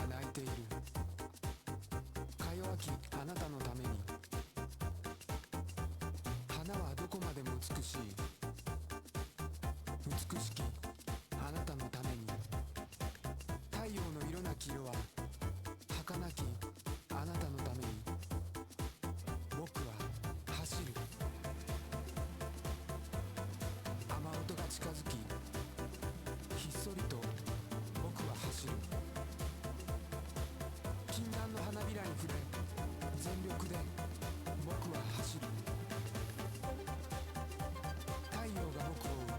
泣いている。か弱きあなたのために。花はどこまでも美しい。美しきあなたのために。太陽の色なき色は儚きあなたのために。僕は走る。雨音が近づき、ひっそりと僕は走る。禁断の花びらに触れ、全力で僕は走る。太陽が僕を追う。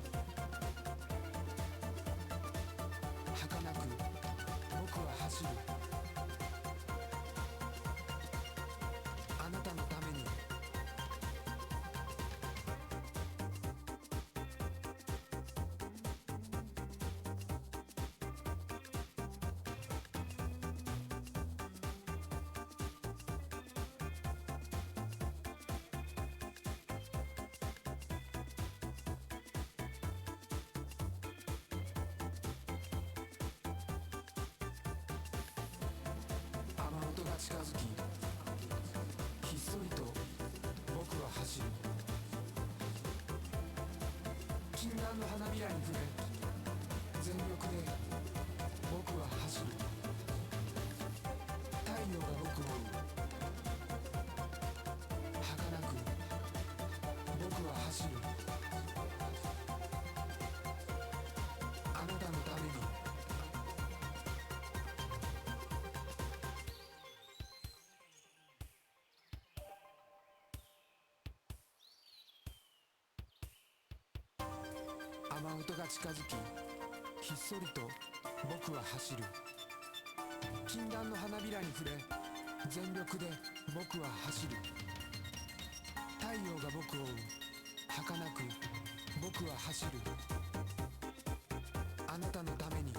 儚く僕は走る。あなたのために。雨音が近づき、ひっそりと僕は走る。禁断の花びらに触れ、全力で僕は走る。太陽が僕を追う。儚く僕は走る。あなたのために。雨音が近づき、ひっそりと僕は走る。禁断の花びらに触れ、全力で僕は走る。太陽が僕を追う。儚く僕は走る。あなたのために。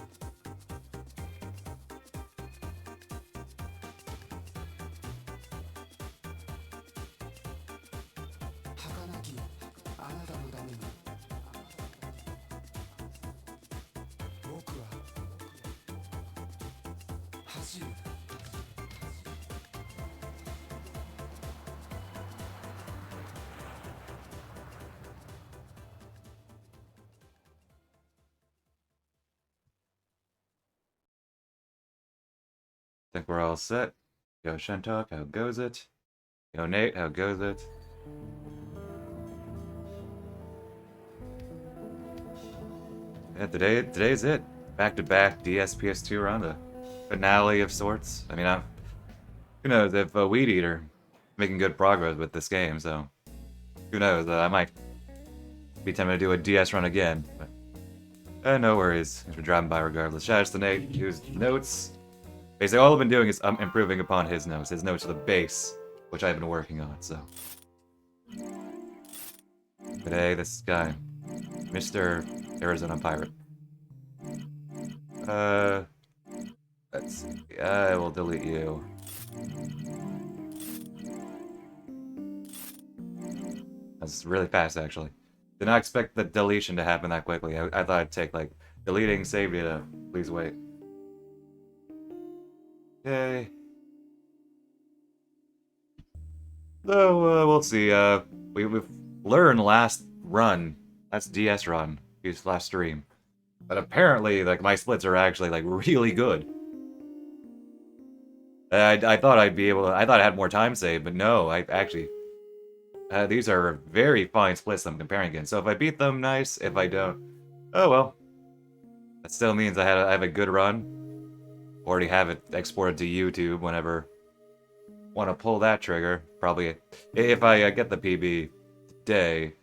儚きあなたのために。僕は走る。Think we're all set. Yo, Shentok, how goes it? Yo, Nate, how goes it? Yeah, today's it. Back-to-back DS PS2 run, a finale of sorts. I mean, who knows if Weed Eater making good progress with this game, so who knows? I might be tempted to do a DS run again, but no worries. Thanks for driving by regardless. Shout out to Nate, whose notes. Basically, all I've been doing is improving upon his notes. His notes are the base, which I've been working on, so. Today, this guy, Mr. Arizona Pirate. Let's see. I will delete you. That's really fast, actually. Did not expect the deletion to happen that quickly. I thought it'd take, like, deleting save data. Please wait. Okay. So, we'll see. We've learned last DS run, last stream. But apparently, like, my splits are actually, like, really good. I thought I'd be able to, I thought I had more time saved, but no, I actually, these are very fine splits I'm comparing against. So if I beat them, nice. If I don't, oh well. That still means I have a good run. Already have it exported to YouTube whenever want to pull that trigger. Probably, if I get the PB today,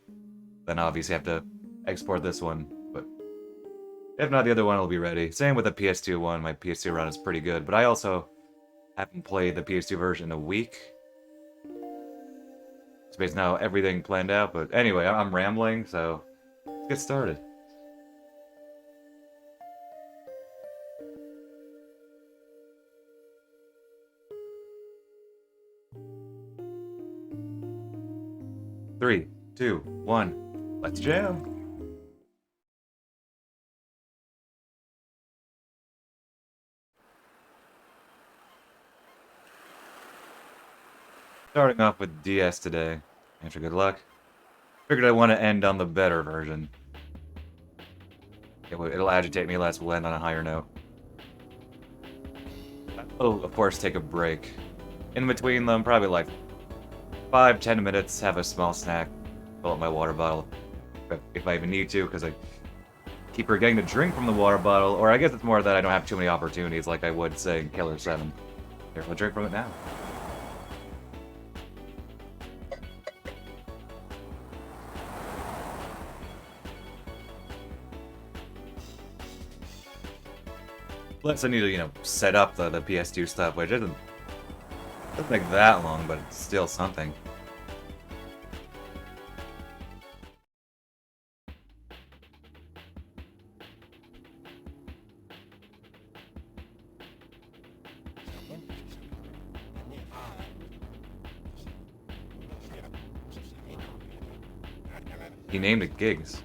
then obviously have to export this one. But if not, the other one will be ready. Same with the PS2 one. My PS2 run is pretty good, but I also haven't played the PS2 version in a week. So basically now everything planned out, but anyway, I'm rambling, so let's get started. Three, two, one, let's jam! Starting off with DS today. After good luck. Figured I want to end on the better version. It'll agitate me less, we'll end on a higher note. I'll, of course, take a break. In between them, probably like 5-10 minutes, have a small snack, fill up my water bottle. If I even need to, because I keep forgetting to drink from the water bottle, or I guess it's more that I don't have too many opportunities like I would, say, in Killer 7. Therefore, drink from it now. Plus, I need to, you know, set up the PS2 stuff, which doesn't take that long, but it's still something. He named it Gigs.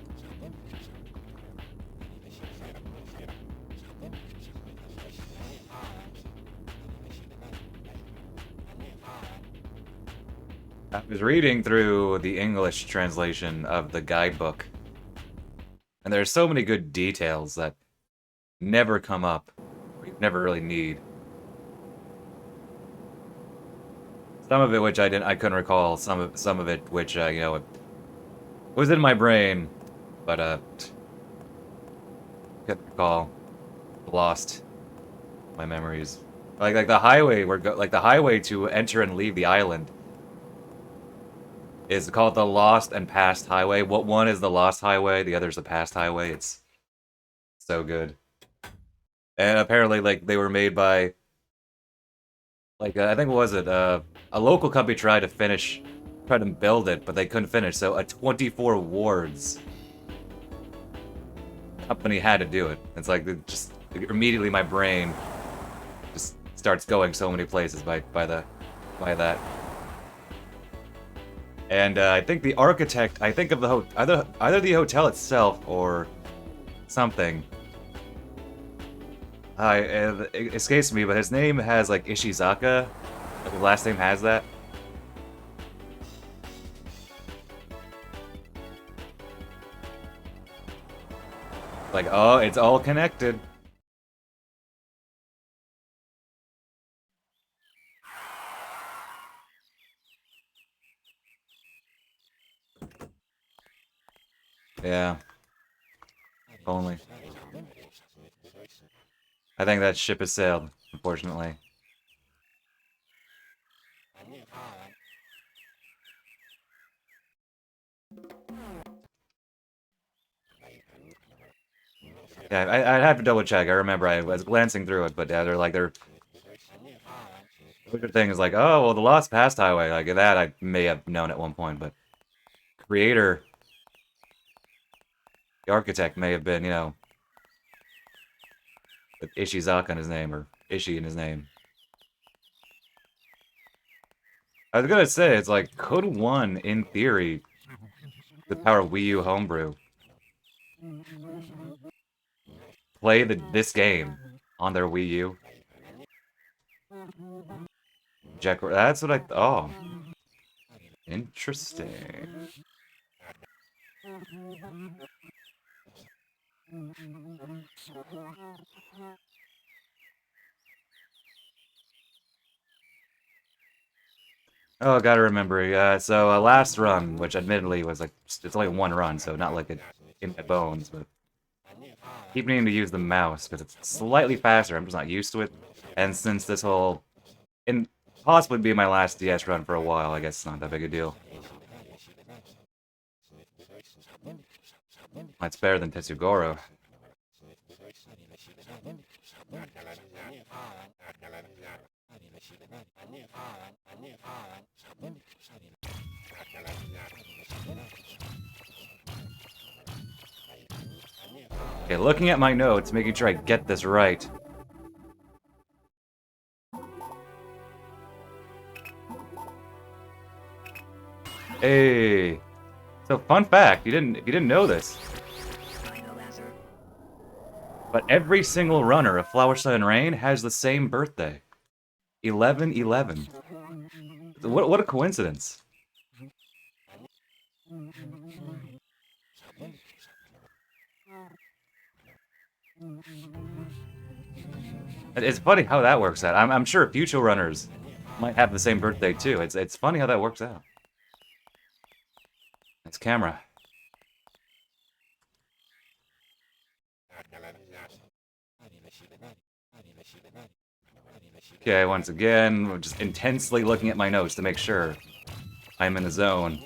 I was reading through the English translation of the guidebook, and there's so many good details that never come up, or you never really need. Some of it which I couldn't recall, some of it which you know, it was in my brain, but couldn't recall. Lost my memories. Like the highway the highway to enter and leave the island is called the Lost and Past Highway. What one is the Lost Highway, the other's the Past Highway. It's so good. And apparently, like, they were made by, like, I think, what was it? A local company tried to build it, but they couldn't finish. So a 24 wards company had to do it. It's like, just immediately my brain just starts going so many places by that. And I think the architect, I think of the either the hotel itself or something. It escapes me, but his name has like Ishizaka. Like, the last name has that. Like, oh, it's all connected. Yeah. If only. I think that ship has sailed, unfortunately. Yeah, I'd have to double check. I remember I was glancing through it, but yeah, they're the thing is like, oh, well, the Lost Past Highway, like that I may have known at one point, but creator, the architect may have been, you know, with Ishizaka in his name, or Ishi in his name. I was gonna say, it's like, could one, in theory, the power of Wii U homebrew, play this game on their Wii U? That's what oh. Interesting. Oh, gotta remember. So last run, which admittedly was like, it's only one run, so not like in my bones, but keep needing to use the mouse because it's slightly faster. I'm just not used to it. And since this whole, and possibly be my last DS run for a while, I guess it's not that big a deal. It's better than Tetsugoro. Okay, looking at my notes, making sure I get this right. Hey. So fun fact, if you didn't know this, but every single runner of Flower Sun and Rain has the same birthday. 11/11. What a coincidence. It's funny how that works out. I'm sure future runners might have the same birthday too. It's funny how that works out. It's camera. Okay, once again, we're just intensely looking at my notes to make sure I'm in the zone.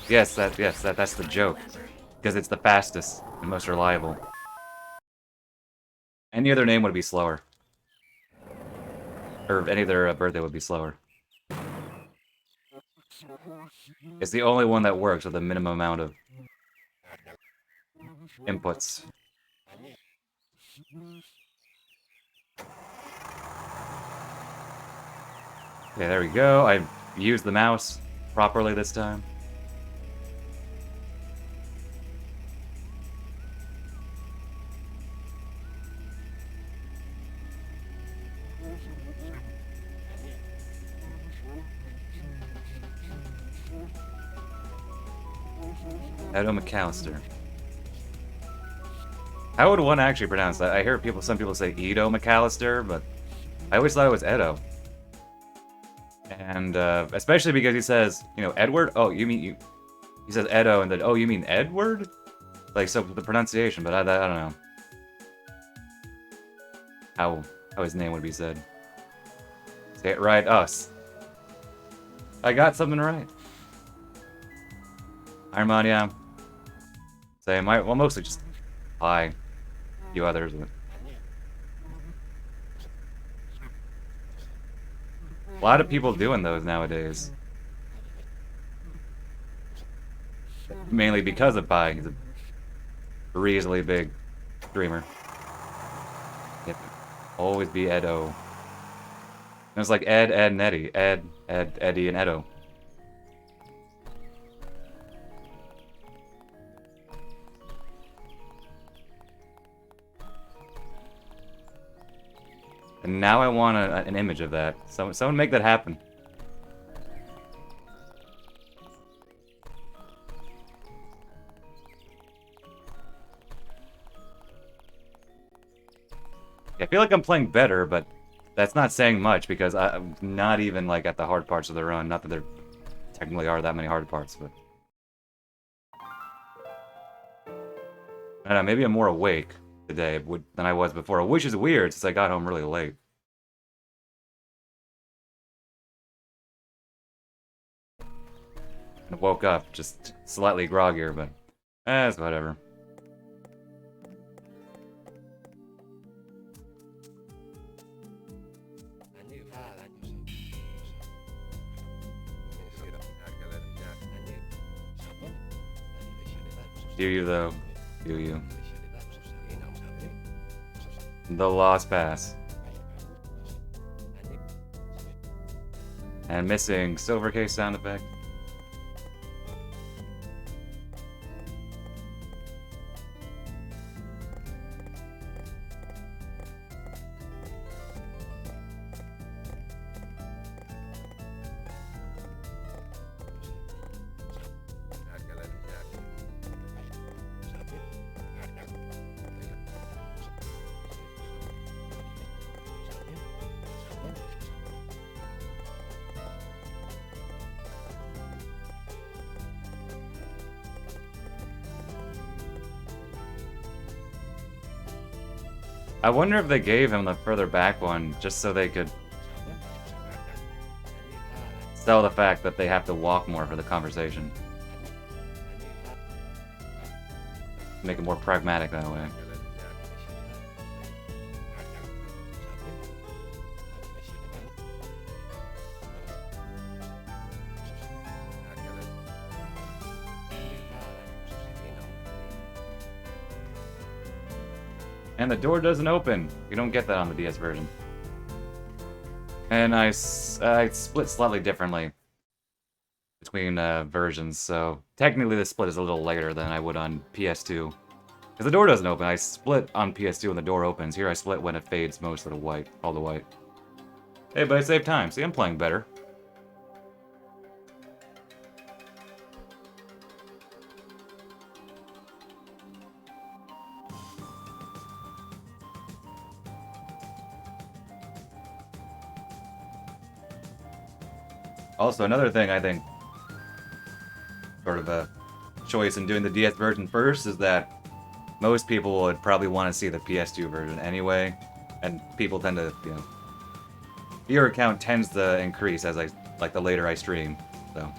Yes, that's the joke. Because it's the fastest and most reliable. Any other name would be slower. Or any other birthday would be slower. It's the only one that works with a minimum amount of inputs. Okay, there we go. I used the mouse properly this time. Edo McAllister. How would one actually pronounce that? I hear some people say Edo McAllister, but I always thought it was Edo. And especially because he says, you know, Edward. Oh, you mean you? He says Edo, and then oh, you mean Edward? Like so the pronunciation, but I don't know how his name would be said. Say it right, us. I got something right. Harmonia. Same. Well, mostly just Pi. A few others. But... a lot of people doing those nowadays. Mainly because of Pi. He's a reasonably big streamer. Yep. Always be Edo. And it's like Ed, and Eddie. Ed, Eddie, and Edo. And now I want an image of that. Someone make that happen. I feel like I'm playing better, but that's not saying much because I'm not even like at the hard parts of the run. Not that there technically are that many hard parts, but I don't know. Maybe I'm more awake today than I was before, which is weird since I got home really late. And woke up just slightly groggier, but it's whatever. Do you though? Do you? The Lost Pass. And missing silver case sound effect. I wonder if they gave him the further back one just so they could sell the fact that they have to walk more for the conversation. Make it more pragmatic that way. And the door doesn't open. You don't get that on the DS version. And I split slightly differently between versions, so technically the split is a little later than I would on PS2. Because the door doesn't open, I split on PS2 when the door opens. Here I split when it fades most of the white, all the white. Hey, but I saved time. See, I'm playing better. Also, another thing I think, sort of a choice in doing the DS version first is that most people would probably want to see the PS2 version anyway, and people tend to, you know, viewer count tends to increase as the later I stream, so.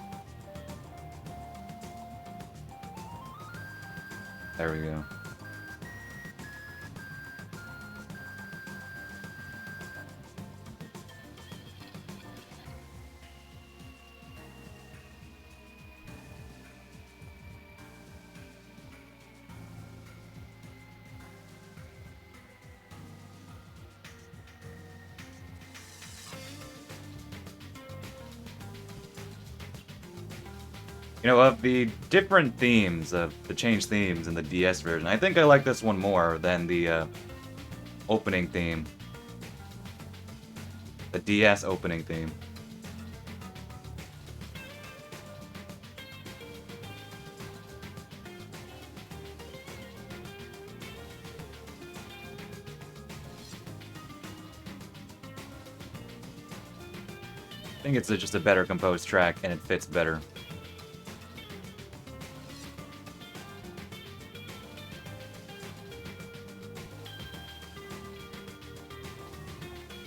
There we go. You know, of the different themes, of the changed themes in the DS version, I think I like this one more than the opening theme. The DS opening theme. I think it's just a better composed track, and it fits better.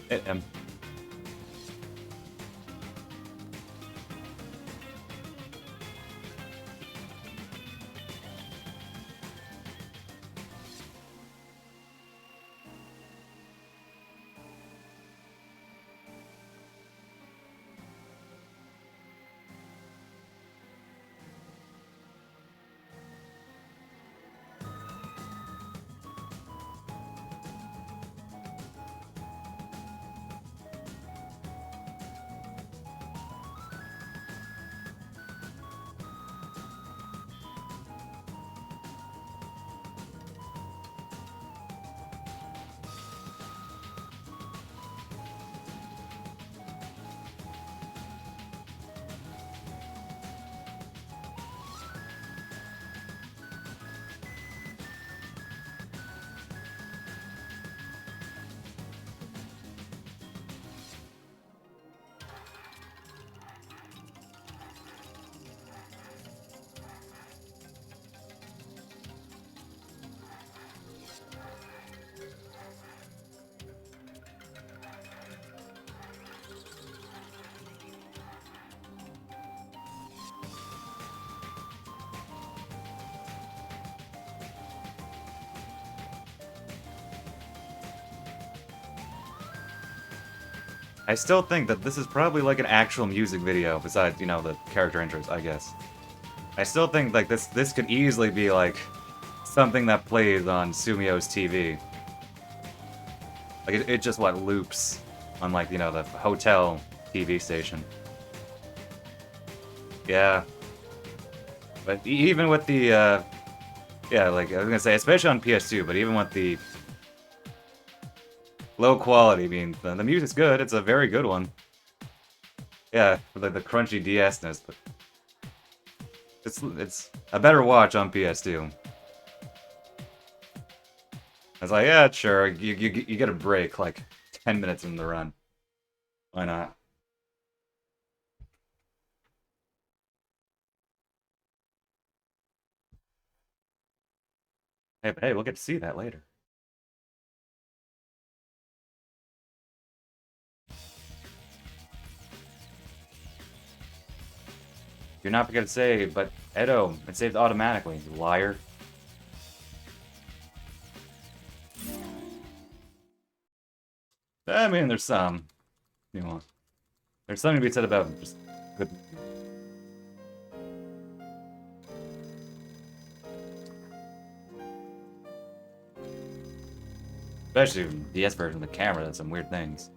Hit him. I still think that this is probably like an actual music video, besides, you know, the character intros, I guess. I still think like this could easily be like something that plays on Sumio's TV. Like it just what loops on like, you know, the hotel TV station. Yeah. But even with the yeah, like I was gonna say, especially on PS2, but even with the low quality, I mean, the music's good, it's a very good one. Yeah, with like the crunchy DS-ness, but it's a better watch on PS2. I was like, yeah, sure, you get a break, like 10 minutes in the run. Why not? Hey, but hey, we'll get to see that later. You're not gonna say, but Edo, it saved automatically, you liar. I mean, there's some, you know, there's something to be said about just good. Especially DS version of the camera does some weird things.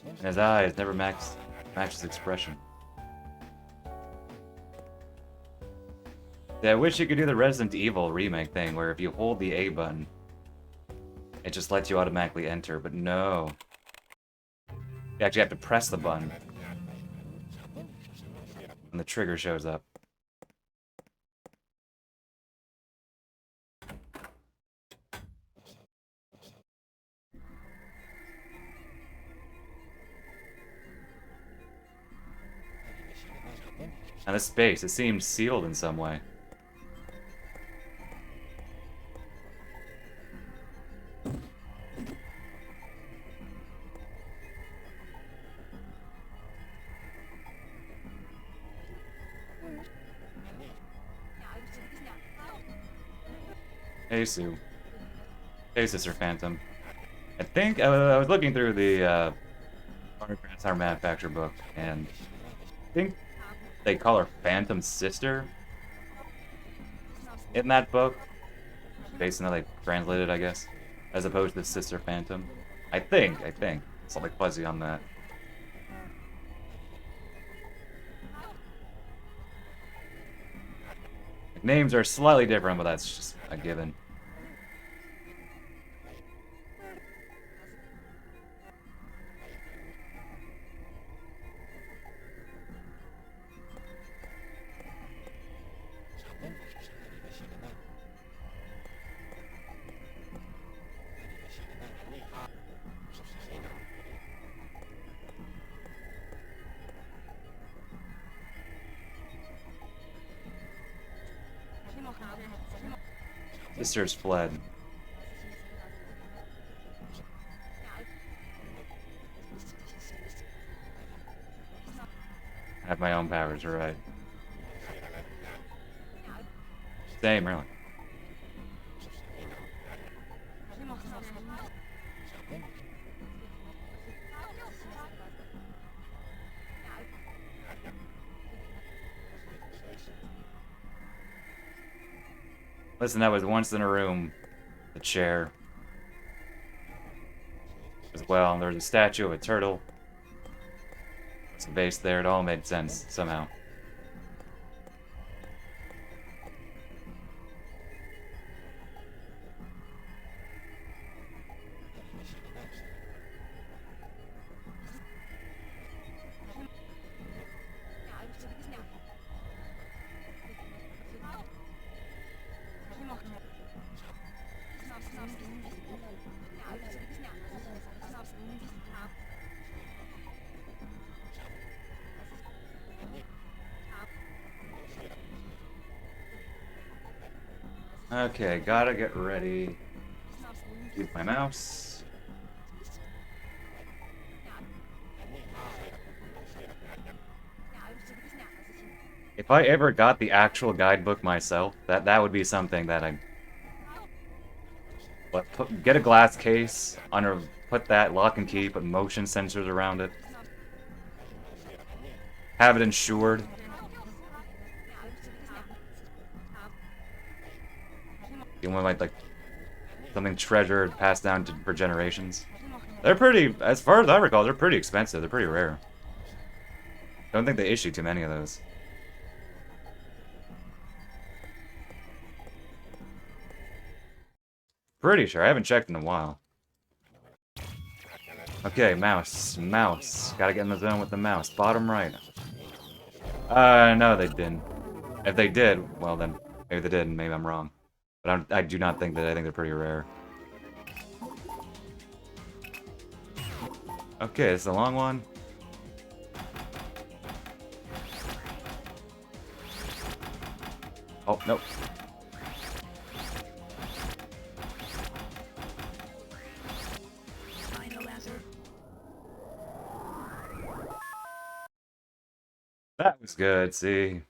And his eyes never match his expression. Yeah, I wish you could do the Resident Evil remake thing, where if you hold the A button, it just lets you automatically enter, but no. You actually have to press the button. And the trigger shows up. And this space, it seems sealed in some way. Hey, Sue. Hey, Sister Phantom. I think I was looking through the Our Manufacture book, and I think they call her Phantom's sister in that book, based on how they translated, I guess, as opposed to Sister Phantom. I think. Something fuzzy on that. Names are slightly different, but that's just a given. Sisters fled. I have my own powers, right? Same, really. Listen, I was once in a room, a chair, as well, and there was a statue of a turtle. There's a base there, it all made sense, somehow. Okay, gotta get ready. Use my mouse. If I ever got the actual guidebook myself, that would be something that I'd get a glass case, put that lock and key, put motion sensors around it. Have it insured. You want like something treasured, passed down for generations. They're pretty, as far as I recall, they're pretty expensive. They're pretty rare. Don't think they issue too many of those. Pretty sure. I haven't checked in a while. Okay, mouse. Gotta get in the zone with the mouse. Bottom right. No, they didn't. If they did, well then, maybe they did, and maybe I'm wrong. But I do not think that. I think they're pretty rare. Okay, it's a long one. Oh, nope. That was good, see.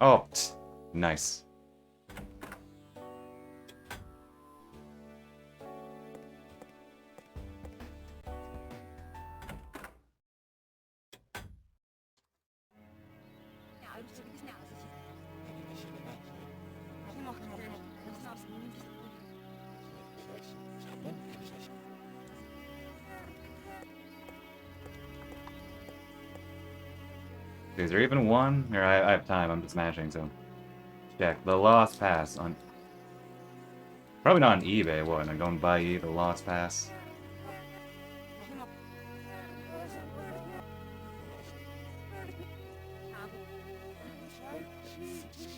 Oh, nice. Is there even one? Or I have time, I'm just mashing, so. Check. The Lost Pass on... Probably not on eBay, what? I'm going to buy the Lost Pass.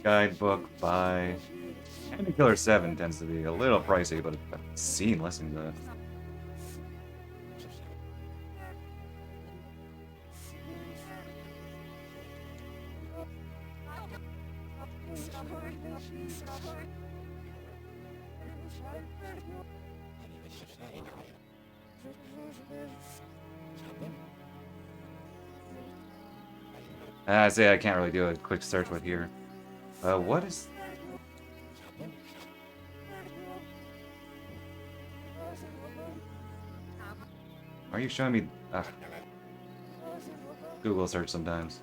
Guidebook by... Candy Killer 7 tends to be a little pricey, but I've seen listening to it. I say I can't really do a quick search with here. What is... Why are you showing me... Google search sometimes.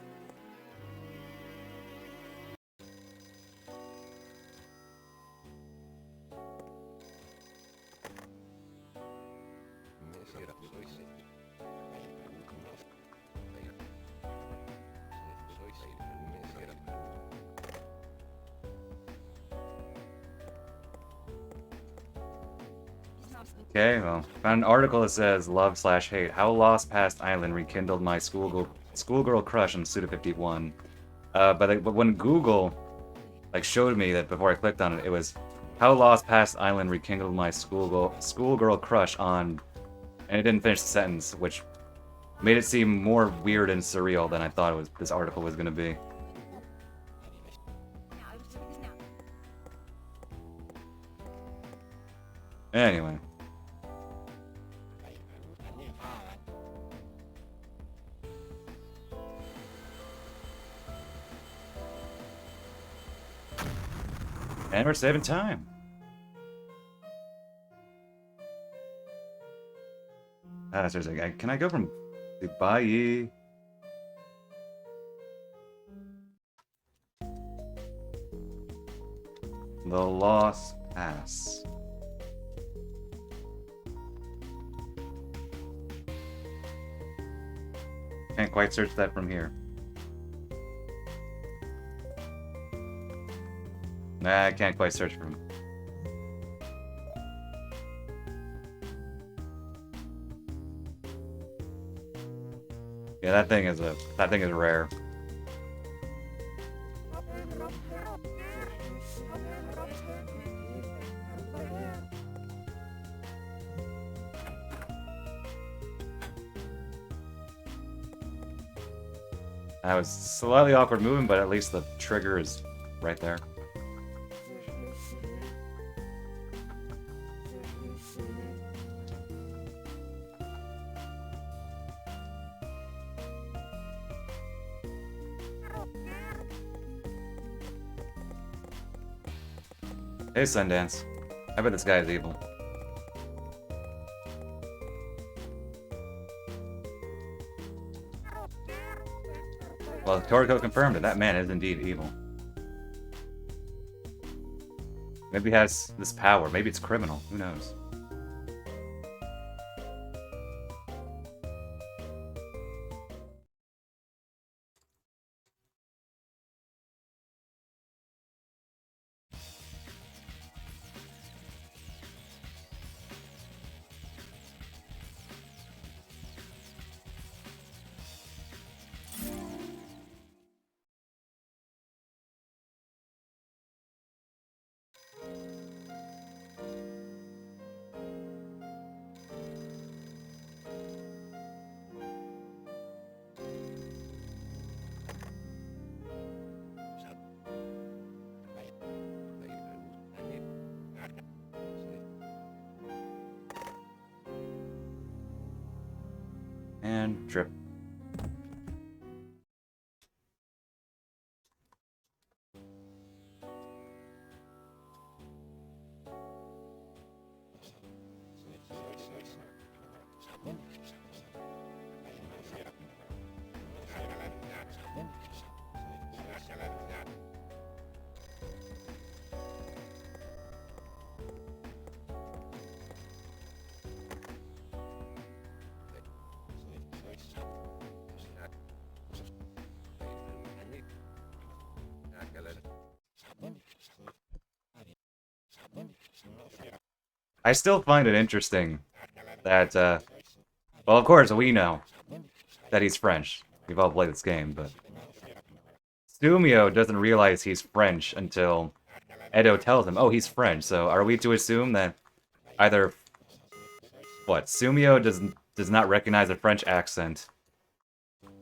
Okay, well, found an article that says love/hate. How Lost Past Island rekindled my schoolgirl crush on Suda51. But when Google showed me that before I clicked on it, it was how Lost Past Island rekindled my schoolgirl crush on, and it didn't finish the sentence, which made it seem more weird and surreal than I thought this article was gonna be. Anyway. And we're saving time. Seriously, can I go from Dubai? The Lost Pass. Can't quite search that from here. Nah, I can't quite search from. Yeah, that thing is rare. That was slightly awkward moving, but at least the trigger is right there. Hey, Sundance. I bet this guy is evil. Well, Toriko confirmed it. That man is indeed evil. Maybe he has this power. Maybe it's criminal. Who knows? And trip. I still find it interesting that, well, of course, we know that he's French. We've all played this game, but Sumio doesn't realize he's French until Edo tells him, oh, he's French. So are we to assume that either, what, Sumio does not recognize a French accent,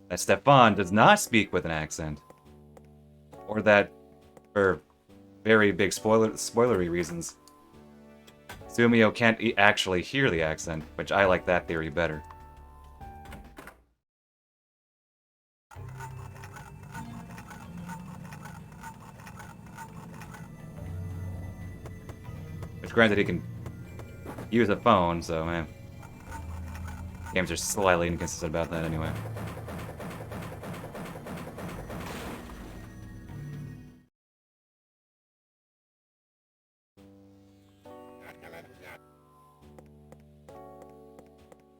that Stefan does not speak with an accent, or that, for very big spoilery reasons, Sumio can't actually hear the accent, which I like that theory better. Which, granted, he can use a phone, so, man. Games are slightly inconsistent about that anyway.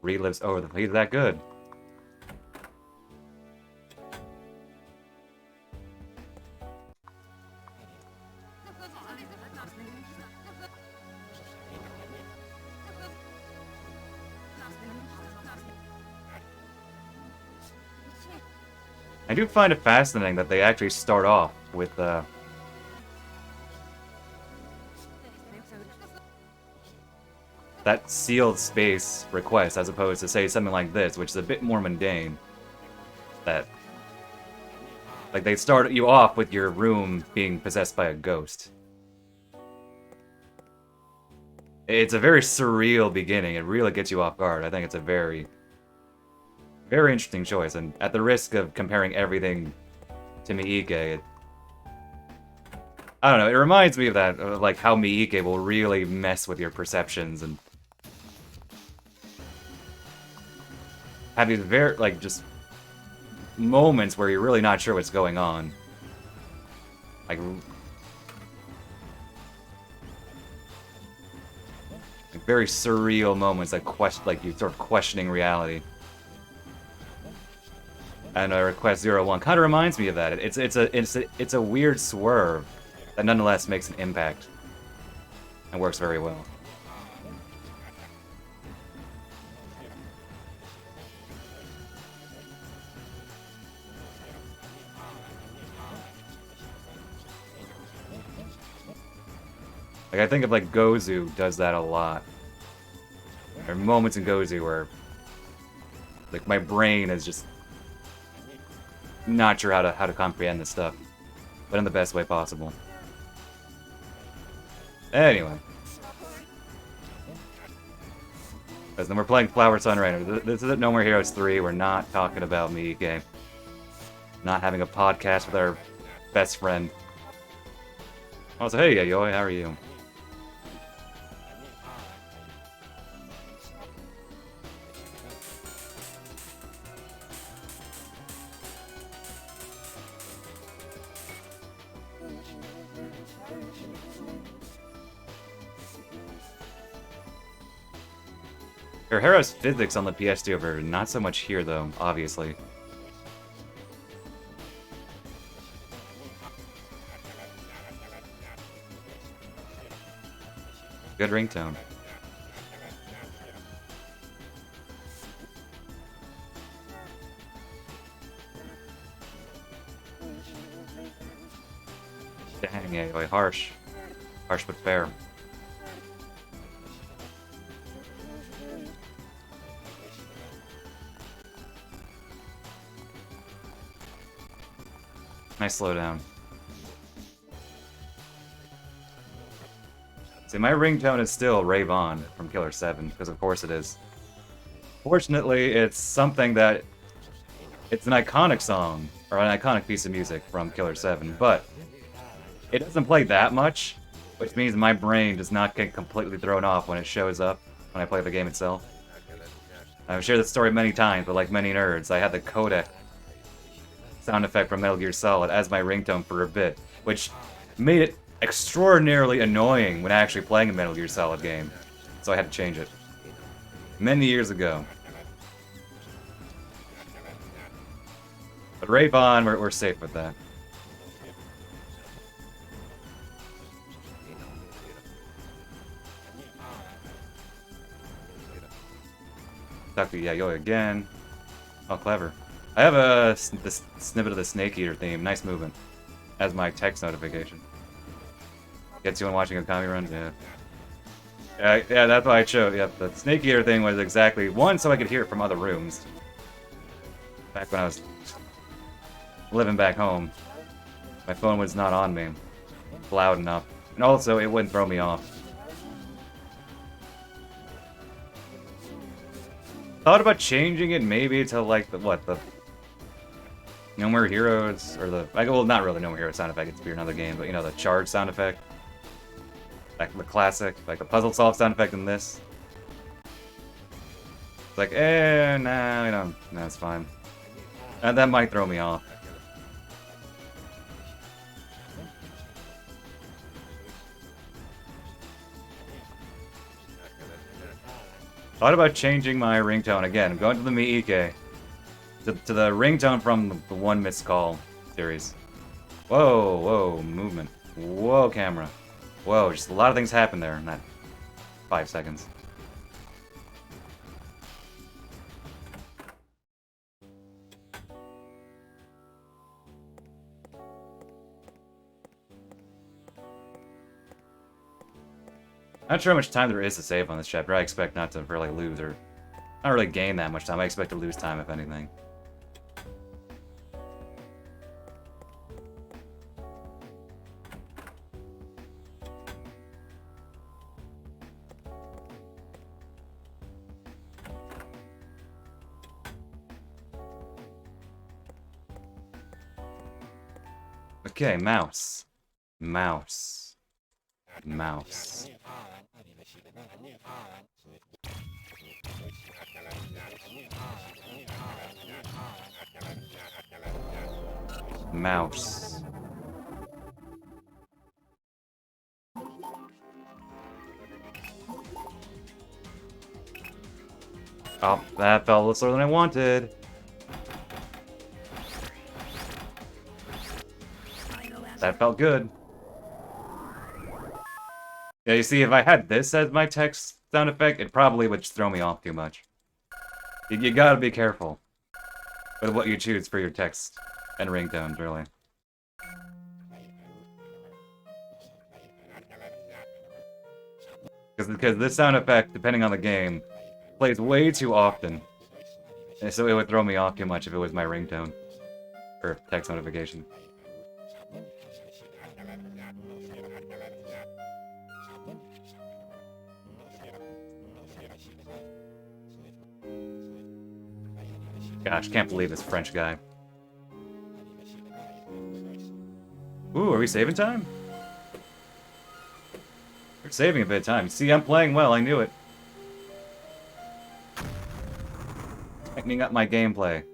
Relives over the... He's that good. I do find it fascinating that they actually start off with, that sealed space request, as opposed to, say, something like this, which is a bit more mundane. That, like, they start you off with your room being possessed by a ghost. It's a very surreal beginning. It really gets you off guard. I think it's a very, very interesting choice. And at the risk of comparing everything to Miike, I don't know, it reminds me of that, of like how Miike will really mess with your perceptions and have these very, like, just moments where you're really not sure what's going on. Like very surreal moments that like you sort of questioning reality. And Request 01 kind of reminds me of that. It's a weird swerve that nonetheless makes an impact and works very well. Like, I think of, like, Gozu does that a lot. There are moments in Gozu where, like, my brain is just not sure how to comprehend this stuff, but in the best way possible. Anyway. Because then we're playing Flower Sun Rainer. This is No More Heroes 3. We're not talking about Miike. Not having a podcast with our best friend. Also, hey, Yayoi, how are you? Hero's physics on the PS2 version, not so much here though, obviously. Good ringtone. Dang, yeah, harsh. Harsh but fair. Nice slowdown. See, my ringtone is still Rave On from Killer 7, because of course it is. Fortunately, it's something that... It's an iconic song, or an iconic piece of music from Killer 7, but it doesn't play that much, which means my brain does not get completely thrown off when it shows up, when I play the game itself. I've shared this story many times, but like many nerds, I had the codec sound effect from Metal Gear Solid as my ringtone for a bit, which made it extraordinarily annoying when actually playing a Metal Gear Solid game, so I had to change it. Many years ago. But Rave On, we're safe with that. Talk to Yayoi again. Oh, clever. I have this snippet of the Snake Eater theme. Nice movement. As my text notification. Gets you when watching a comedy run? Yeah. Yeah, that's why I showed. Yep, the Snake Eater thing was exactly one, so I could hear it from other rooms. Back when I was living back home, my phone was not on me loud enough, and also it wouldn't throw me off. Thought about changing it maybe to like the No More Heroes or well, not really No More Heroes sound effect. It's for another game, but you know the charge sound effect. Like the classic, like the puzzle solve sound effect in this. It's like, nah, you know, that's fine. And that might throw me off. Thought about changing my ringtone again. I'm going to the Miike. To the ringtone from the One Missed Call series. Whoa, whoa, movement. Whoa, camera. Whoa, just a lot of things happen there in that 5 seconds. Not sure how much time there is to save on this chapter. I expect not to really lose or not really gain that much time. I expect to lose time if anything. Okay, mouse. Mouse. Mouse. Mouse. Oh, that felt a little slower than I wanted. That felt good. Yeah, you see, if I had this as my text sound effect, it probably would just throw me off too much. You gotta be careful with what you choose for your text and ringtones, really. Because this sound effect, depending on the game, plays way too often. And so it would throw me off too much if it was my ringtone. Or text notification. Gosh, can't believe this French guy. Ooh, are we saving time? We're saving a bit of time. See, I'm playing well, I knew it. Tightening up my gameplay.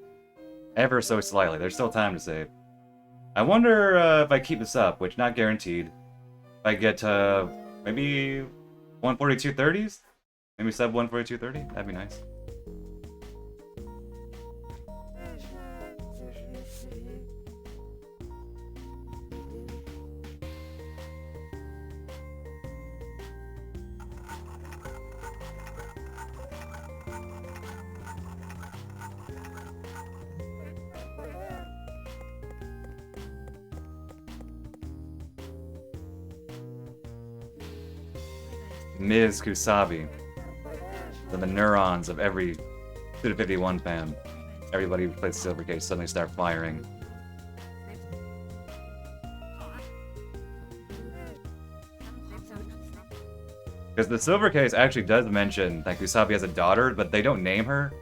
Ever so slightly. There's still time to save. I wonder if I keep this up, which not guaranteed. If I get maybe 142.30s? Maybe sub 142.30? That'd be nice. Ms. Kusabi. The neurons of every Suda 51 fan. Everybody who plays Silver Case suddenly start firing. Because the Silver Case actually does mention that Kusabi has a daughter, but they don't name her.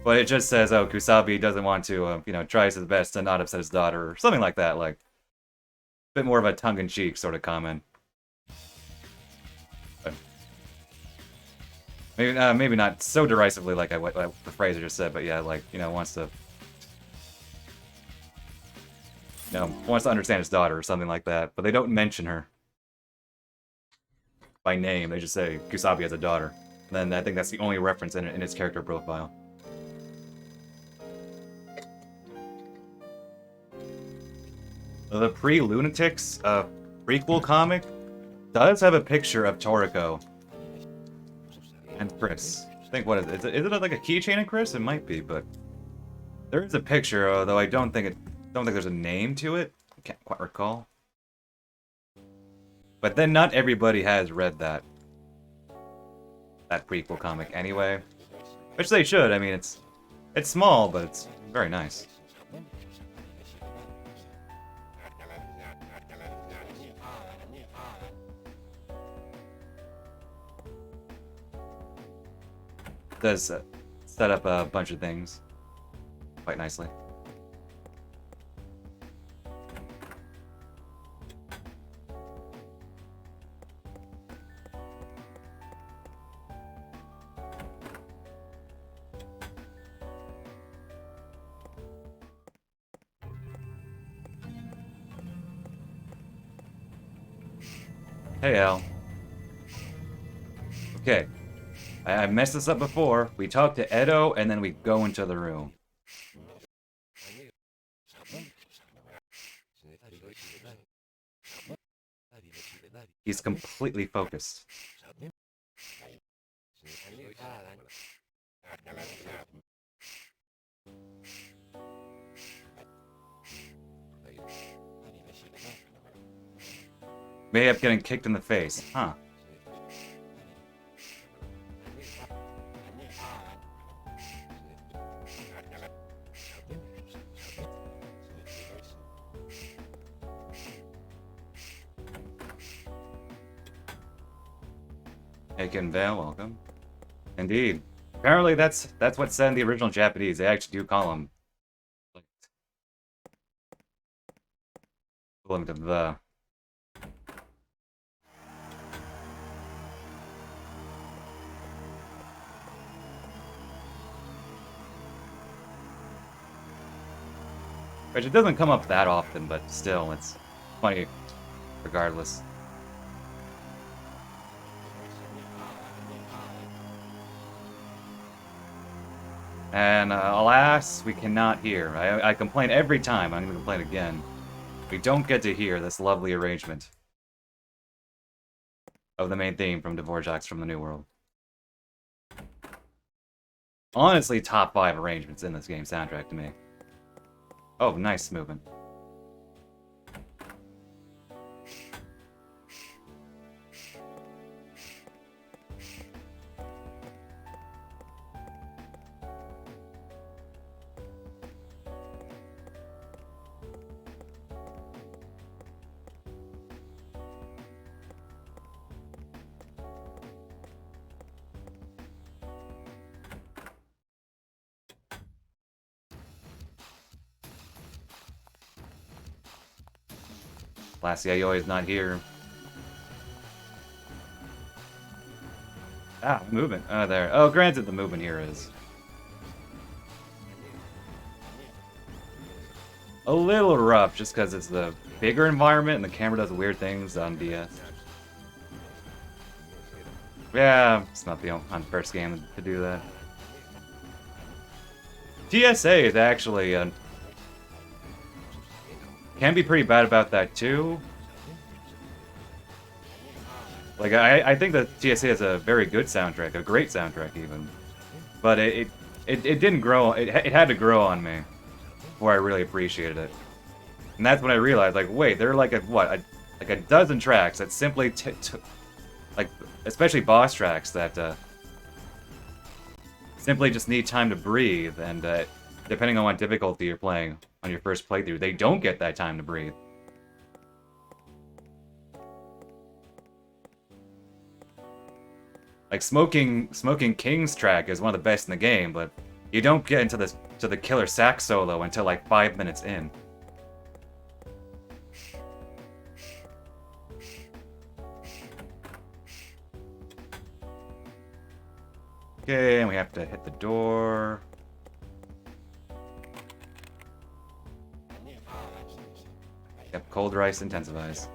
But it just says, oh, Kusabi doesn't want to, you know, tries his best to not upset his daughter, or something like that. Like, a bit more of a tongue-in-cheek sort of comment. Maybe not so derisively like the phrase I just said, but yeah, like, you know, wants to understand his daughter or something like that. But they don't mention her by name. They just say Kusabi has a daughter. And then I think that's the only reference in his character profile. The Pre-Lunatics prequel comic does have a picture of Toriko and Chris. I think what is it like a keychain in Chris? It might be, but there is a picture, although I don't think there's a name to it. I can't quite recall. But then not everybody has read that prequel comic anyway. Which they should. I mean, it's small, but it's very nice. It does set up a bunch of things quite nicely. Hey, Al. Okay. I messed this up before. We talk to Edo, and then we go into the room. He's completely focused. May up getting kicked in the face. Huh. Aiken Vale, welcome. Indeed. Apparently that's what's said in the original Japanese. They actually do call him equivalent of the. Which it doesn't come up that often, but still, it's funny regardless. And alas, we cannot hear. I complain every time. I'm going to complain again. We don't get to hear this lovely arrangement of the main theme from Dvorak's from the New World. Honestly, top 5 arrangements in this game soundtrack to me. Oh, nice movement. Last Yayoi is not here. Ah, movement. Oh, there. Oh, granted, the movement here is a little rough, just because it's the bigger environment and the camera does weird things on DS. Yeah, it's not the first game to do that. TSA is actually can be pretty bad about that too. Like I think that TSA has a very good soundtrack, a great soundtrack even, but it didn't grow. It had to grow on me before I really appreciated it, and that's when I realized, like, wait, there are like like a dozen tracks that simply like, especially boss tracks that simply just need time to breathe, and depending on what difficulty you're playing on your first playthrough, they don't get that time to breathe. Like Smoking King's track is one of the best in the game, but you don't get into the killer sax solo until like 5 minutes in. Okay, and we have to hit the door. Yep, cold rice intensifies.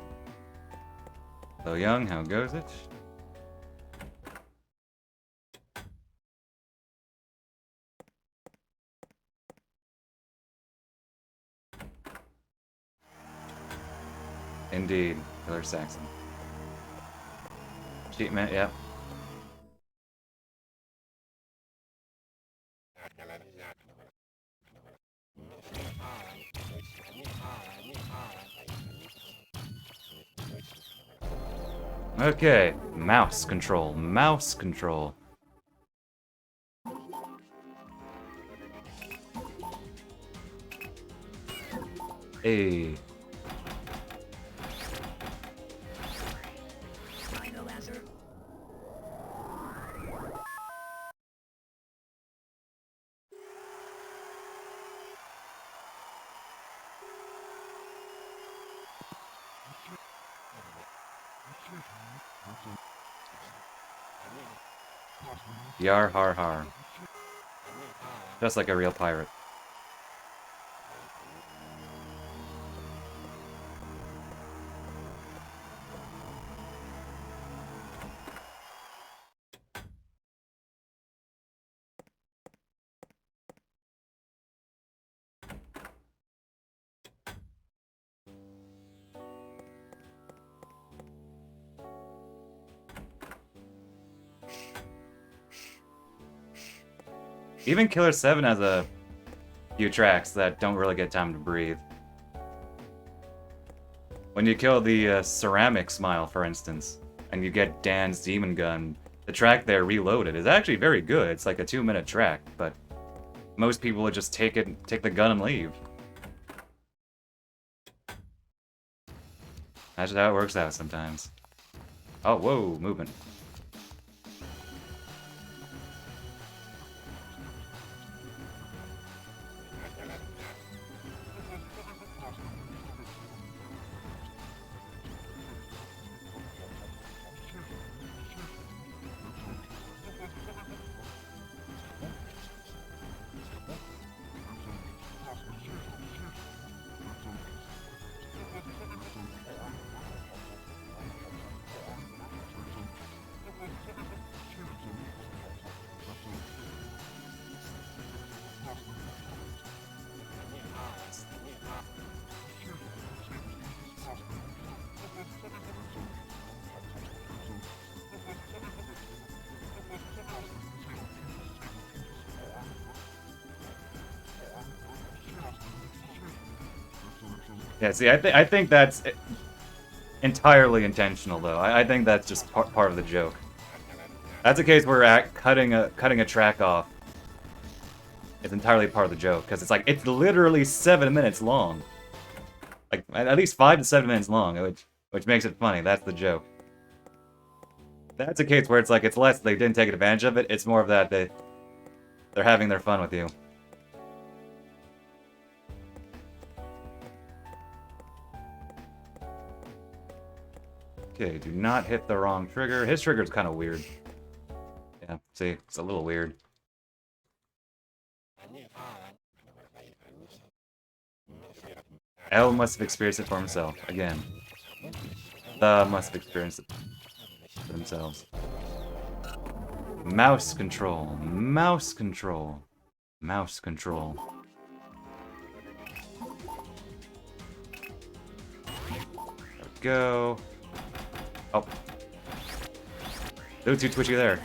So Young, how goes it? Indeed, Killer Saxon. Cheat man, yep. Okay, mouse control, mouse control. Hey. Yar har har. Just like a real pirate. Even Killer 7 has a few tracks that don't really get time to breathe. When you kill the ceramic smile, for instance, and you get Dan's demon gun, the track there, Reloaded, is actually very good. It's like a 2-minute track, but most people would just take the gun and leave. That's just how it works out sometimes. Oh, whoa, movement. Yeah, see, I think that's entirely intentional, though. I think that's just part of the joke. That's a case where cutting a track off is entirely part of the joke, because it's literally 7 minutes long. Like, at least 5 to 7 minutes long, which makes it funny. That's the joke. That's a case where it's less they didn't take advantage of it, it's more of that they're having their fun with you. Okay, do not hit the wrong trigger. His trigger's kind of weird. Yeah, see, it's a little weird. L must have experienced it for himself. Again. The must have experienced it for themselves. Mouse control. Mouse control. Mouse control. There we go. Oh. Dude, too twitchy there.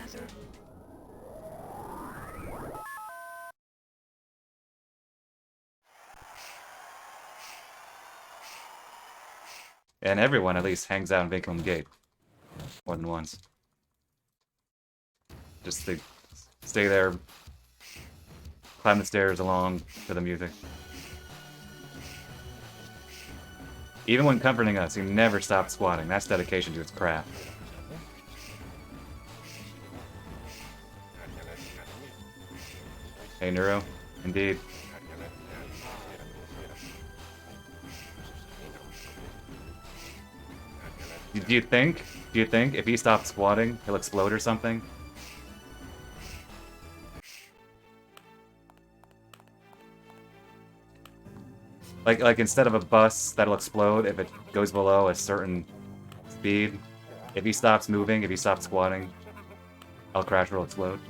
And everyone at least hangs out in Vinculum Gate. More than once. Just to stay there, climb the stairs along to the music. Even when comforting us, he never stopped squatting. That's dedication to his craft. Hey, Neuro. Indeed. Do you think if he stops squatting, he'll explode or something? Like instead of a bus that'll explode if it goes below a certain speed, if he stops moving, if he stops squatting, El Crash will explode.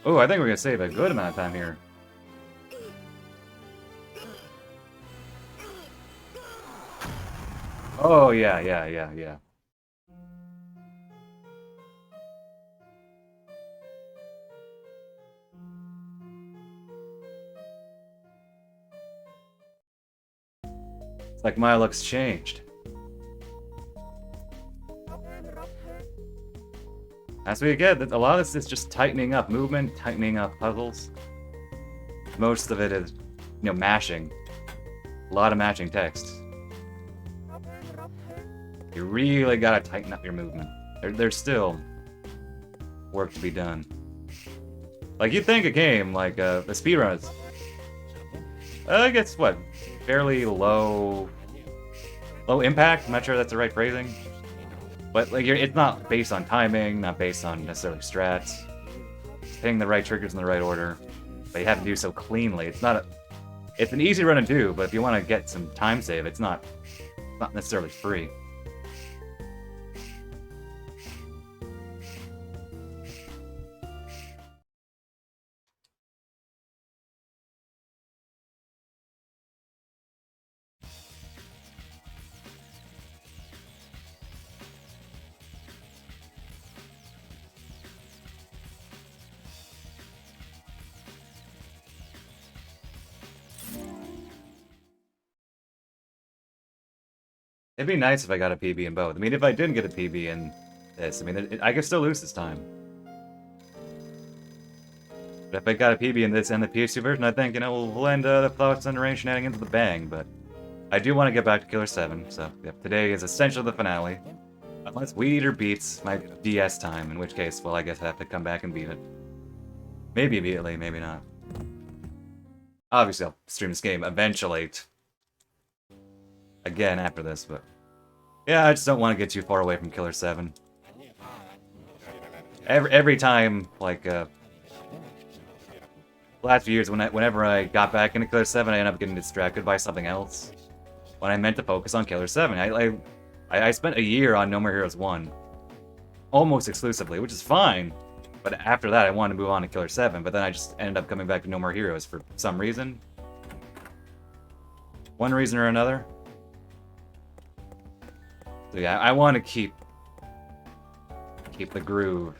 Oh, I think we're gonna save a good amount of time here. Oh, yeah. Like my look's changed. That's what you get. A lot of this is just tightening up movement, tightening up puzzles. Most of it is, you know, mashing. A lot of matching text. You really gotta tighten up your movement. There's still work to be done. Like, you'd think a game like the speedrunners, I guess what, fairly low impact. I'm not sure that's the right phrasing, but like it's not based on timing, not based on necessarily strats. It's hitting the right triggers in the right order, but you have to do so cleanly. It's an easy run to do, but if you want to get some time save, it's not necessarily free. It'd be nice if I got a PB in both. I mean, if I didn't get a PB in this, I mean, I could still lose this time. But if I got a PB in this and the PS2 version, I think, you know, we'll end the Flowers Under Rain shenanigans with a bang, but I do want to get back to Killer 7, so yep, today is essentially the finale. Unless Weed Eater beats my DS time, in which case, well, I guess I have to come back and beat it. Maybe immediately, maybe not. Obviously, I'll stream this game eventually. Again after this, but yeah, I just don't want to get too far away from Killer 7. Every time, like, last few years, whenever I got back into Killer 7, I ended up getting distracted by something else. When I meant to focus on Killer 7, I spent a year on No More Heroes 1, almost exclusively, which is fine. But after that, I wanted to move on to Killer 7, but then I just ended up coming back to No More Heroes for some reason. One reason or another. So yeah, I want to keep the groove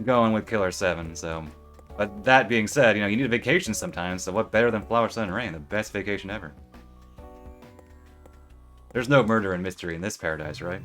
going with Killer 7, so... But that being said, you know, you need a vacation sometimes, so what better than Flower, Sun, and Rain? The best vacation ever. There's no murder and mystery in this paradise, right?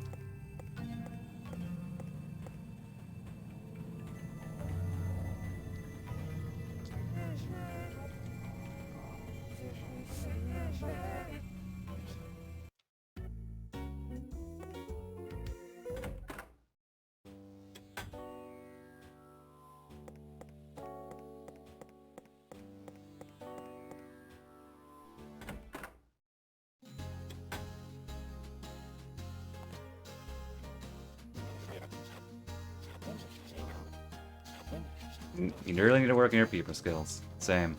You really need to work on your people skills. Same.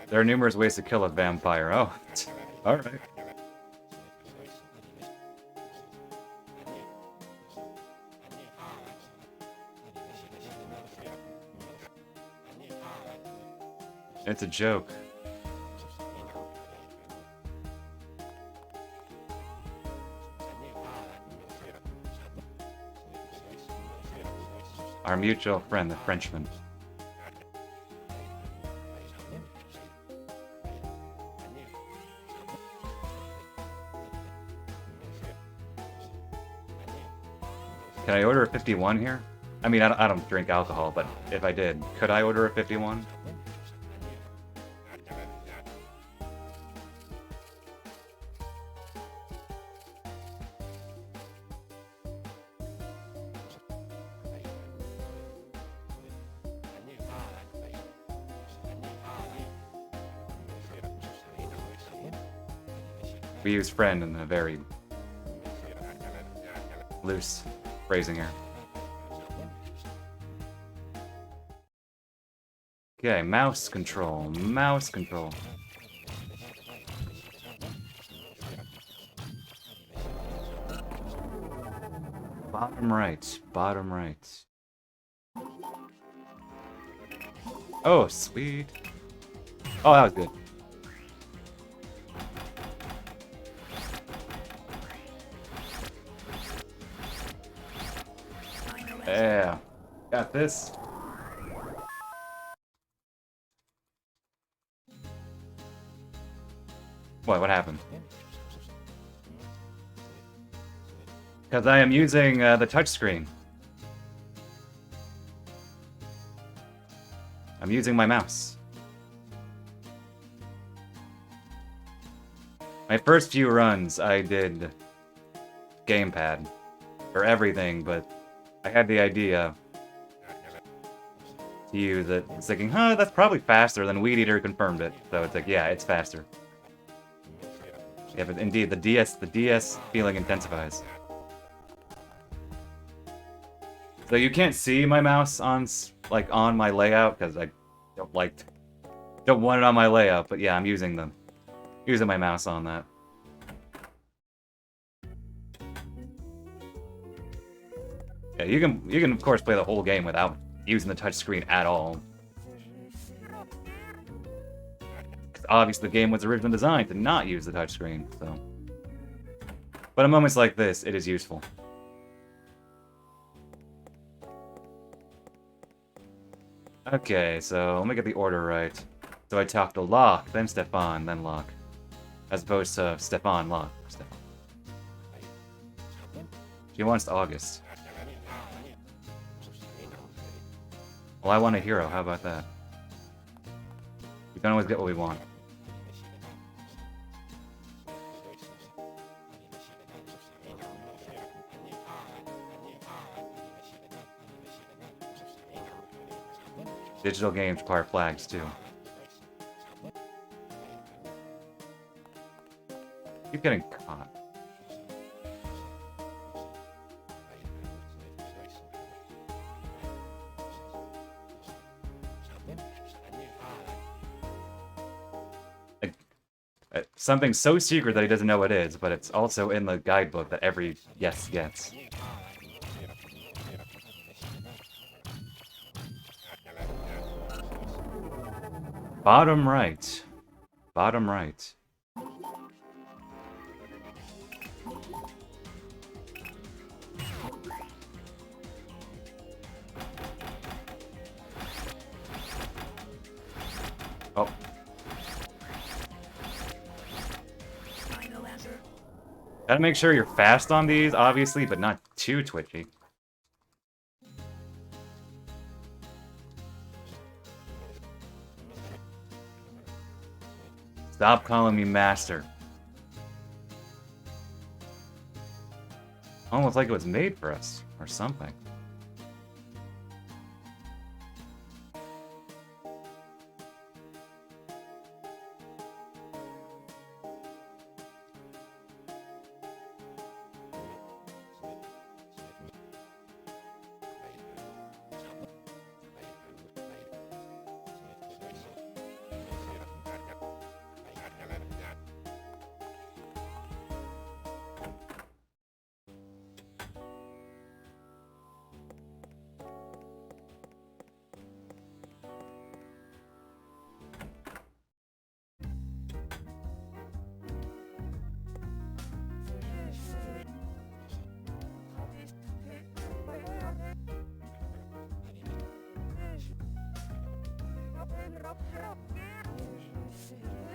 There are numerous ways to kill a vampire. Oh, alright. It's a joke. Our mutual friend, the Frenchman. Can I order a 51 here? I mean, I don't drink alcohol, but if I did, could I order a 51? We use friend in a very loose phrasing here. Okay, mouse control, mouse control. Bottom right, bottom right. Oh, sweet. Oh, that was good. Yeah. Got this. What happened? Because I am using the touchscreen. I'm using my mouse. My first few runs, I did gamepad for everything, but I had the idea to use it. It's thinking, huh, that's probably faster than Weed Eater confirmed it. So it's like, yeah, it's faster. Yeah, but indeed, the DS feeling intensifies. So you can't see my mouse on my layout because I don't want it on my layout. But yeah, I'm using my mouse on that. Yeah, you can of course play the whole game without using the touchscreen at all. 'Cause obviously, the game was originally designed to not use the touchscreen. So, but in moments like this, it is useful. Okay, so let me get the order right. So I talked to Locke, then Stefan, then Locke. As opposed to Stefan, Locke, Stefan. She wants August. Well, I want a hero, how about that? We can always get what we want. Digital games require flags, too. Keep getting caught. Something so secret that he doesn't know what it is, but it's also in the guidebook that every yes gets. Bottom right. Bottom right. Oh. Gotta make sure you're fast on these, obviously, but not too twitchy. Stop calling me master. Almost like it was made for us, or something.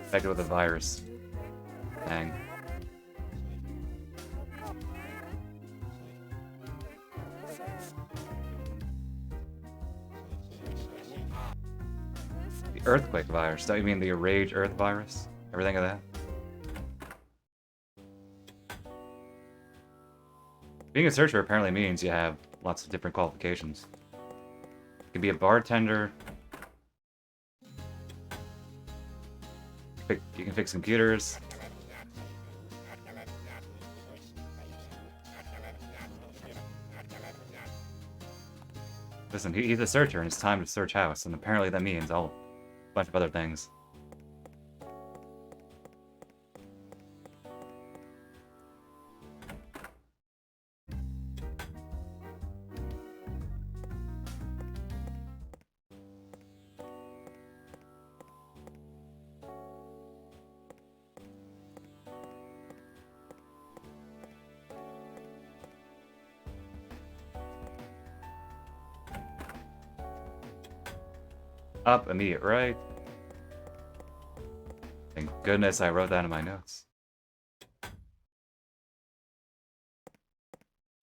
Infected with a virus. Dang. The earthquake virus. Don't you mean the rage earth virus? Everything of that? Being a searcher apparently means you have lots of different qualifications. You can be a bartender. You can fix computers. Listen, he's a searcher and it's time to search house, and apparently that means a bunch of other things. Up, immediate right. Thank goodness I wrote that in my notes.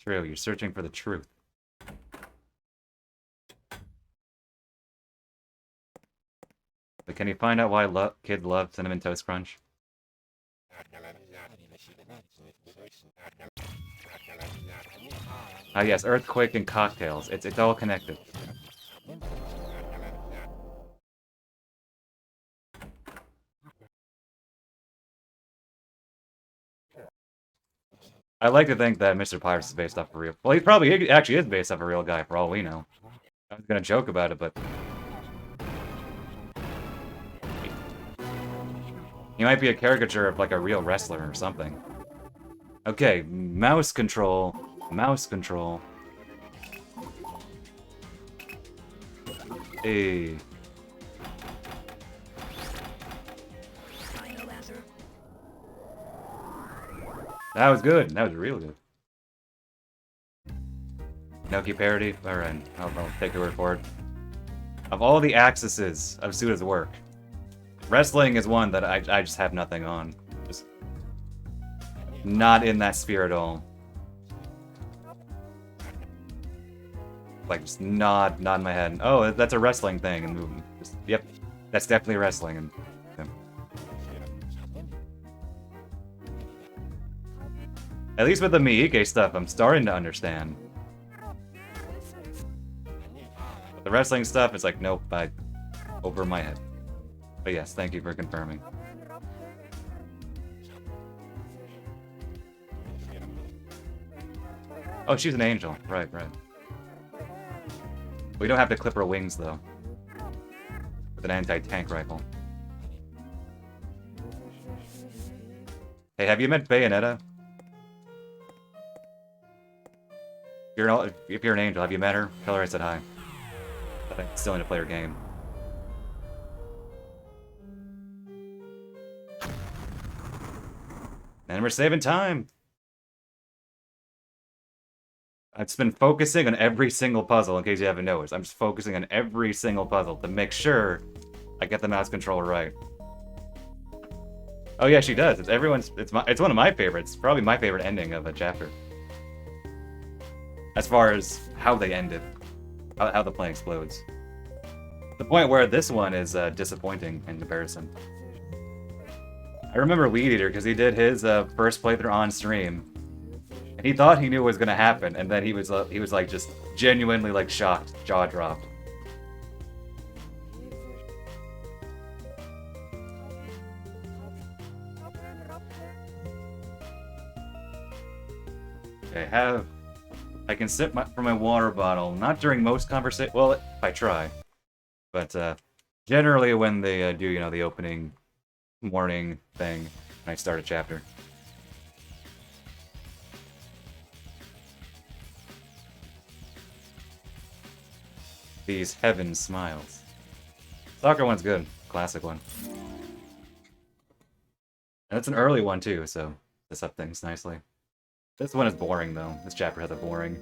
True, you're searching for the truth. But can you find out why kids love Cinnamon Toast Crunch? Ah yes, earthquake and cocktails. It's all connected. I like to think that Mr. Pirates is based off a real... Well, he actually is based off a real guy, for all we know. I was gonna joke about it, but... He might be a caricature of, like, a real wrestler or something. Okay, mouse control. Mouse control. Hey. That was good. That was real good. Noki parody? Alright, I'll take your word for it. Of all the axes of Suda's work, wrestling is one that I just have nothing on. Just not in that sphere at all. Like, just not in my head. Oh, that's a wrestling thing and movie. Just, yep, that's definitely wrestling. And yeah. At least with the Miike stuff, I'm starting to understand. But the wrestling stuff, it's like, nope, over my head. But yes, thank you for confirming. Oh, she's an angel. Right. We don't have to clip her wings, though. With an anti-tank rifle. Hey, have you met Bayonetta? If you're an angel, have you met her? Tell her I said hi. But I still need to play her game. And we're saving time! I've just been focusing on every single puzzle, in case you haven't noticed. I'm just focusing on every single puzzle to make sure I get the mouse controller right. Oh yeah, she does. It's one of my favorites. Probably my favorite ending of a chapter. As far as how they end it. How the plane explodes. The point where this one is disappointing in comparison. I remember Weed Eater because he did his first playthrough on stream. And he thought he knew what was gonna happen, and then he was like just genuinely like shocked, jaw dropped. Okay, I can sip from my water bottle, not during most conversation. Well, if I try, but generally when they do, you know, the opening morning thing, when I start a chapter. These heaven smiles. Soccer one's good. Classic one. And it's an early one too, so this up things nicely. This one is boring though. This chapter has a boring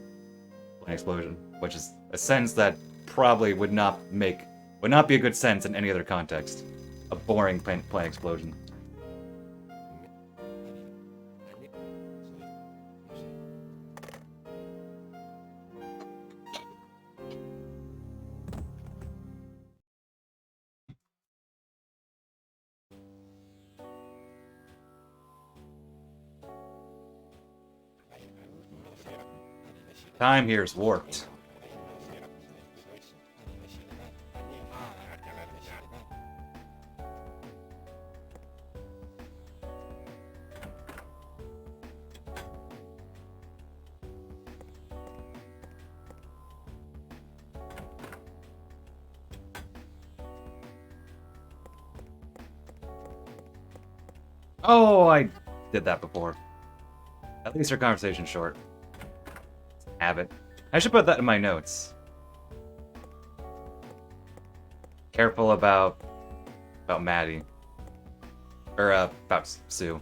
plane explosion, which is a sentence that probably would not be a good sentence in any other context. A boring plane explosion. Time here is warped. Oh, I did that before. At least our conversation's short. Have it. I should put that in my notes. Careful about Maddie. Or, about Sue.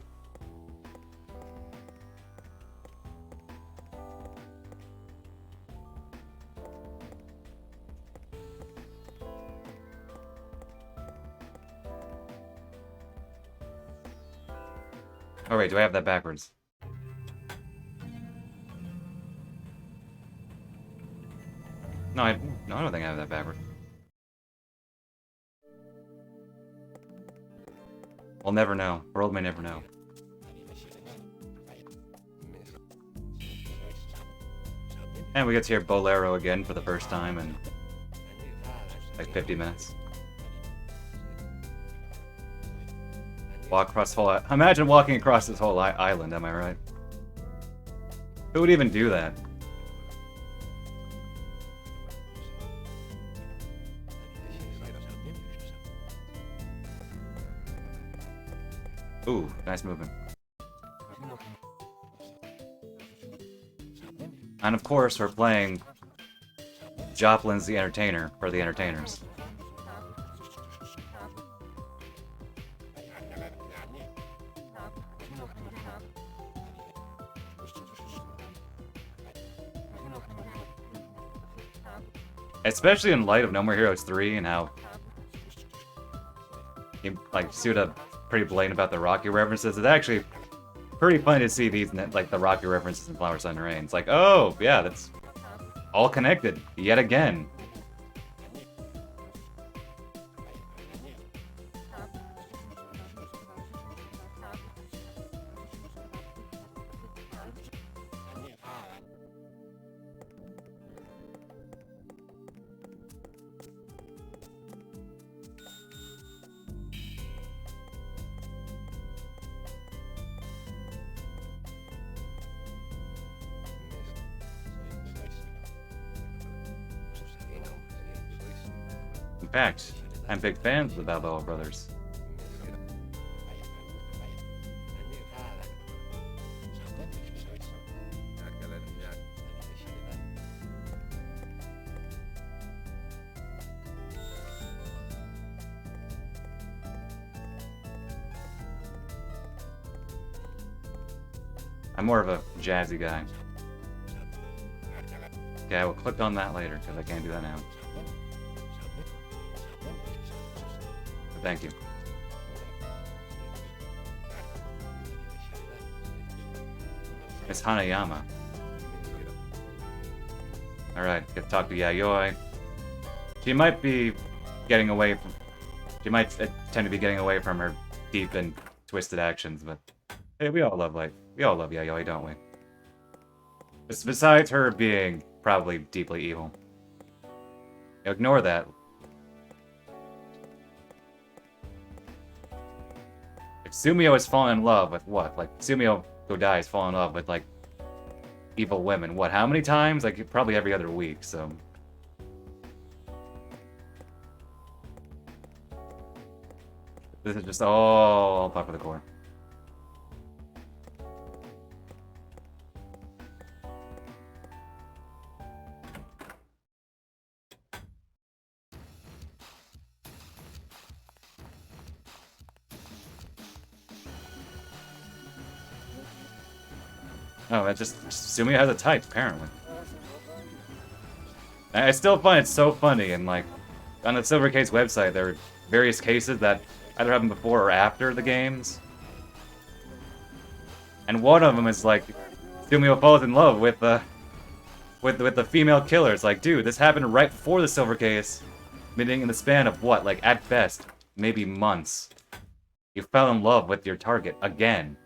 Oh wait, do I have that backwards? No, I don't think I have that backwards. We'll never know. World may never know. And we get to hear Bolero again for the first time in like 50 minutes. Walk across the whole... Imagine walking across this whole island, am I right? Who would even do that? Ooh, nice movement. And of course, we're playing Joplin's The Entertainer for the entertainers. Especially in light of No More Heroes 3 and how he, like, Suda pretty blatant about the Rocky references. It's actually pretty funny to see these, like, the Rocky references in Flower, Sun, and Rain. It's like, oh, yeah, that's all connected, yet again. In fact, I'm big fans of the Balboa brothers. I'm more of a jazzy guy. Okay, I will click on that later, because I can't do that now. But thank you. It's Hanayama. Alright, get to talk to Yayoi. She might be getting away from... She might tend to be getting away from her deep and twisted actions, but... Hey, we all love Yayoi, don't we? Besides her being probably deeply evil. Ignore that. If Sumio has fallen in love with what? Like, Sumio Godai has fallen in love with, like, evil women. What, how many times? Like, probably every other week, so... This is just all par for the core. Oh, that just... Sumio has a type, apparently. I still find it so funny, and like, on the Silver Case website, there are various cases that either happened before or after the games. And one of them is like, Sumio falls in love with the female killer. It's like, dude, this happened right before the Silver Case. Meaning in the span of what, like, at best, maybe months. You fell in love with your target again.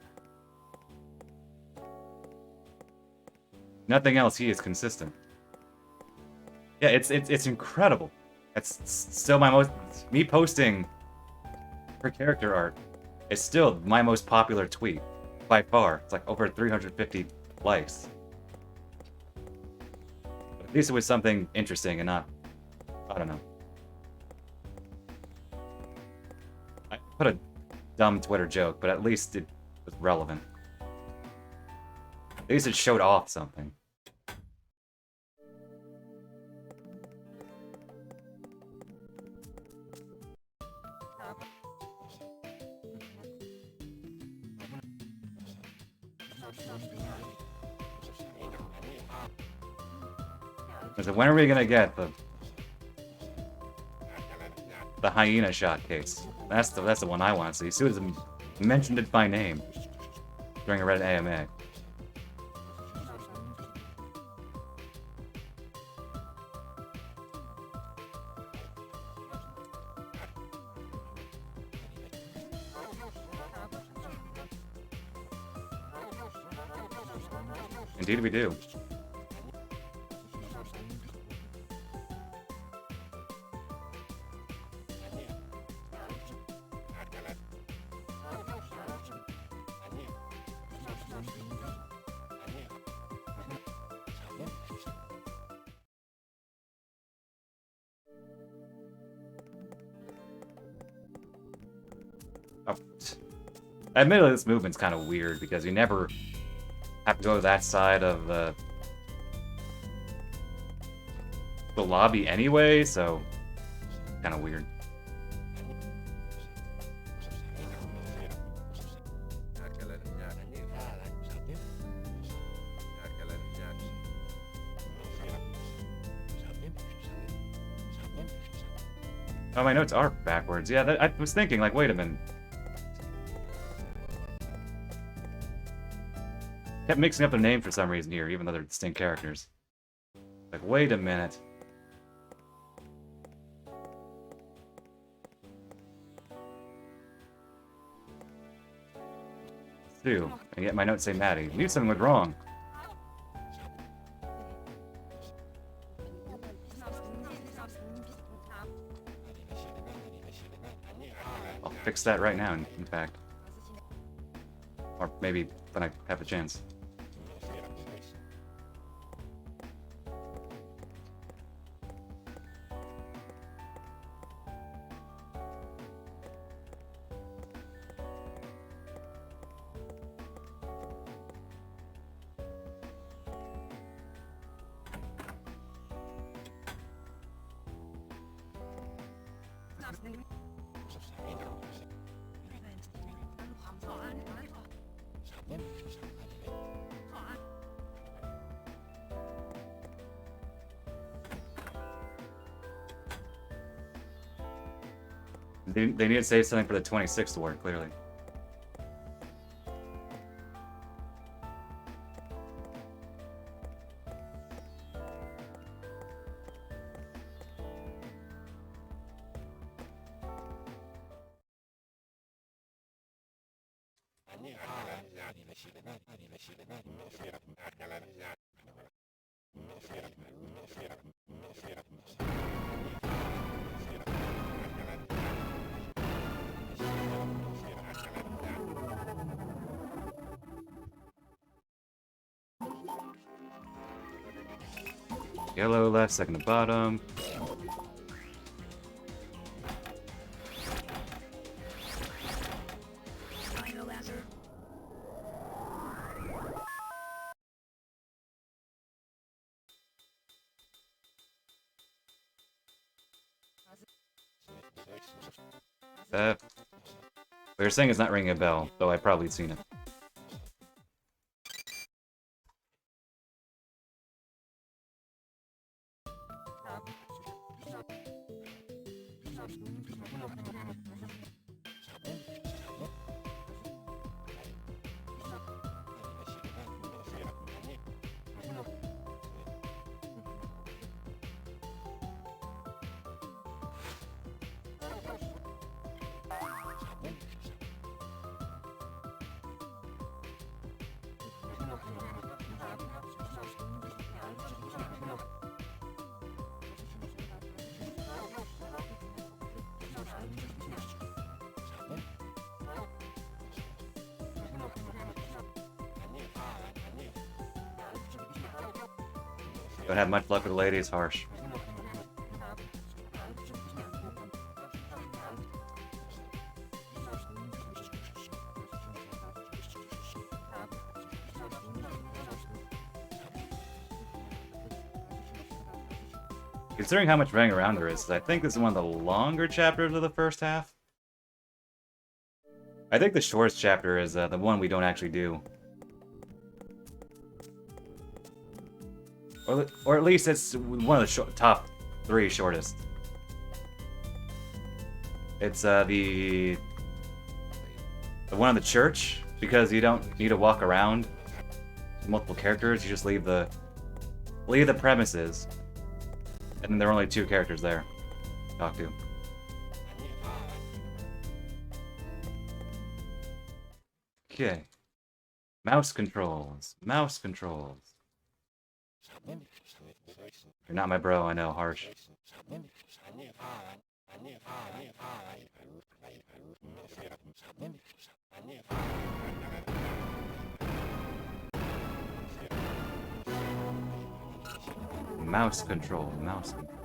Nothing else he is consistent. Yeah, it's incredible. It's still my most... Me posting her character art is still my most popular tweet. By far. It's like over 350 likes. But at least it was something interesting and not... I don't know. I put a dumb Twitter joke, but at least it was relevant. At least it showed off something. So when are we gonna get the hyena shot case? That's the one I want to see. Susan mentioned it by name. during a Reddit AMA. Indeed we do. Oh. Admittedly, this movement's kind of weird because you never have to go to that side of the lobby anyway, so kind of weird. Oh, my notes are backwards. Yeah, I was thinking, like, wait a minute. Kept mixing up their name for some reason here, even though they're distinct characters. Like, wait a minute. Sue, and yet my notes say Maddie. Knew something went wrong. I'll fix that right now, in fact. Or maybe when I have a chance. They need to save something for the 26th award, clearly. Yellow left, second to bottom. They're saying it's not ringing a bell, though I've probably seen it. Don't have much luck with the ladies, harsh. Considering how much running around there is, I think this is one of the longer chapters of the first half. I think the shortest chapter is the one we don't actually do. Or at least it's one of the top 3 shortest. It's the one in the church, because you don't need to walk around multiple characters. You just leave the premises, and then there are only 2 characters there to talk to. Okay. Mouse controls. Mouse controls. You're not my bro, I know, harsh. Mouse control, mouse control.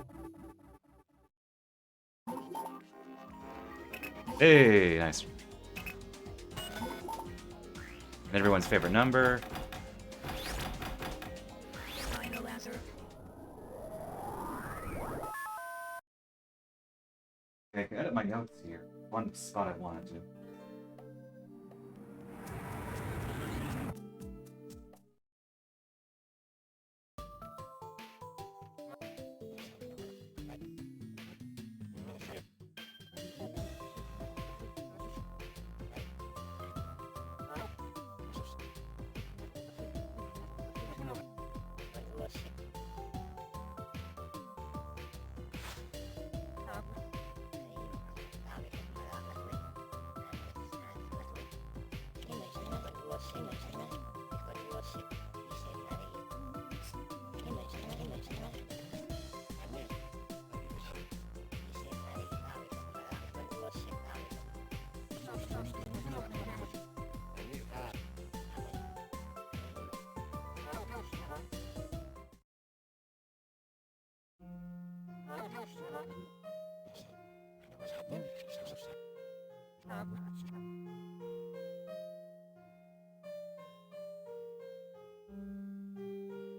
Hey, nice. And everyone's favorite number. Okay, I can edit my notes here. One spot I wanted to.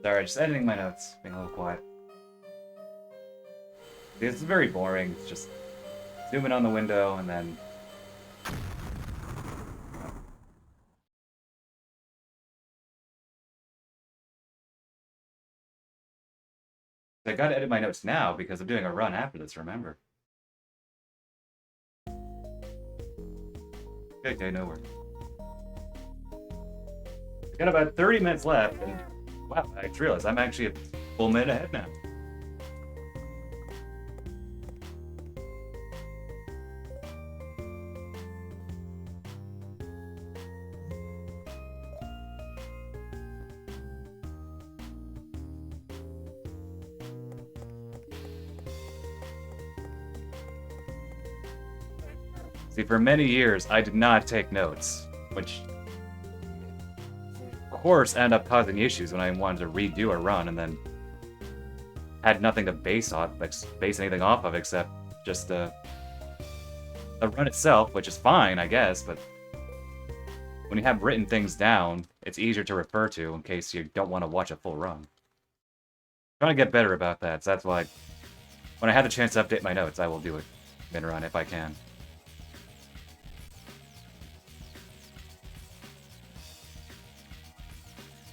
Sorry, just editing my notes, being a little quiet. This is very boring. It's just zoom in on the window and then. I gotta edit my notes now because I'm doing a run after this, remember? Okay, no worries. I got about 30 minutes left, and wow, I just realized I'm actually a full minute ahead now. See, for many years, I did not take notes, which, of course, ended up causing issues when I wanted to redo a run and then had nothing to base anything off of except just the run itself, which is fine, I guess, but when you have written things down, it's easier to refer to in case you don't want to watch a full run. I'm trying to get better about that, so that's why when I have the chance to update my notes, I will do it mid-run if I can.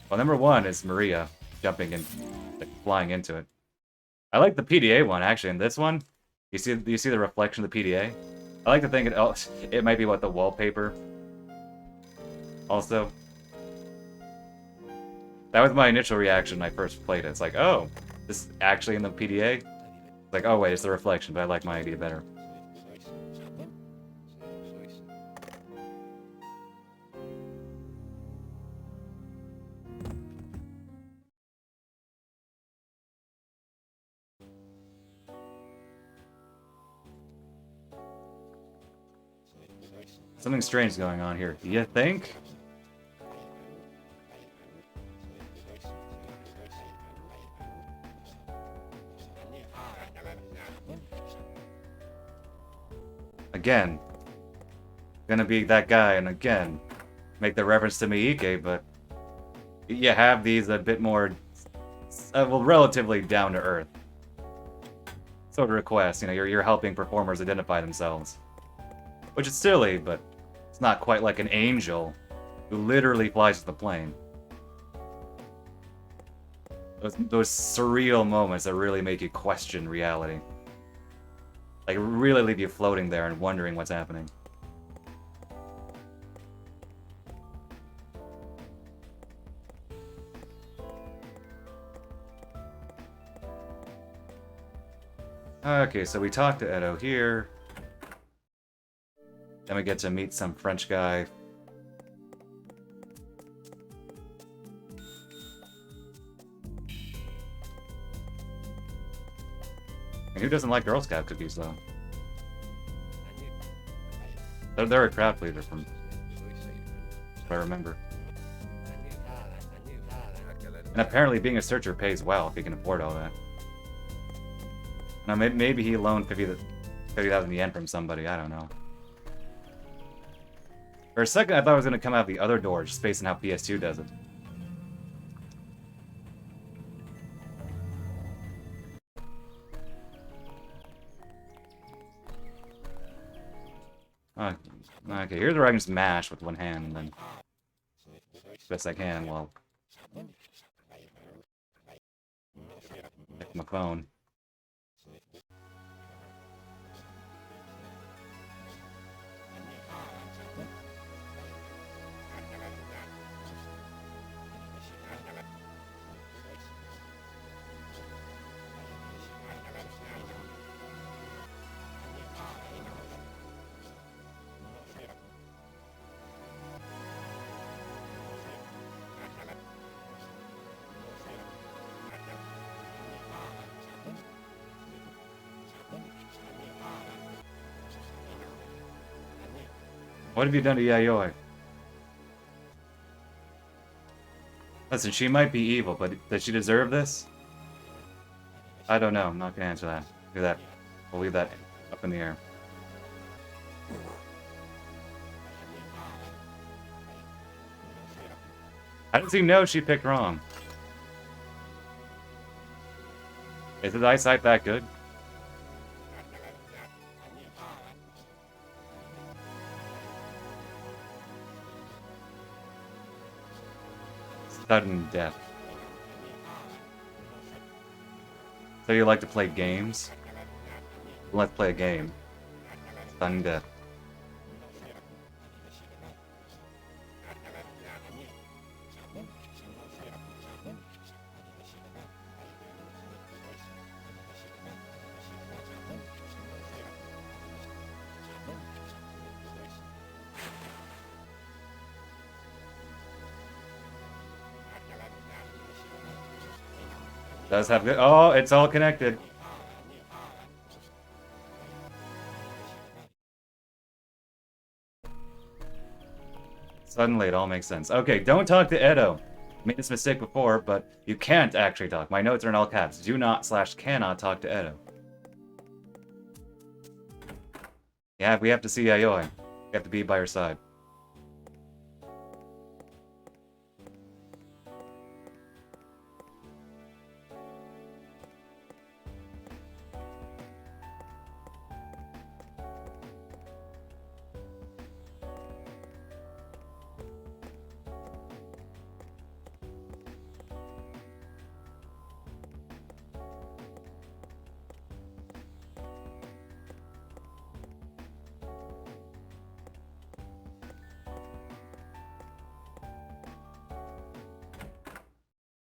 Well, number 1 is Maria jumping and flying into it. I like the PDA one actually. In this one, you see the reflection of the PDA. I like to think it might be what the wallpaper. Also, that was my initial reaction when I first played it. It's like, oh, this is actually in the PDA. It's like, oh wait, it's the reflection, but I like my idea better. Something strange is going on here. Do you think? Again. Gonna be that guy, and again, make the reference to Miike, but you have these a bit more, well, relatively down-to-earth sort of requests. You know, you're helping performers identify themselves. Which is silly, but it's not quite like an angel who literally flies the plane. Those surreal moments that really make you question reality. Like, really leave you floating there and wondering what's happening. Okay, so we talked to Edo here. Then we get to meet some French guy. And who doesn't like Girl Scout cookies, though? They're a crowd pleaser from what I remember. And apparently being a searcher pays well if you can afford all that. Now, maybe he loaned 50,000 yen from somebody, I don't know. For a second, I thought I was going to come out the other door, just based on how PS2 does it. Okay, here's where I can just mash with one hand, and then... best I can while... pick my phone. What have you done to Yayoi? Listen, she might be evil, but does she deserve this? I don't know. I'm not gonna answer that. Do that. We'll leave that up in the air. How does he know she picked wrong? Is his eyesight that good? Sudden death. So you like to play games? Let's play a game. Sudden death. Does have good. Oh, it's all connected. Suddenly, it all makes sense. Okay, don't talk to Edo. Made this mistake before, but you can't actually talk. My notes are in all caps. Do not / cannot talk to Edo. Yeah, we have to see Yayoi. We have to be by her side.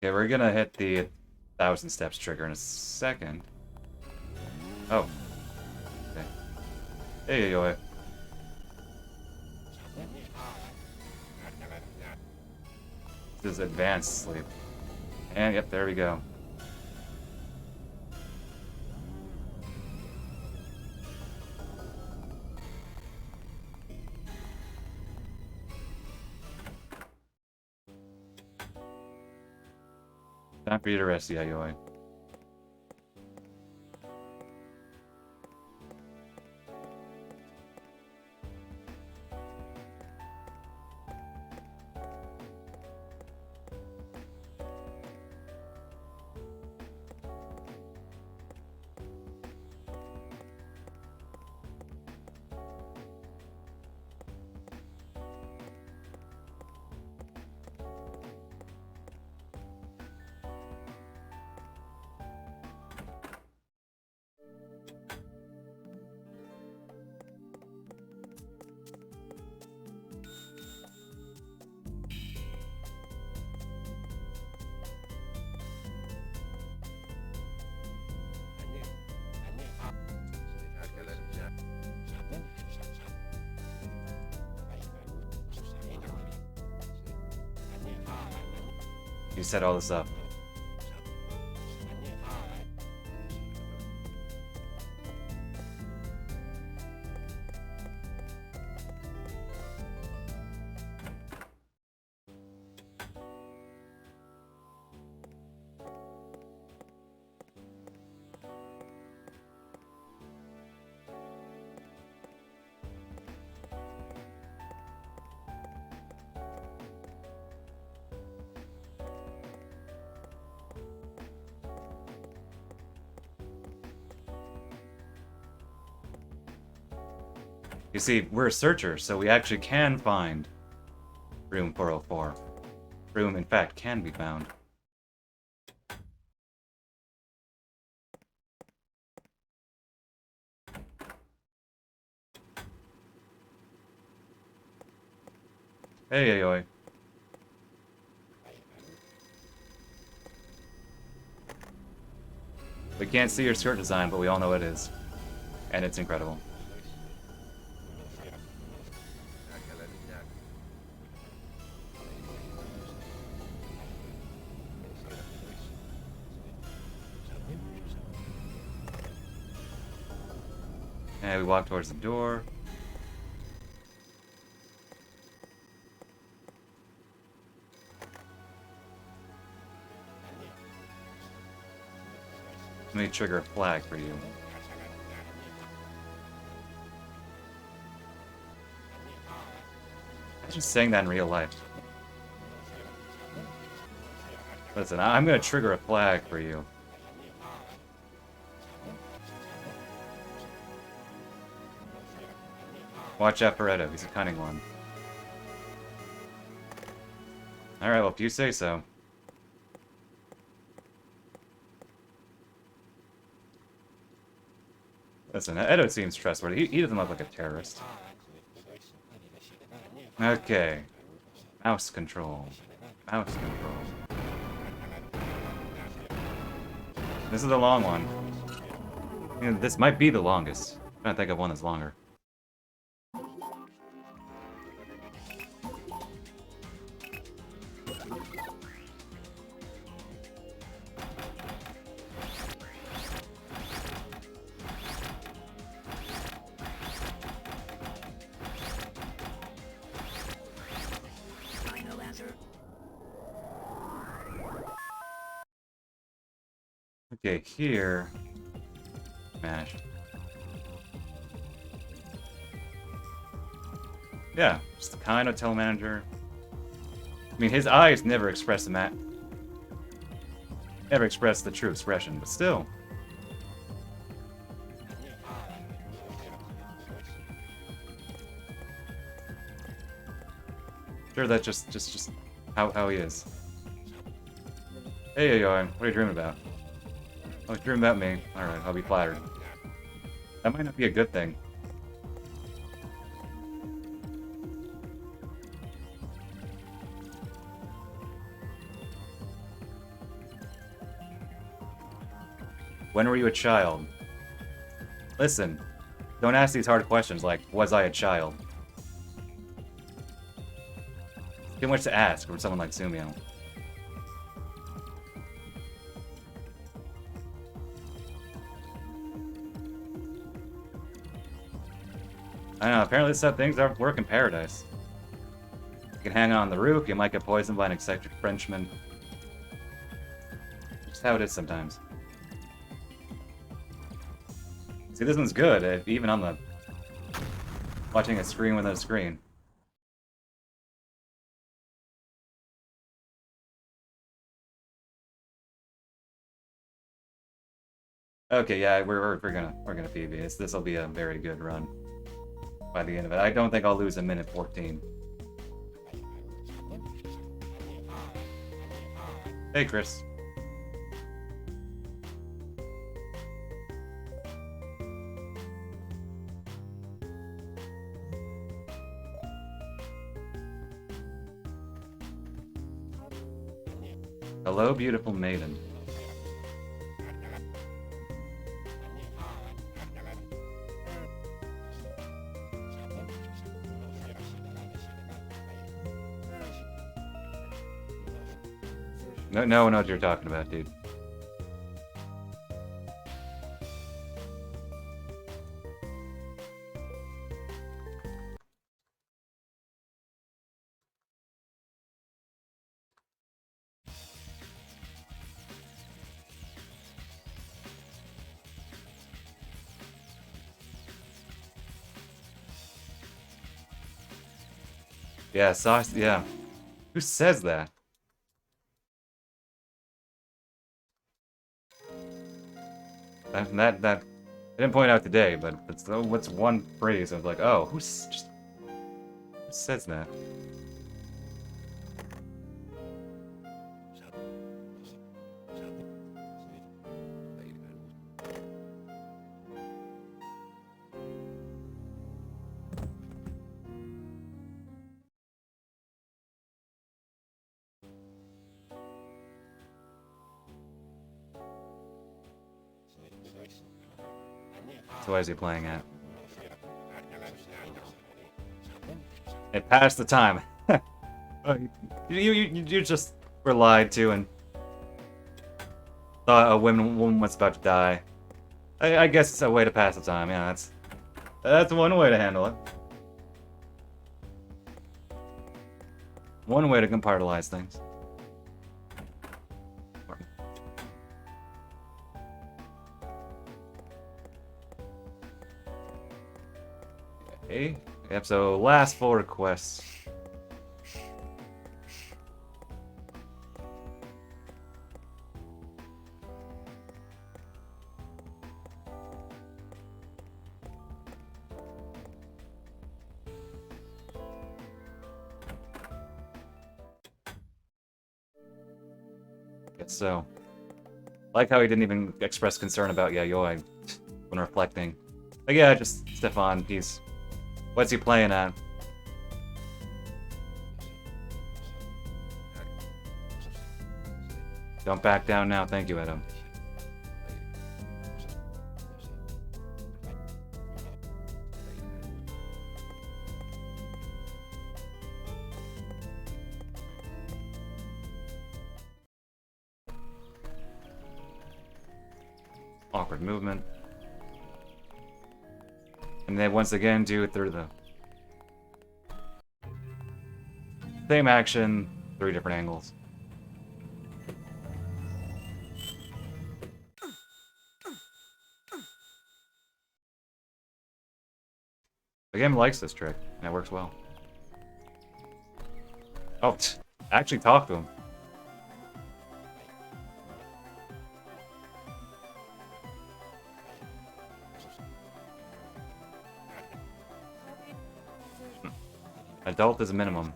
Okay, we're gonna hit the 1,000 steps trigger in a second. Oh. Okay. Hey, Yayoi. This is advanced sleep. And yep, there we go. Time for you to rest, Yayoi. You set all this up. You see, we're searchers, so we actually can find room 404. Room, in fact, can be found. Hey, Aoi. We can't see your skirt design, but we all know it is. And it's incredible. And we walk towards the door. Let me trigger a flag for you. I'm just saying that in real life. Listen, I'm gonna trigger a flag for you. Watch out for Edo, he's a cunning one. Alright, well, if you say so. Listen, Edo seems trustworthy. He doesn't look like a terrorist. Okay. Mouse control. Mouse control. This is the long one. You know, this might be the longest. I'm trying to think of one that's longer. Okay, here. Mash. Yeah, just the kind of telemanager. I mean, his eyes never express the never express the true expression, but still. Sure, that's just how he is. Hey, Aoi, what are you dreaming about? Oh, you're dreaming about me. Alright, I'll be flattered. That might not be a good thing. When were you a child? Listen, don't ask these hard questions like, was I a child? Too much to ask from someone like Sumio. I don't know, apparently this is how things work in paradise. You can hang on the roof, you might get poisoned by an eccentric Frenchman. Just how it is sometimes. See, this one's good, even on the... watching a screen within a screen. Okay, yeah, we're gonna PB. This will be a very good run by the end of it. I don't think I'll lose a minute 14. Hey, Chris. Hello, beautiful maiden. No one knows what you're talking about, dude. Yeah, sauce. Yeah. Who says that? That I didn't point out today, but it's what's one phrase I was like, oh, who says that? So what is he playing at? It passed the time. Oh, you just were lied to and thought a woman was about to die. I guess it's a way to pass the time. Yeah, that's one way to handle it. One way to compartmentalize things. Okay. Yep, so last 4 requests. Guess so. Like how he didn't even express concern about Yayoi when reflecting. Like, yeah, just Stefan, what's he playing at? Don't back down now, thank you, Adam. Awkward movement. And then once again do it through the same action, 3 different angles. The game likes this trick, and it works well. Oh, actually talk to him. Adult is a minimum.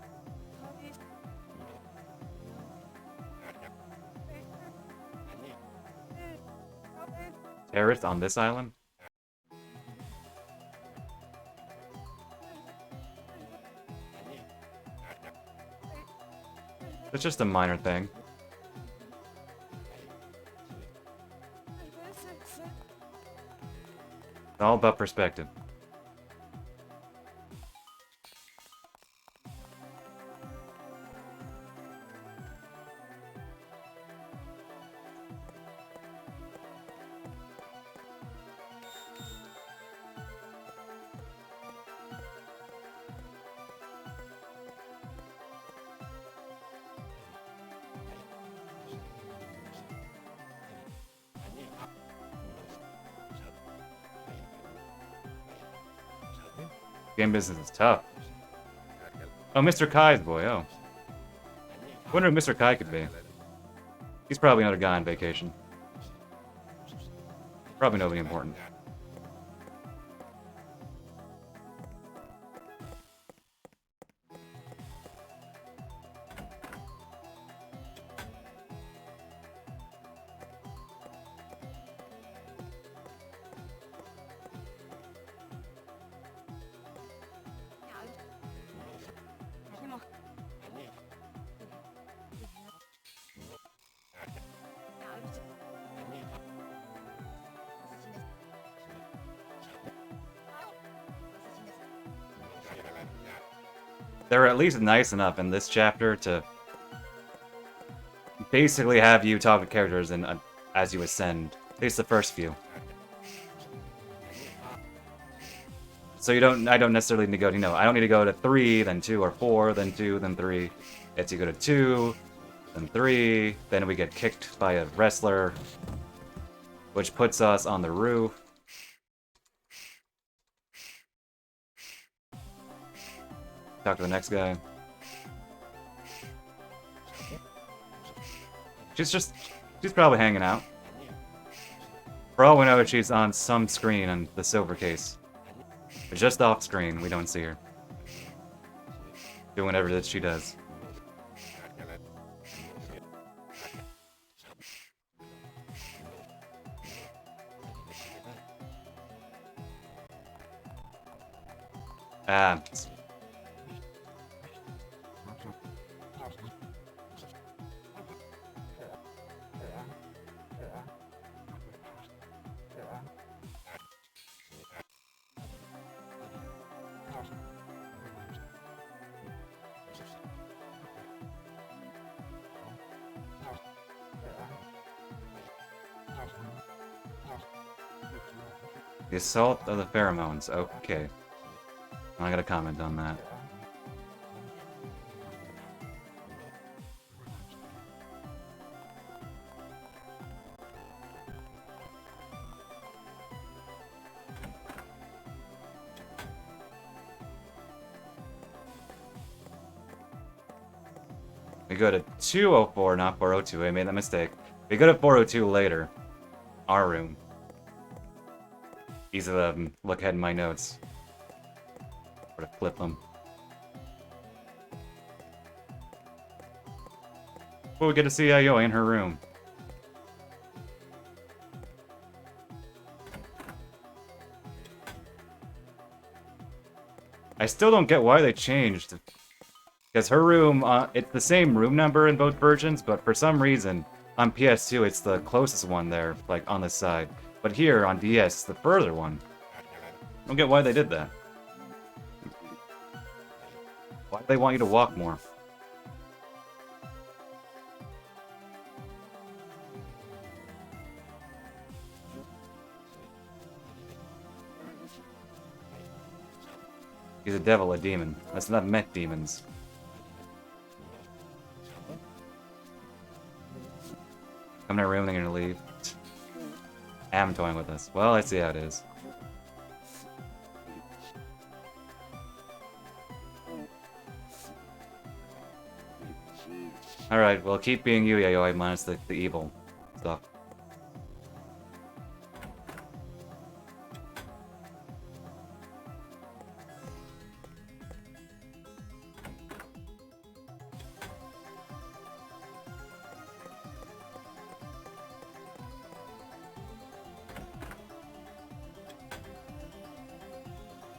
Terrorist on this island? It's just a minor thing. It's all about perspective. Game business is tough. Oh, Mr. Kai's boy, oh. Wonder who Mr. Kai could be. He's probably another guy on vacation. Probably nobody important. They're at least nice enough in this chapter to basically have you talk to characters and as you ascend. At least the first few. So I don't necessarily need to go, I don't need to go to 3, then 2, or 4, then 2, then 3. It's you go to 2, then 3, then we get kicked by a wrestler, which puts us on the roof. Talk to the next guy. She's probably hanging out. For all we know, she's on some screen on the silver case. But just off screen, we don't see her. Doing whatever that she does. Ah. The assault of the pheromones. Okay. I gotta comment on that. We go to 204, not 402. I made that mistake. We go to 402 later. Our room. Easy to look ahead in my notes. Or to flip them. Well, we get to see Yayoi in her room. I still don't get why they changed. Because her room, it's the same room number in both versions, but for some reason, on PS2, it's the closest one there, like, on this side. But here, on DS, it's the further one. I don't get why they did that. Why do they want you to walk more? He's a devil, a demon. That's not met demons. Come to our room, then you're gonna leave. Am toying with us. Well, I see how it is. Alright, well, keep being you, Yayoi, minus the evil stuff.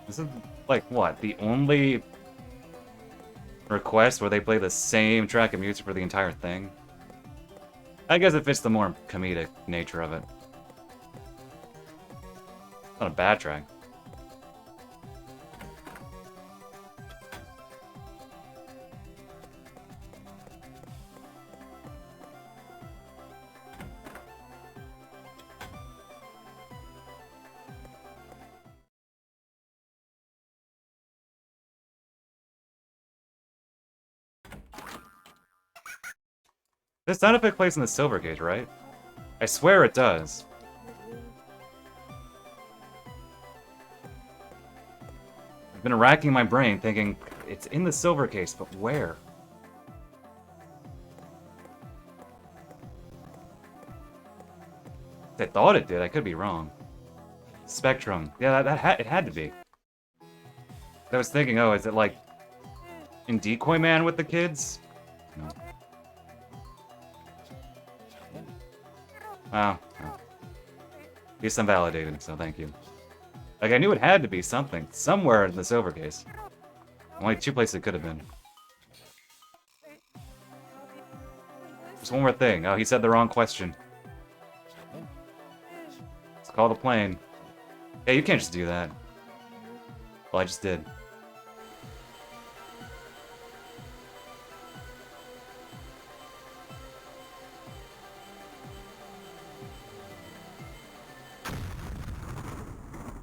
This is, like, what? The only request where they play the same track of music for the entire thing? I guess it fits the more comedic nature of it. Not a bad track. This sound effect plays in the silver cage, right? I swear it does. I've been racking my brain thinking, it's in the silver case, but where? I thought it did, I could be wrong. Spectrum. Yeah, it had to be. I was thinking, oh, is it like in Decoy Man with the kids? No. Oh, well. At least I'm validated, so thank you. Like, I knew it had to be something. Somewhere in the silver case. Only two places it could have been. Just one more thing. Oh, he said the wrong question. Let's call the plane. Hey, you can't just do that. Well, I just did.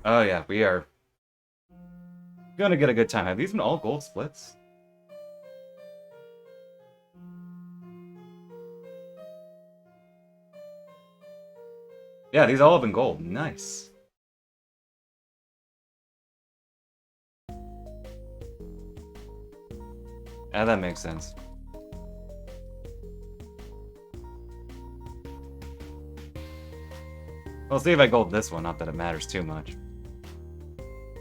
Oh yeah, we are gonna get a good time. Have these been all gold splits? Yeah, these all have been gold. Nice. Yeah, that makes sense. We'll see if I gold this one, not that it matters too much.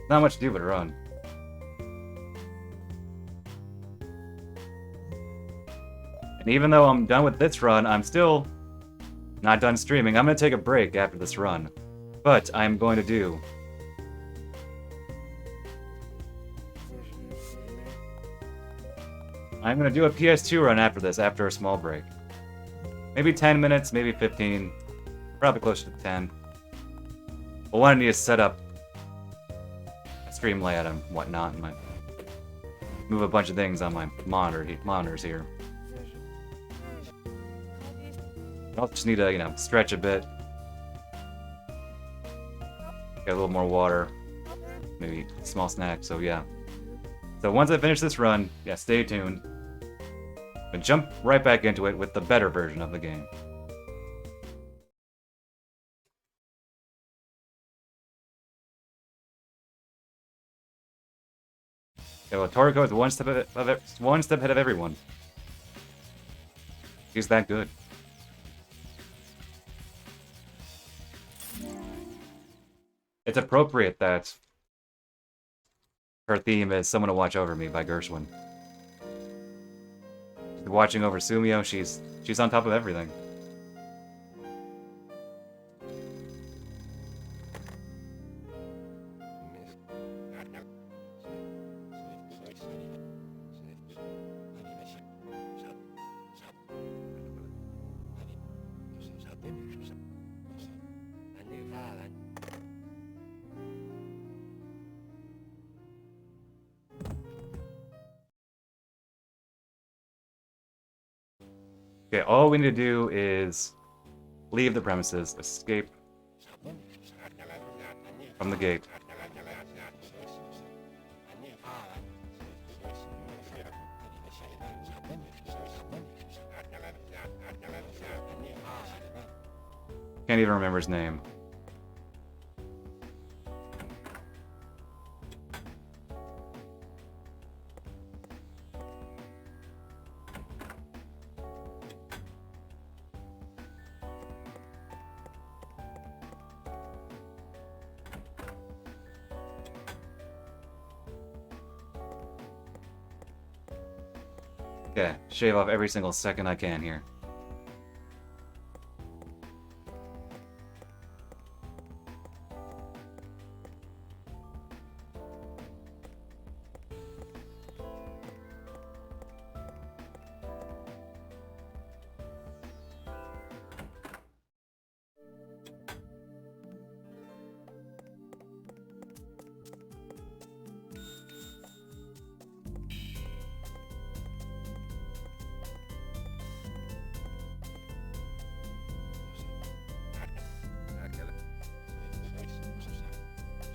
Not much to do but run. And even though I'm done with this run, I'm still not done streaming. I'm going to take a break after this run. But I'm going to do... I'm going to do a PS2 run after this, after a small break. Maybe 10 minutes, maybe 15. Probably closer to 10. But one I need to set up a stream layout and whatnot. And move a bunch of things on my monitors here. I'll just need to, you know, stretch a bit. Get a little more water. Maybe a small snack, so yeah. So once I finish this run, yeah, stay tuned. And jump right back into it with the better version of the game. Yeah, well, Toriko is one step ahead of everyone. He's that good. It's appropriate that her theme is "Someone to Watch Over Me" by Gershwin. Watching over Sumio, she's on top of everything. Okay, all we need to do is leave the premises, escape from the gate. Can't even remember his name. Okay, shave off every single second I can here.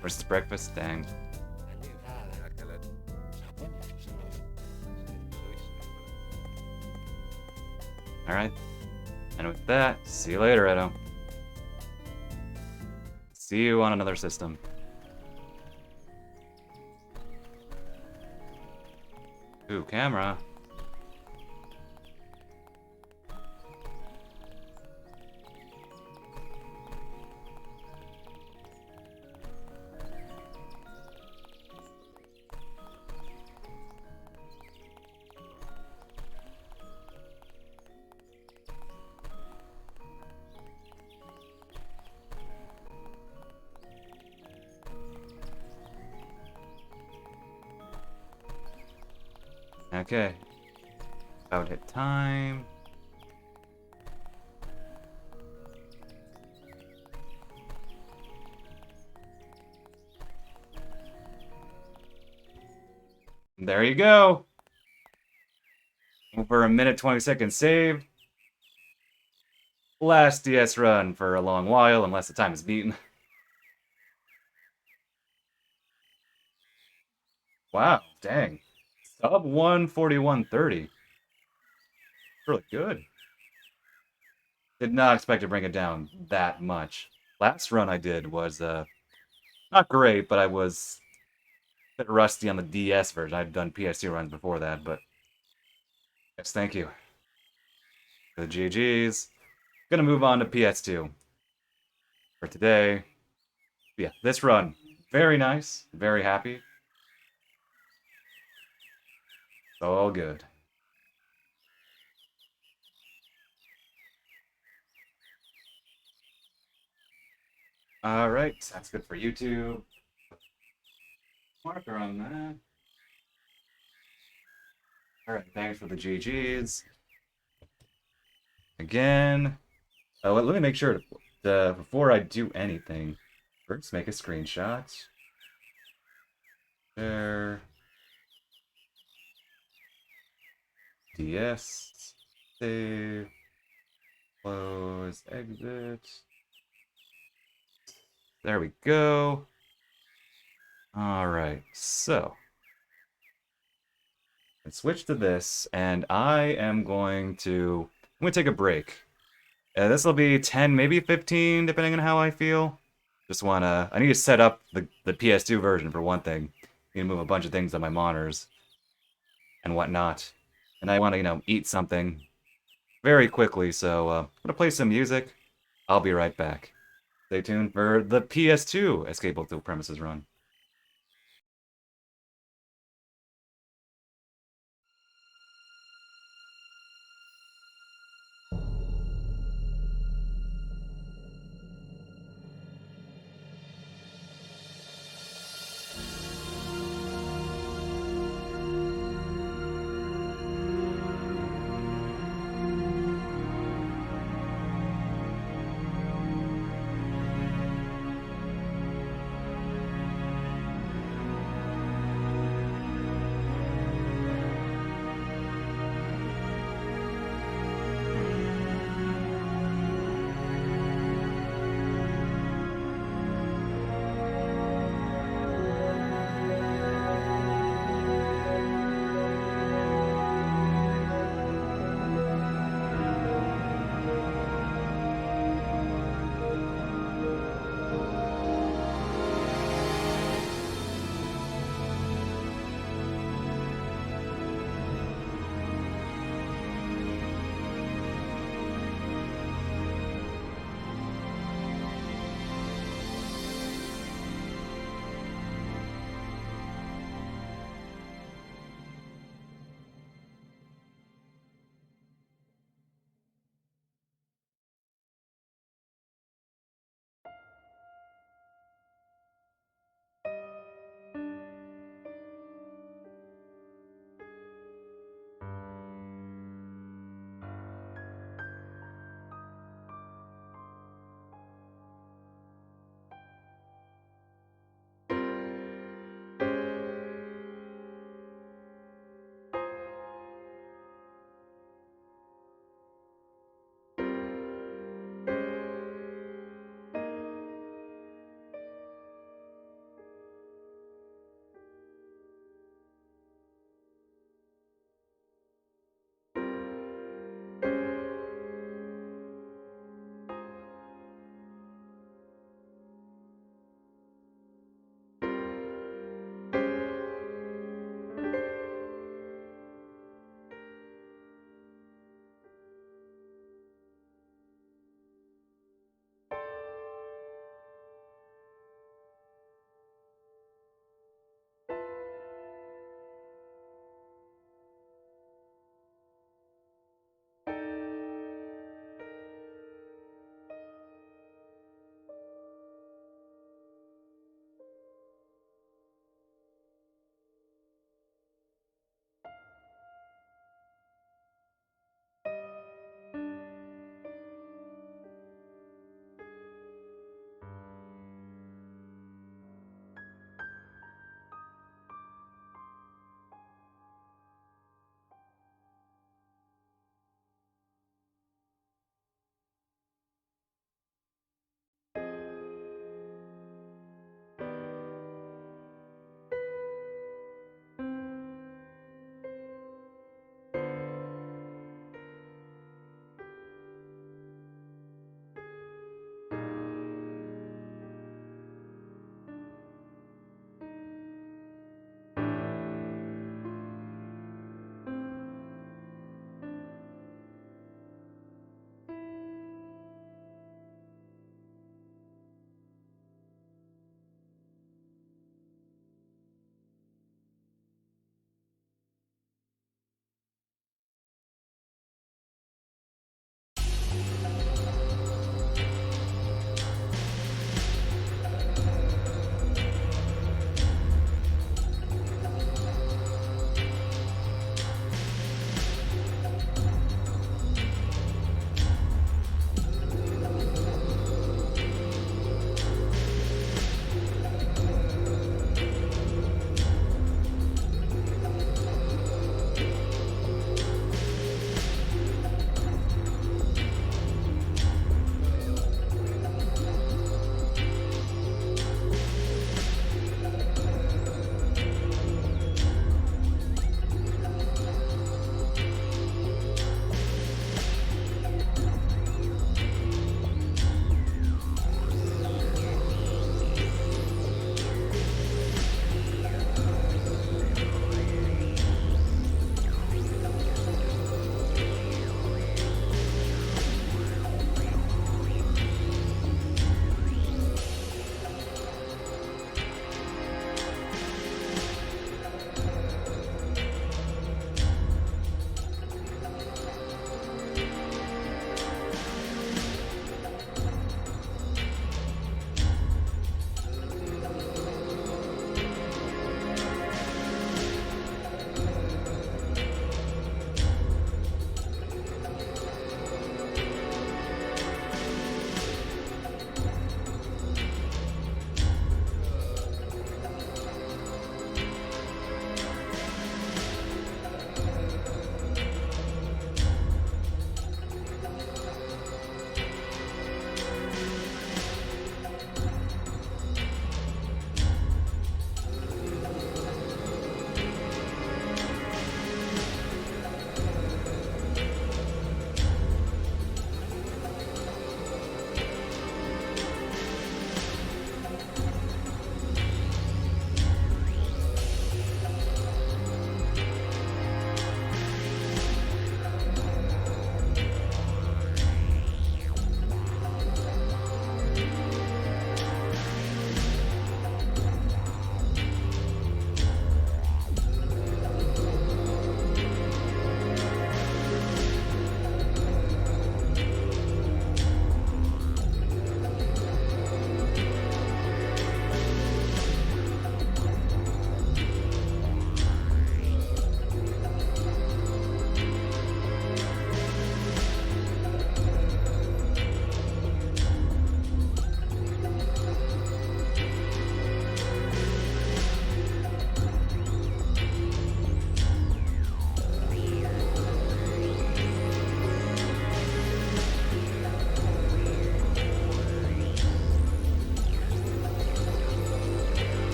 Where's his breakfast? Dang. Alright. And with that, see you later, Edo. See you on another system. Ooh, camera. Okay. About hit time. There you go. Over a minute 20-second save. Last DS run for a long while, unless the time is beaten. Wow, dang. Sub 141.30. Really good. Did not expect to bring it down that much. Last run I did was not great, but I was a bit rusty on the DS version. I'd done PS2 runs before that, but yes, thank you. The GG's. Gonna move on to PS2 for today. Yeah, this run, very nice, very happy. All good. All right, that's good for YouTube. Marker on that. All right, thanks for the GG's. Again. Let me make sure to, before I do anything, first make a screenshot. There. DS. Save. Close. Exit. There we go. Alright, so. Let's switch to this, and I am going to... I'm going to take a break. This will be 10, maybe 15, depending on how I feel. Just wanna... I need to set up the PS2 version, for one thing. Need to move a bunch of things on my monitors. And whatnot. And I want to, eat something very quickly, so I'm going to play some music. I'll be right back. Stay tuned for the PS2 Escape to Premises run.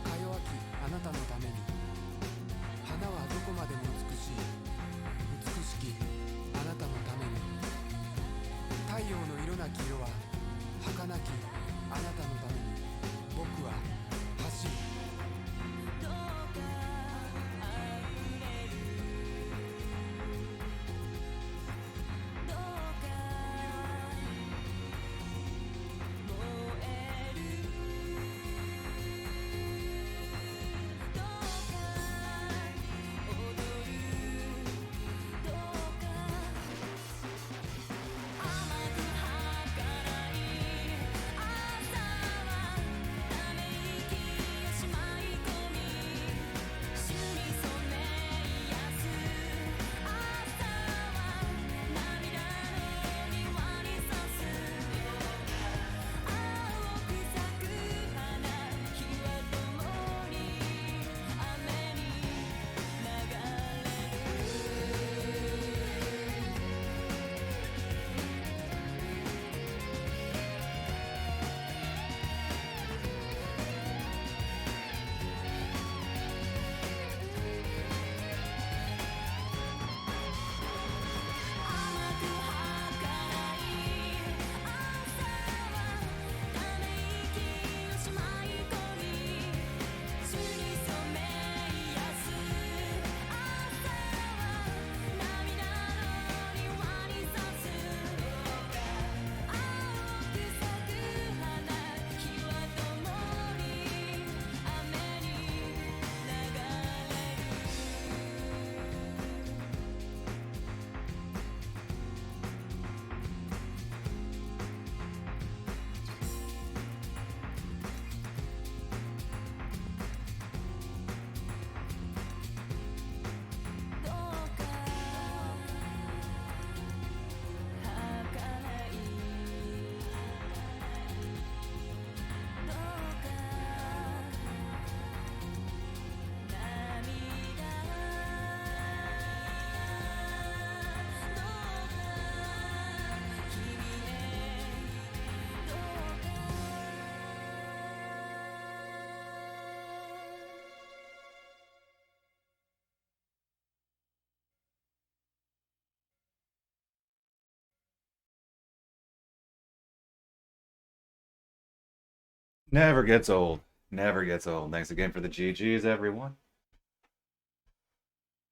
か弱きあなたのために花はどこまでも美しい美しきあなたのために太陽の色なき色は儚きあなたのために僕は走るNever gets old. Never gets old. Thanks again for the GGs, everyone.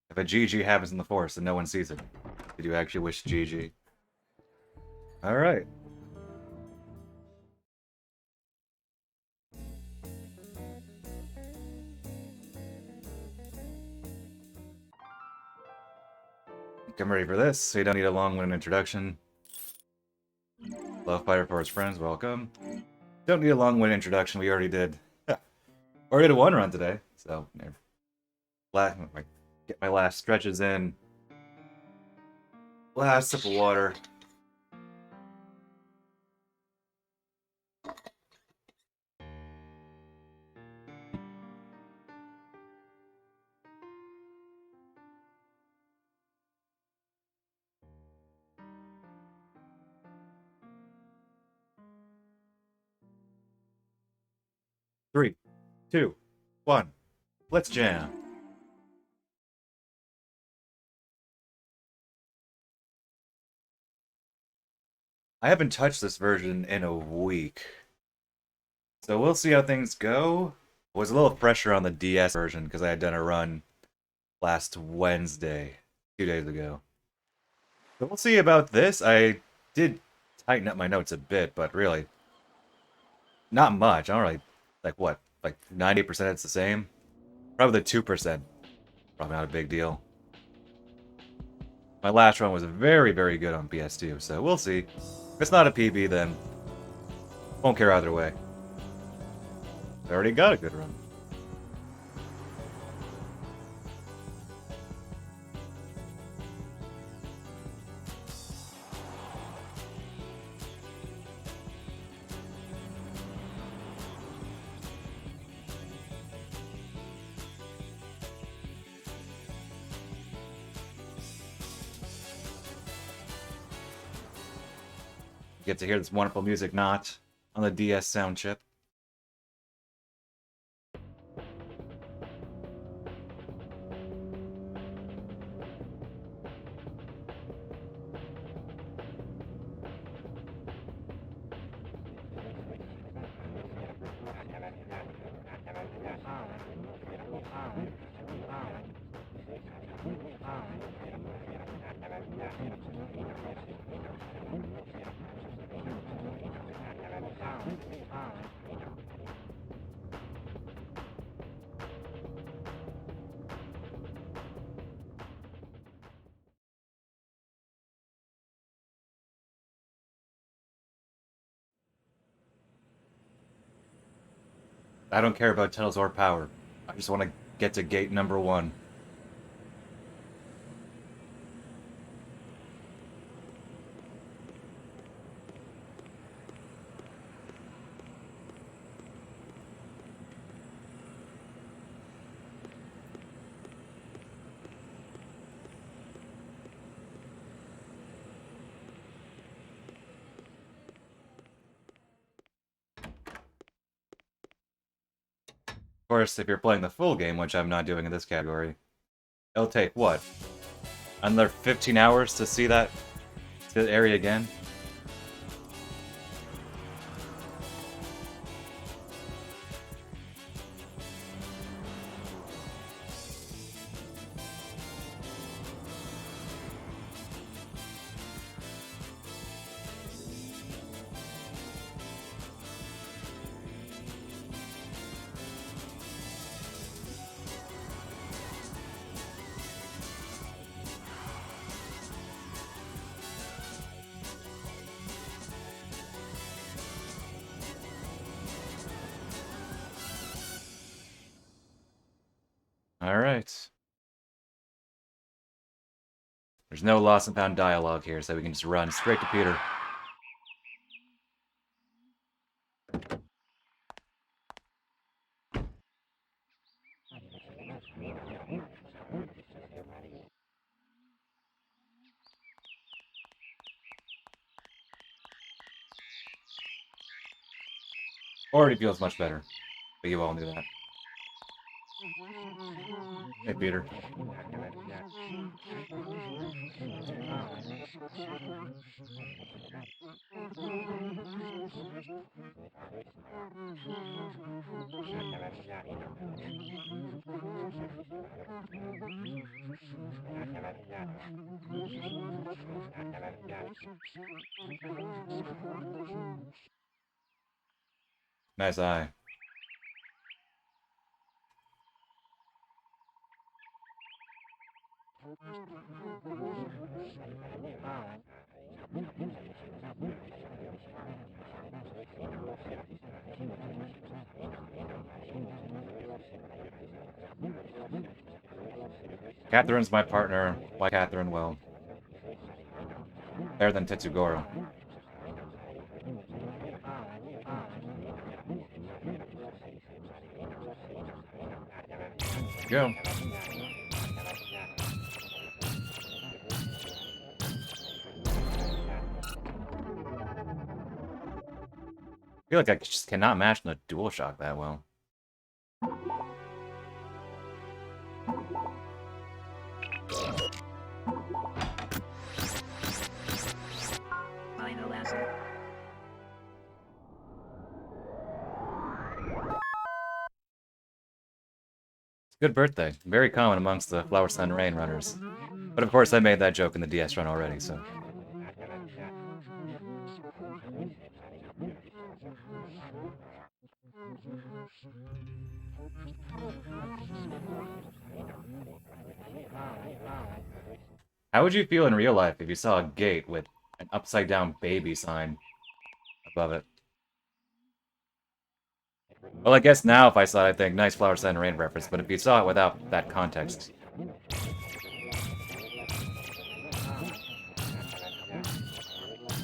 If a GG happens in the forest and no one sees it, did you actually wish GG? Alright. I'm ready for this, so you don't need a long-winded introduction. Love Fighter for his friends, welcome. Don't need a long-winded introduction, we already did. Already did a one run today, so get my last stretches in. Last sip of water. Three, two, one. Let's jam. I haven't touched this version in a week. So we'll see how things go. I was a little fresher on the DS version because I had done a run last Wednesday, 2 days ago. So we'll see about this. I did tighten up my notes a bit, but really, not much. I don't really, like what, like 90% it's the same? Probably the 2%. Probably not a big deal. My last run was very, very good on PS2, so we'll see. If it's not a PB, then won't care either way. I already got a good run. Get to hear this wonderful music not on the DS sound chip. I don't care about titles or power. I just want to get to gate number 1. Of course, if you're playing the full game, which I'm not doing in this category, it'll take, what? Another 15 hours to see that area again? Alright. There's no lost and found dialogue here, so we can just run straight to Peter. Already feels much better, but you all knew that. Hey, Peter. Nice eye. Catherine's my partner. Why Catherine? Well, better than Tetsugoro. Go. I feel like I just cannot match the DualShock that well. Good birthday. Very common amongst the Flower Sun Rain runners. But of course I made that joke in the DS run already, so... How would you feel in real life if you saw a gate with an upside-down baby sign above it? Well, I guess now if I saw it, I'd think, nice Flower Sun Rain reference, but if you saw it without that context...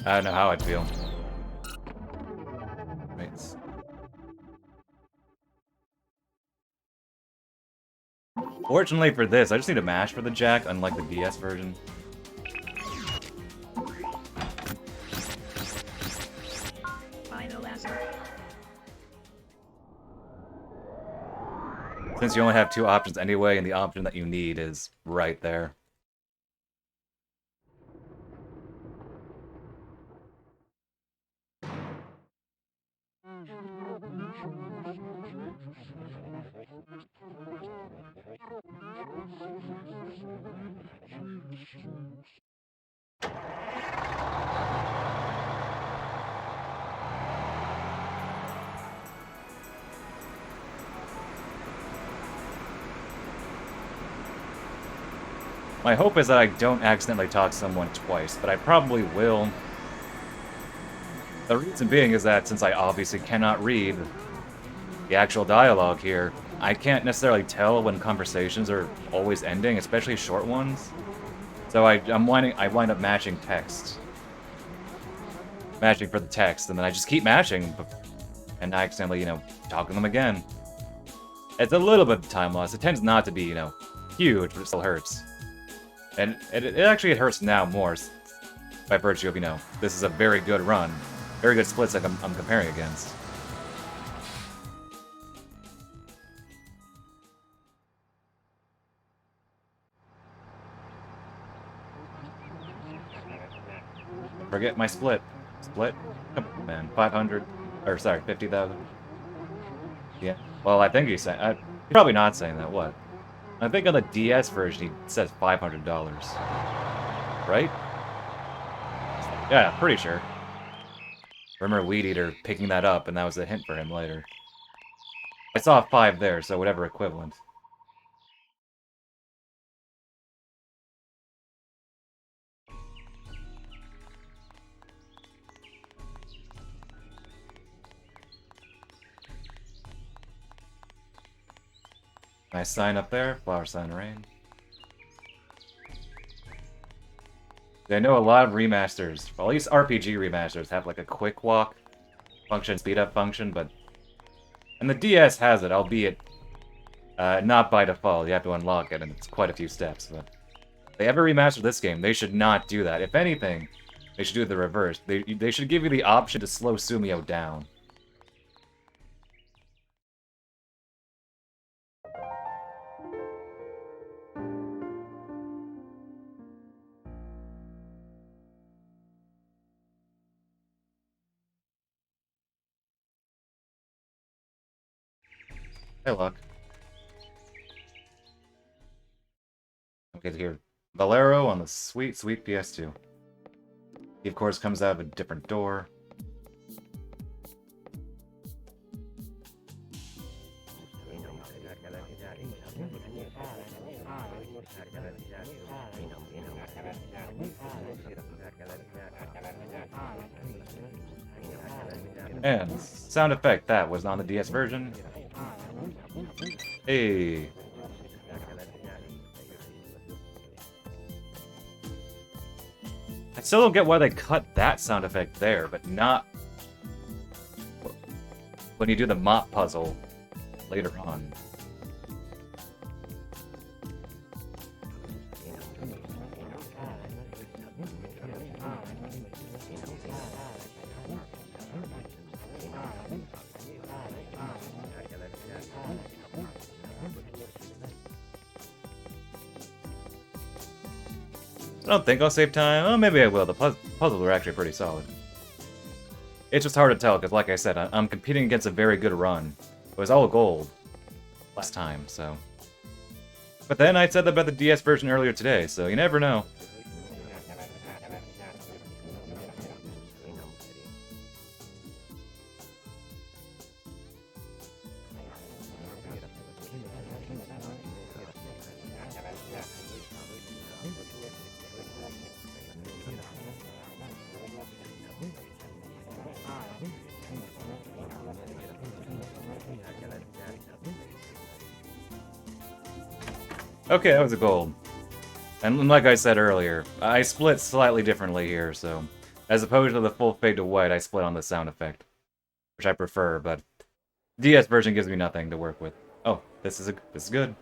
I don't know how I'd feel. Right. Fortunately for this, I just need to mash for the jack, unlike the DS version. Since you only have 2 options anyway, and the option that you need is right there. My hope is that I don't accidentally talk to someone twice, but I probably will. The reason being is that since I obviously cannot read the actual dialogue here, I can't necessarily tell when conversations are always ending, especially short ones. So I wind up matching text. Matching for the text, and then I just keep matching, and I accidentally, you know, talk to them again. It's a little bit of time loss. It tends not to be, you know, huge, but it still hurts. And it hurts now more by virtue of, you know, this is a very good run. Very good splits like I'm comparing against. Forget my split. Split? Come on, man. 500. Or, sorry, 50,000. Yeah. Well, I think he's saying... he's probably not saying that. What? I think on the DS version, he says $500. Right? Yeah, pretty sure. Remember Weed Eater picking that up, and that was a hint for him later. I saw a 5 there, so whatever equivalent. Nice sign up there. Flower sign rain. I know a lot of remasters, well, at least RPG remasters, have like a quick walk function, speed up function, but... And the DS has it, albeit not by default. You have to unlock it, and it's quite a few steps, but... If they ever remaster this game, they should not do that. If anything, they should do the reverse. They should give you the option to slow Sumio down. Hey, luck. Okay, here. Valero on the sweet, sweet PS2. He, of course, comes out of a different door. And sound effect that was on the DS version. Hey. I still don't get why they cut that sound effect there, but not when you do the mop puzzle later on. I don't think I'll save time. Oh, maybe I will. The puzzles are actually pretty solid. It's just hard to tell, because like I said, I'm competing against a very good run. It was all gold last time, so... But then I said that about the DS version earlier today, so you never know. Okay, that was a gold. And like I said earlier, I split slightly differently here, so... As opposed to the full fade to white, I split on the sound effect. Which I prefer, but... DS version gives me nothing to work with. Oh, this is good.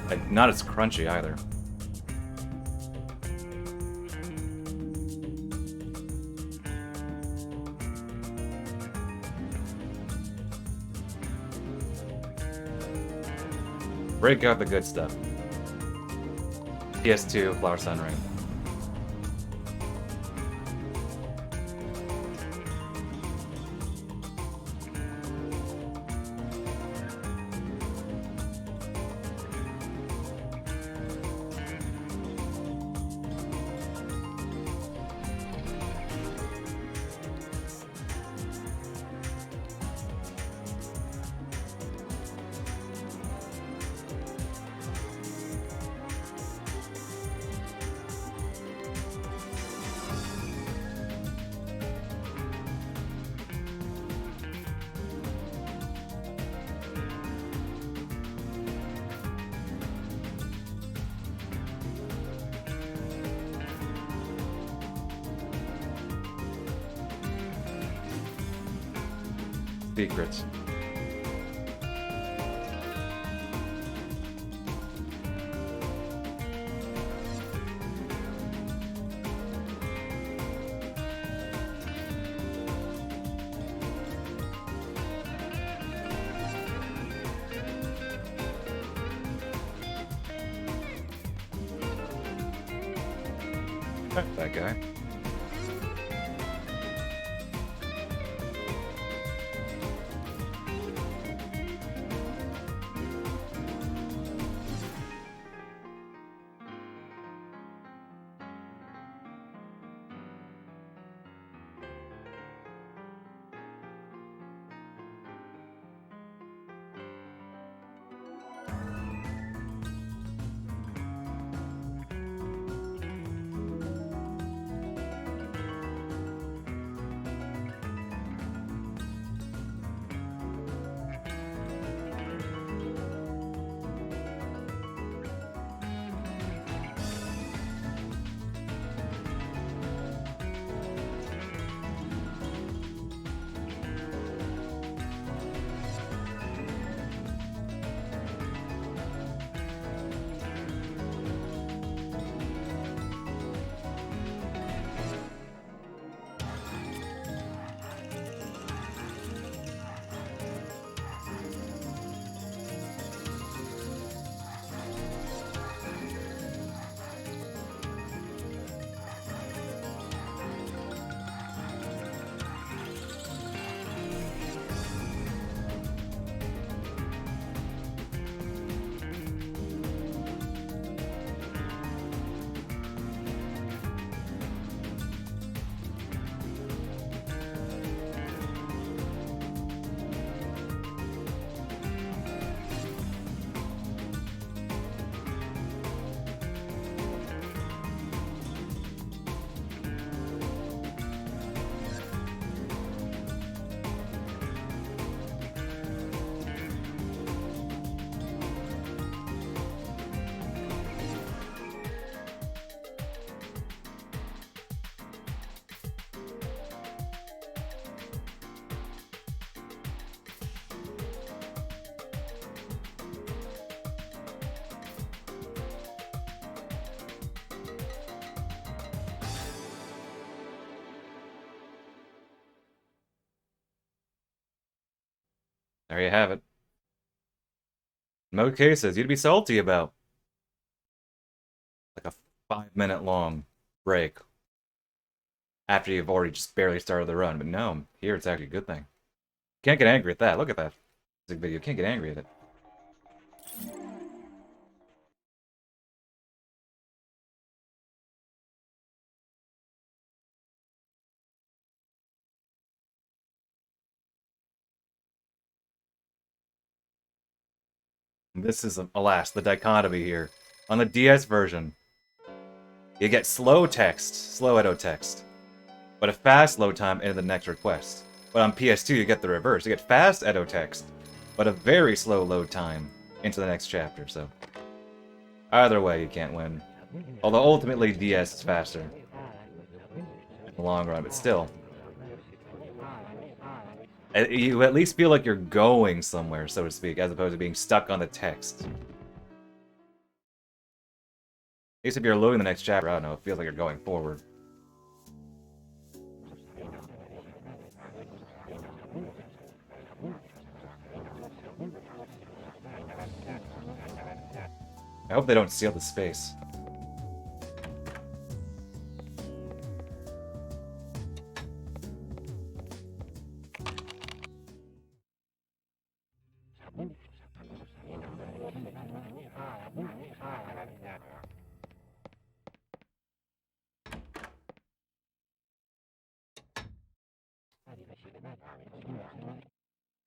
Like, not as crunchy either. Break out the good stuff. PS2, Flower Sun Ring. secrets. That guy. There you have it. Most cases, you'd be salty about like a 5-minute long break after you've already just barely started the run. But no, here it's actually a good thing. Can't get angry at that. Look at that music video. Can't get angry at it. This is, alas, the dichotomy here. On the DS version, you get slow text, slow Edo text, but a fast load time into the next request. But on PS2, you get the reverse. You get fast Edo text, but a very slow load time into the next chapter, so... Either way, you can't win. Although ultimately, DS is faster. In the long run, but still. You at least feel like you're going somewhere, so to speak, as opposed to being stuck on the text. At least if you're loading the next chapter, I don't know, it feels like you're going forward. I hope they don't seal the space.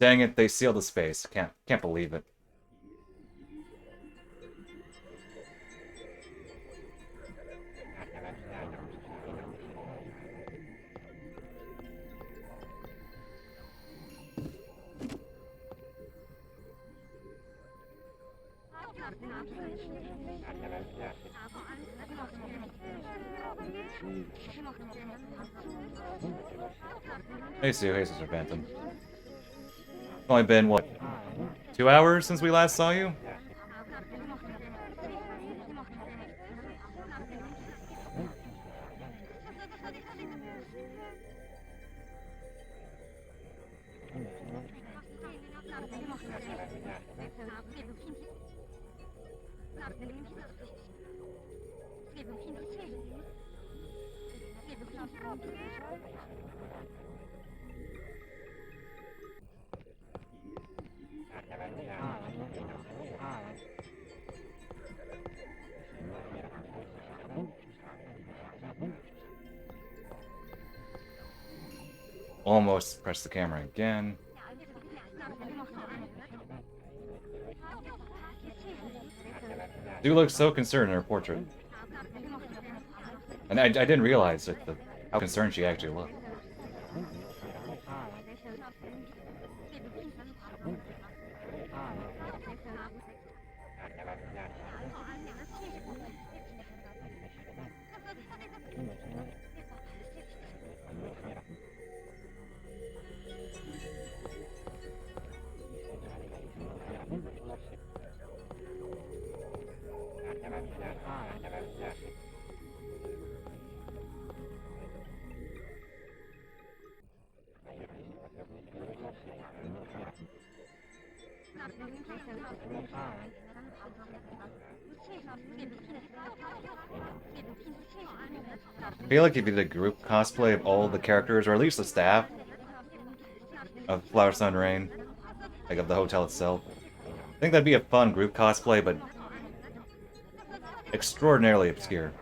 Dang it, they sealed the space. Can't believe it. Hey Sue, hey Sister Phantom. It's only been, what, 2 hours since we last saw you? Almost press the camera again. You look so concerned in her portrait. And I didn't realize how concerned she actually looked. I feel like if you did a group cosplay of all the characters, or at least the staff of Flower Sun Rain, like of the hotel itself, I think that'd be a fun group cosplay, but extraordinarily obscure.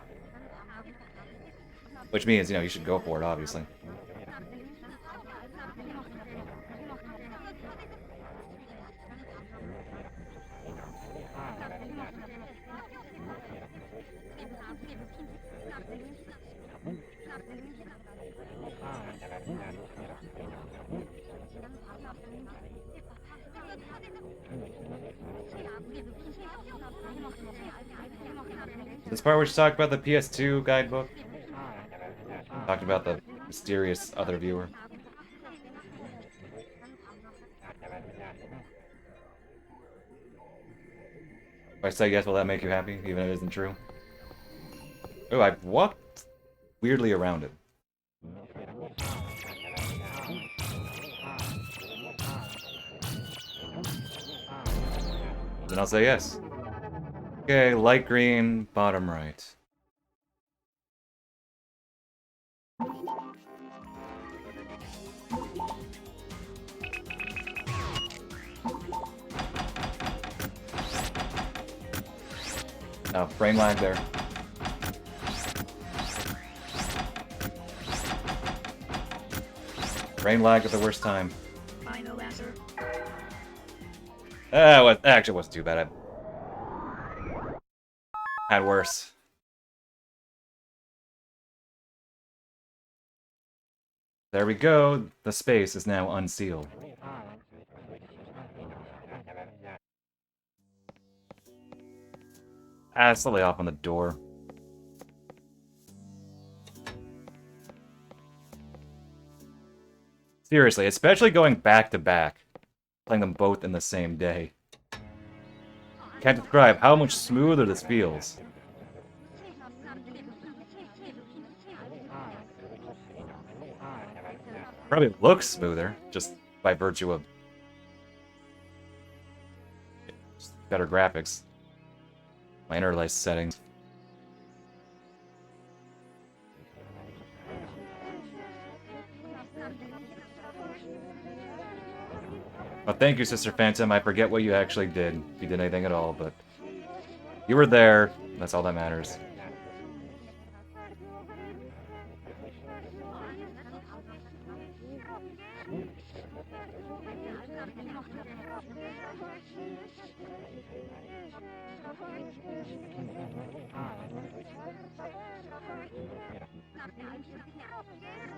Which means, you know, you should go for it, obviously. This part where she talked about the PS2 guidebook. Talked about the mysterious other viewer. If I say yes, will that make you happy, even if it isn't true? Oh, I've walked weirdly around it. Then I'll say yes. Okay, light green, bottom right. No, brain lag there. Brain lag at the worst time. Final answer. That actually wasn't too bad. I had worse. There we go. The space is now unsealed. Slowly off on the door. Seriously, especially going back to back. Playing them both in the same day. Can't describe how much smoother this feels. Probably looks smoother, just by virtue of better graphics. My interlace settings. Well, thank you, Sister Phantom. I forget what you actually did, if you did anything at all, but you were there. That's all that matters.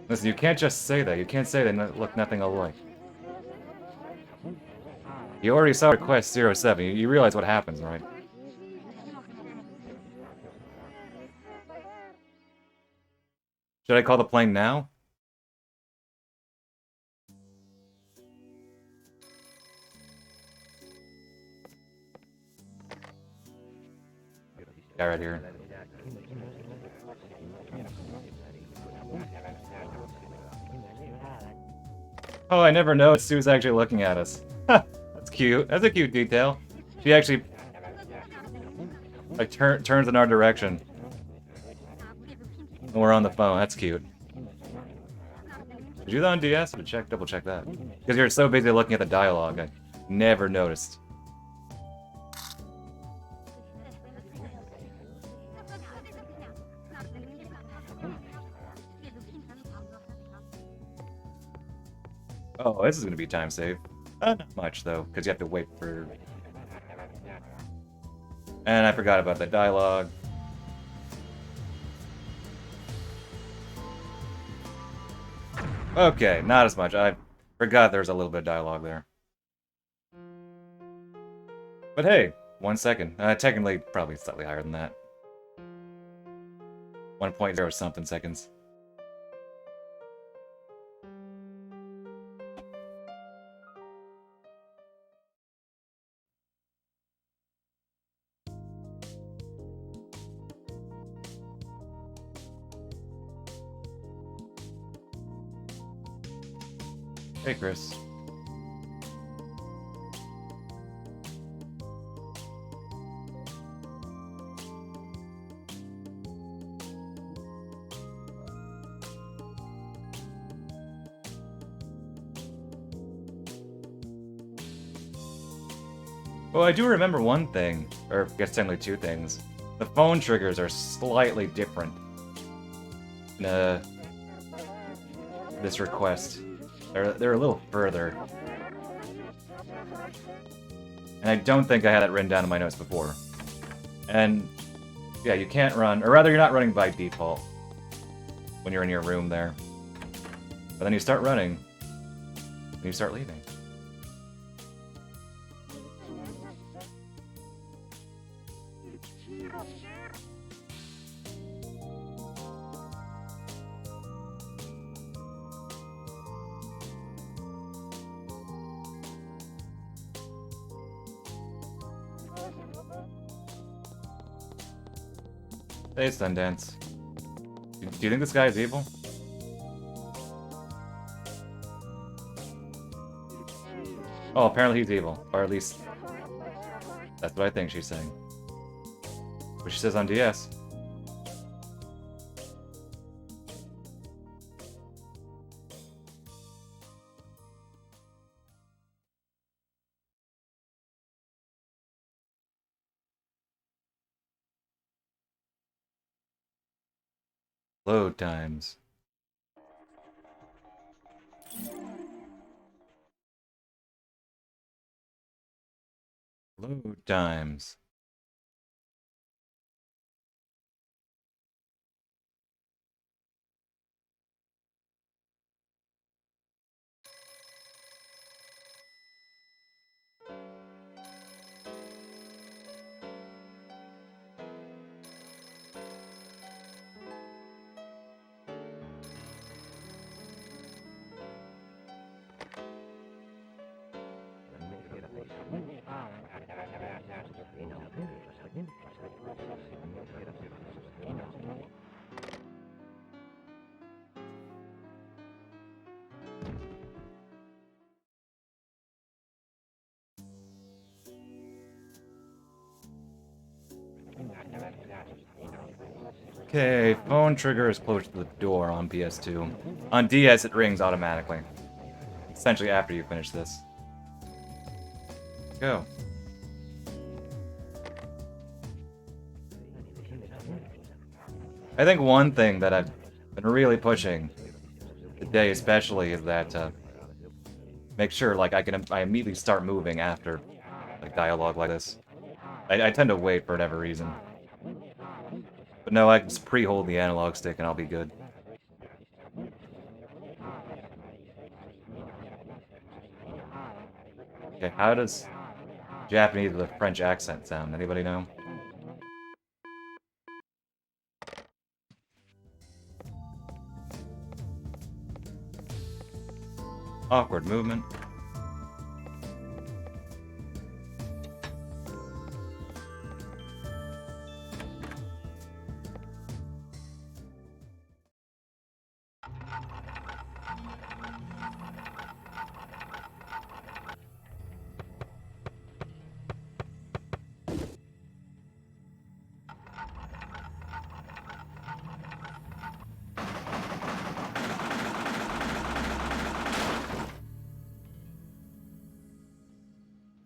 Listen, you can't just say that. You can't say they look nothing alike. You already saw Request 07. You realize what happens, right? Should I call the plane now? Guy right here. Oh, I never noticed Sue's actually looking at us. That's cute. That's a cute detail. She actually like turns in our direction. And we're on the phone. That's cute. Did you do that on DS? Double check that. Because you're so busy looking at the dialogue, I never noticed. Oh, this is gonna be time save. Not much though, because you have to wait for. And I forgot about the dialogue. Okay, not as much. I forgot there was a little bit of dialogue there. But hey, 1 second. Technically, probably slightly higher than that. 1.0 something seconds. Hey, Chris. Well, I do remember one thing, or I guess technically two things. The phone triggers are slightly different in this request. They're a little further. And I don't think I had that written down in my notes before. And yeah, you can't run, or rather you're not running by default when you're in your room there. But then you start running, and you start leaving. Hey, Sundance. Do you think this guy is evil? Oh, apparently he's evil. Or at least, that's what I think she's saying. What she says on DS. Load times. Load times. Okay, phone trigger is close to the door on PS2. On DS, it rings automatically. Essentially after you finish this. Go. I think one thing that I've been really pushing today especially is that make sure like I immediately start moving after like dialogue like this. I tend to wait for whatever reason. But no, I can just pre-hold the analog stick and I'll be good. Okay, how does Japanese with a French accent sound? Anybody know? Awkward movement.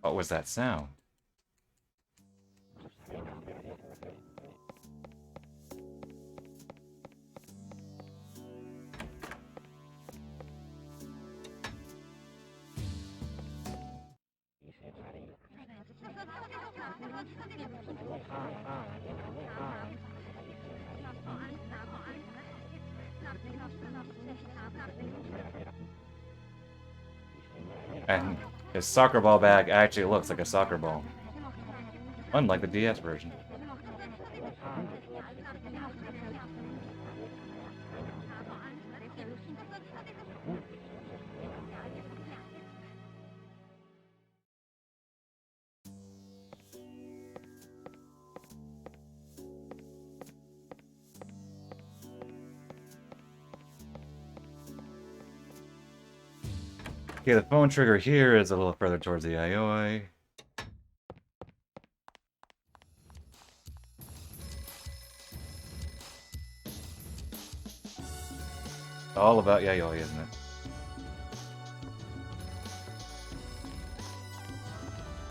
What was that sound? And his soccer ball bag actually looks like a soccer ball. Unlike the DS version. Okay, the phone trigger here is a little further towards the Yayoi. All about Yayoi, isn't it?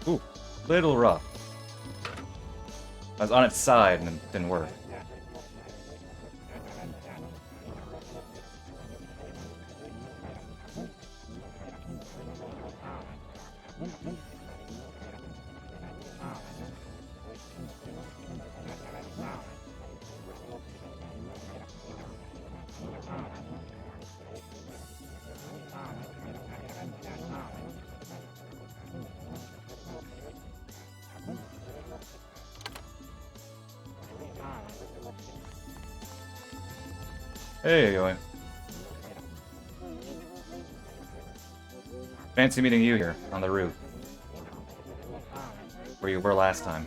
Ooh, little rough. I was on its side and it didn't work. Hey, Yayoi. Fancy meeting you here, on the roof. Where you were last time.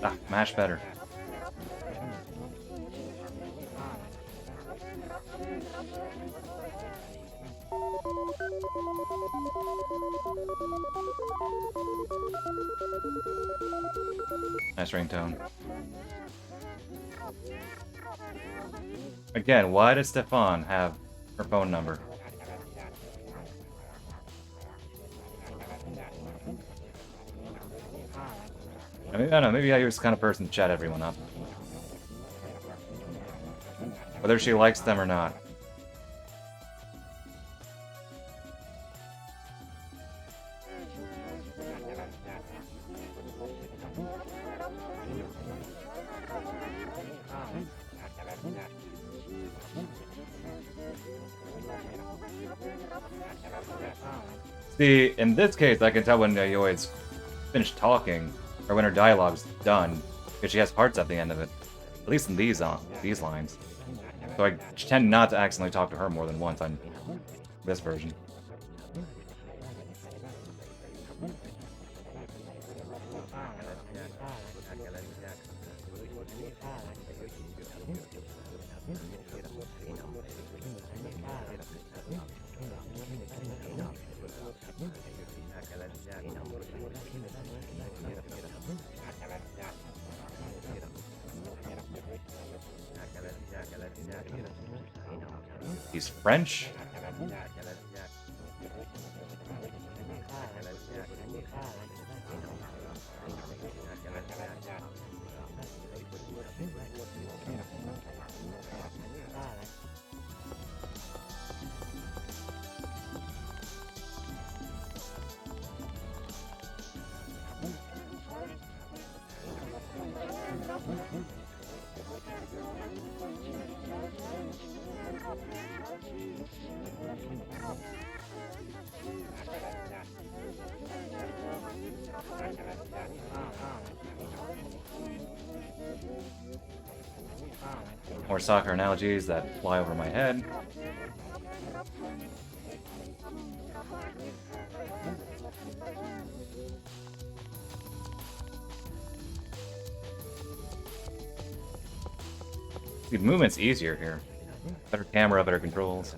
Ah, mash better. Nice ringtone. Again, why does Stefan have her phone number? I mean, I don't know, maybe I was the kind of person to chat everyone up. Whether she likes them or not. See, in this case, I can tell when Yoi's finished talking, or when her dialogue's done, because she has parts at the end of it. At least in these lines. So I tend not to accidentally talk to her more than once on this version. He's French? More soccer analogies that fly over my head. Dude, movement's easier here. Better camera, better controls.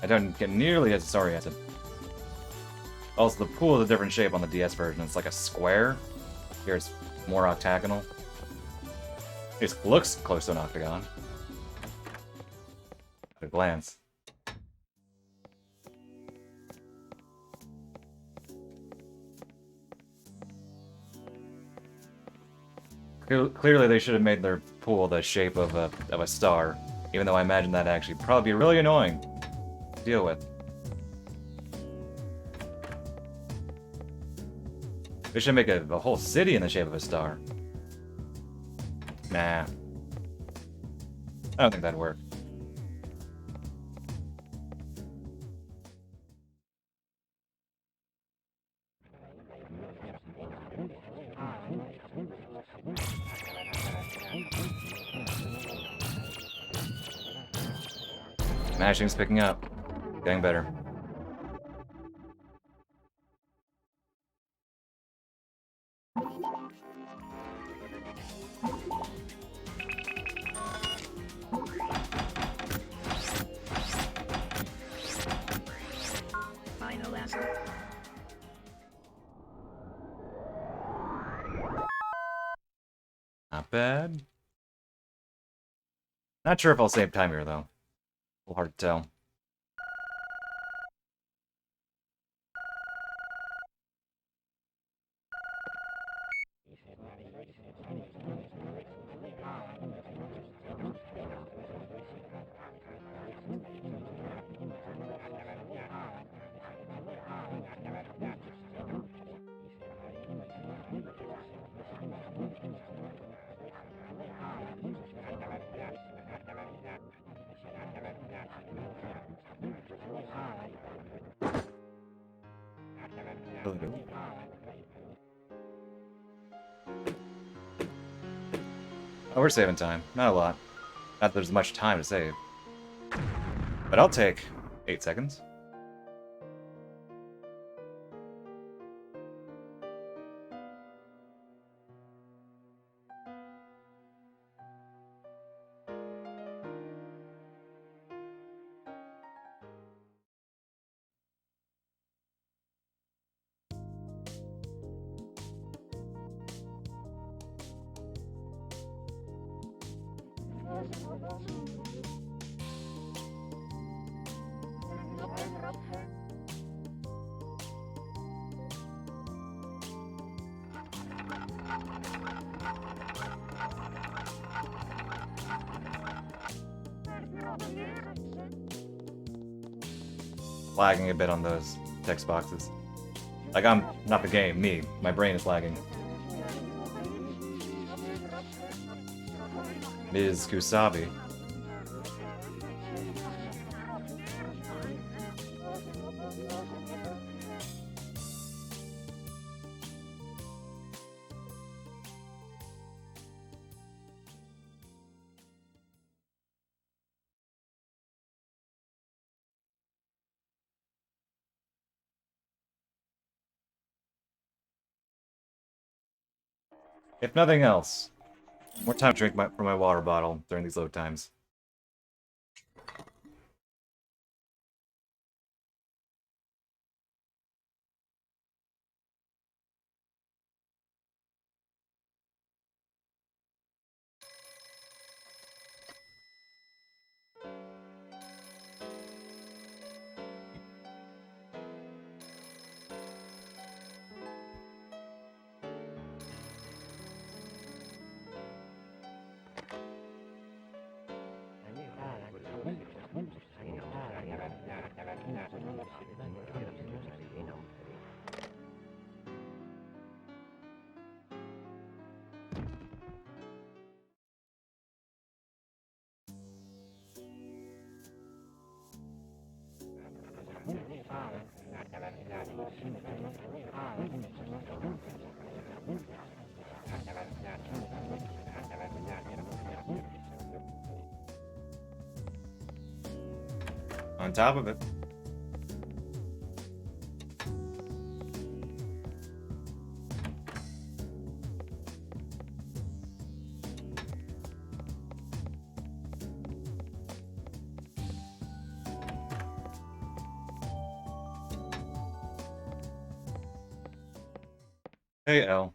I don't get nearly as disoriented. Also, the pool is a different shape on the DS version. It's like a square. Here it's more octagonal. It looks close to an octagon. At a glance. Clearly, they should have made their pool the shape of a star, even though I imagine that actually probably be really annoying to deal with. They should make a whole city in the shape of a star. Nah. I don't think that'd work. Mashing's picking up. Getting better. Final answer. Not bad. Not sure if I'll save time here, though. A little hard to tell. Oh, we're saving time. Not a lot. Not that there's much time to save. But I'll take 8 seconds. Lagging a bit on those text boxes. Like, I'm not the game, me. My brain is lagging. Ms. Kusabi. If nothing else, more time to drink from my water bottle during these load times. On top of it. Hey, L.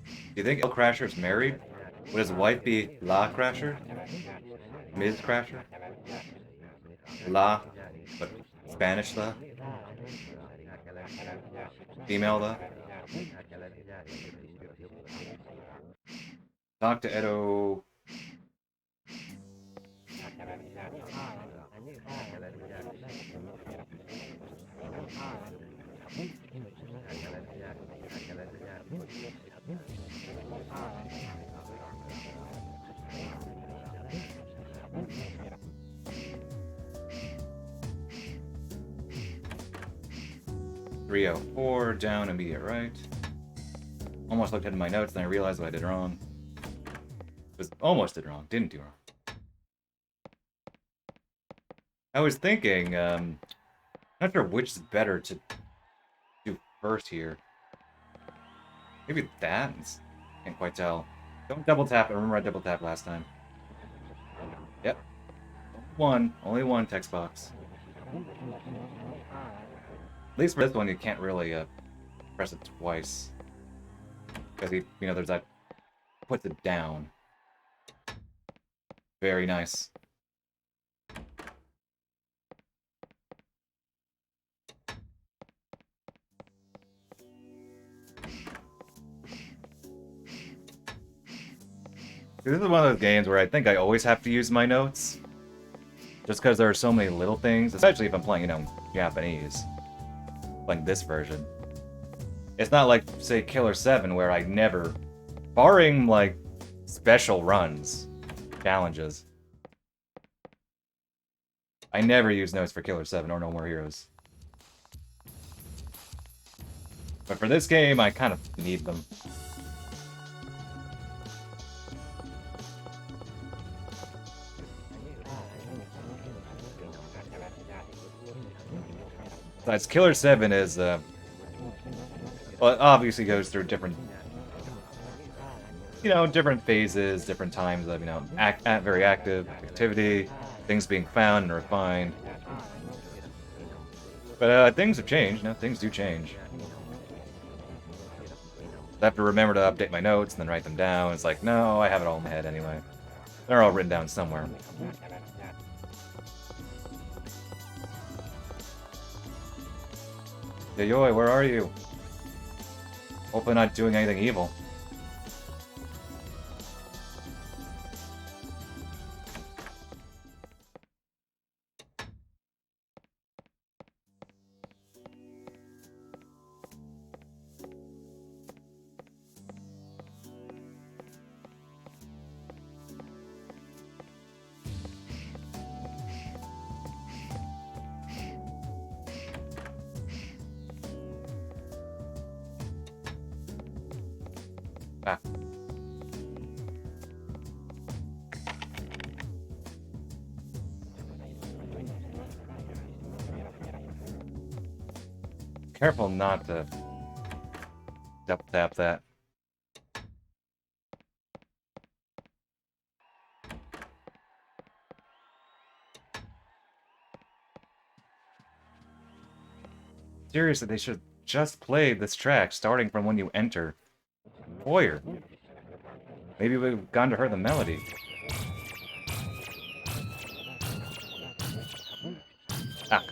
Do you think L Crasher's married? Would his wife be La Crasher? Ms. Crasher? La, but Spanish La? Female La? Talk to Edo. 304, down immediate right. Almost looked into my notes, then I realized what I did wrong. Almost did wrong, didn't do wrong. I was thinking, not sure which is better to do first here. Maybe that? Can't quite tell. Don't double tap. I remember I double tapped last time. Yep. Only one text box. At least for this one, you can't really press it twice. Because, there's that puts it down. Very nice. This is one of those games where I think I always have to use my notes. Just because there are so many little things, especially if I'm playing, Japanese. Playing this version. It's not like, say, Killer 7, where I never, barring, like, special runs, challenges, I never use notes for Killer 7 or No More Heroes. But for this game, I kind of need them. Besides, Killer 7 is, well, it obviously goes through different, different phases, different times of, very active activity, things being found and refined. But things have changed. Things do change. I have to remember to update my notes and then write them down. It's like, no, I have it all in my head anyway. They're all written down somewhere. Yayoi, where are you? Hopefully not doing anything evil. Ah. Careful not to double tap that. Seriously, they should just play this track starting from when you enter Foyer. Maybe we've gone to hear the melody. Ah.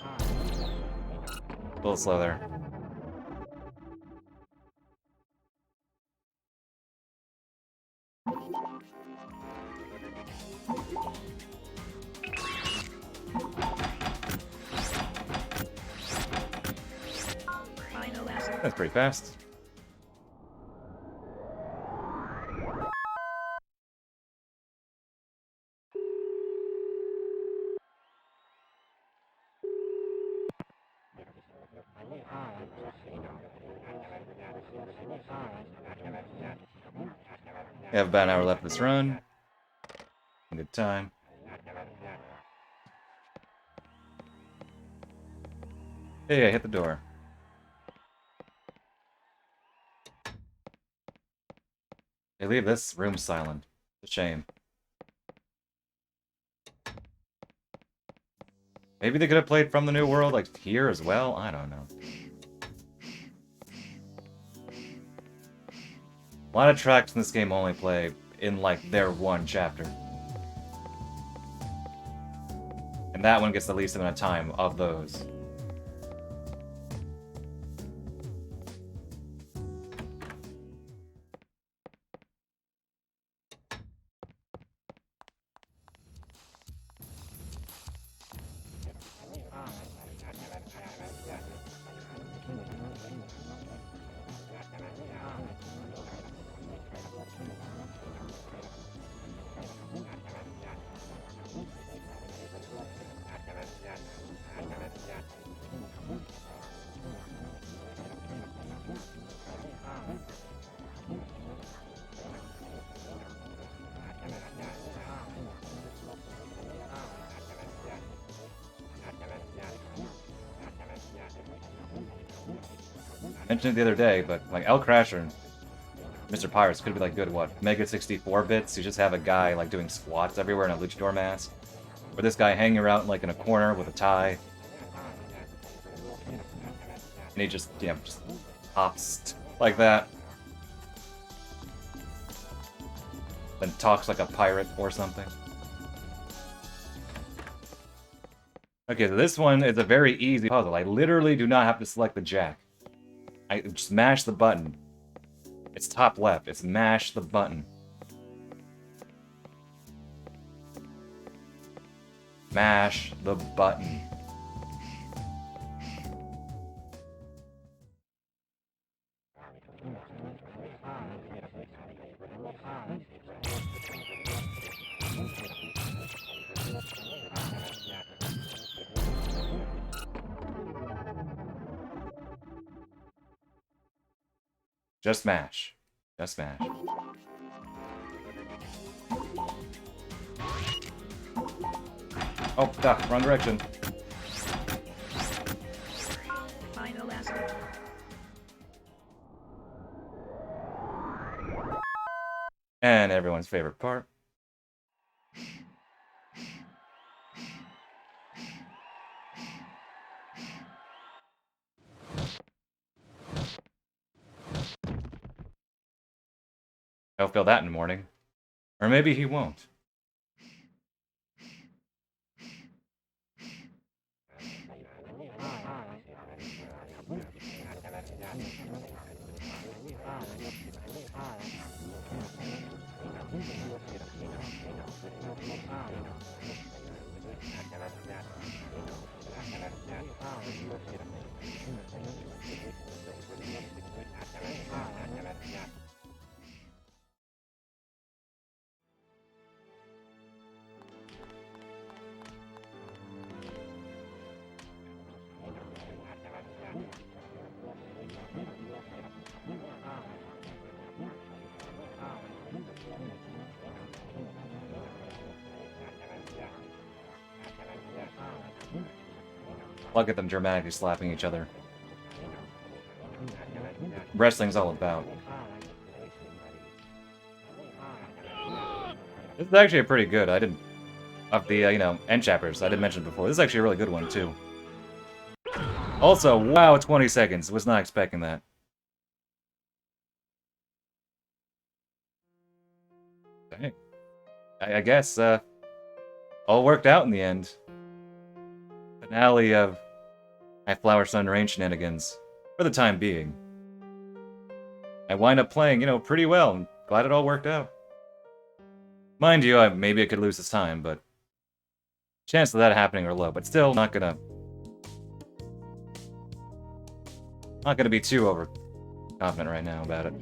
A little slow there. That's pretty fast. We have about an hour left of this run. Good time. Hey, I hit the door. They leave this room silent. It's a shame. Maybe they could have played From the New World, like, here as well? I don't know. A lot of tracks in this game only play in, like, their one chapter. And that one gets the least amount of time of those. Mentioned it the other day, but like El Crasher and Mr. Pirates could be like good, what, Mega 64 bits? You just have a guy like doing squats everywhere in a luchador mask. Or this guy hanging around like in a corner with a tie. And he just, just hops like that. Then talks like a pirate or something. Okay, so this one is a very easy puzzle. I literally do not have to select the jack. I just mash the button. It's top left. It's mash the button. Mash the button. Just mash. Just mash. Oh, duck, wrong direction. Final answer. And everyone's favorite part. He'll feel that in the morning. Or maybe he won't. Look at them dramatically slapping each other. Wrestling's all about. This is actually a pretty good. I didn't... Of the, end chapters I didn't mention before. This is actually a really good one, too. Also, wow, 20 seconds. Was not expecting that. Dang. I guess, all worked out in the end. Finale of my Flower Sun Rain shenanigans, for the time being. I wind up playing, pretty well, and glad it all worked out. Mind you, maybe I could lose this time, but chances of that happening are low, but still not gonna be too overconfident right now about it.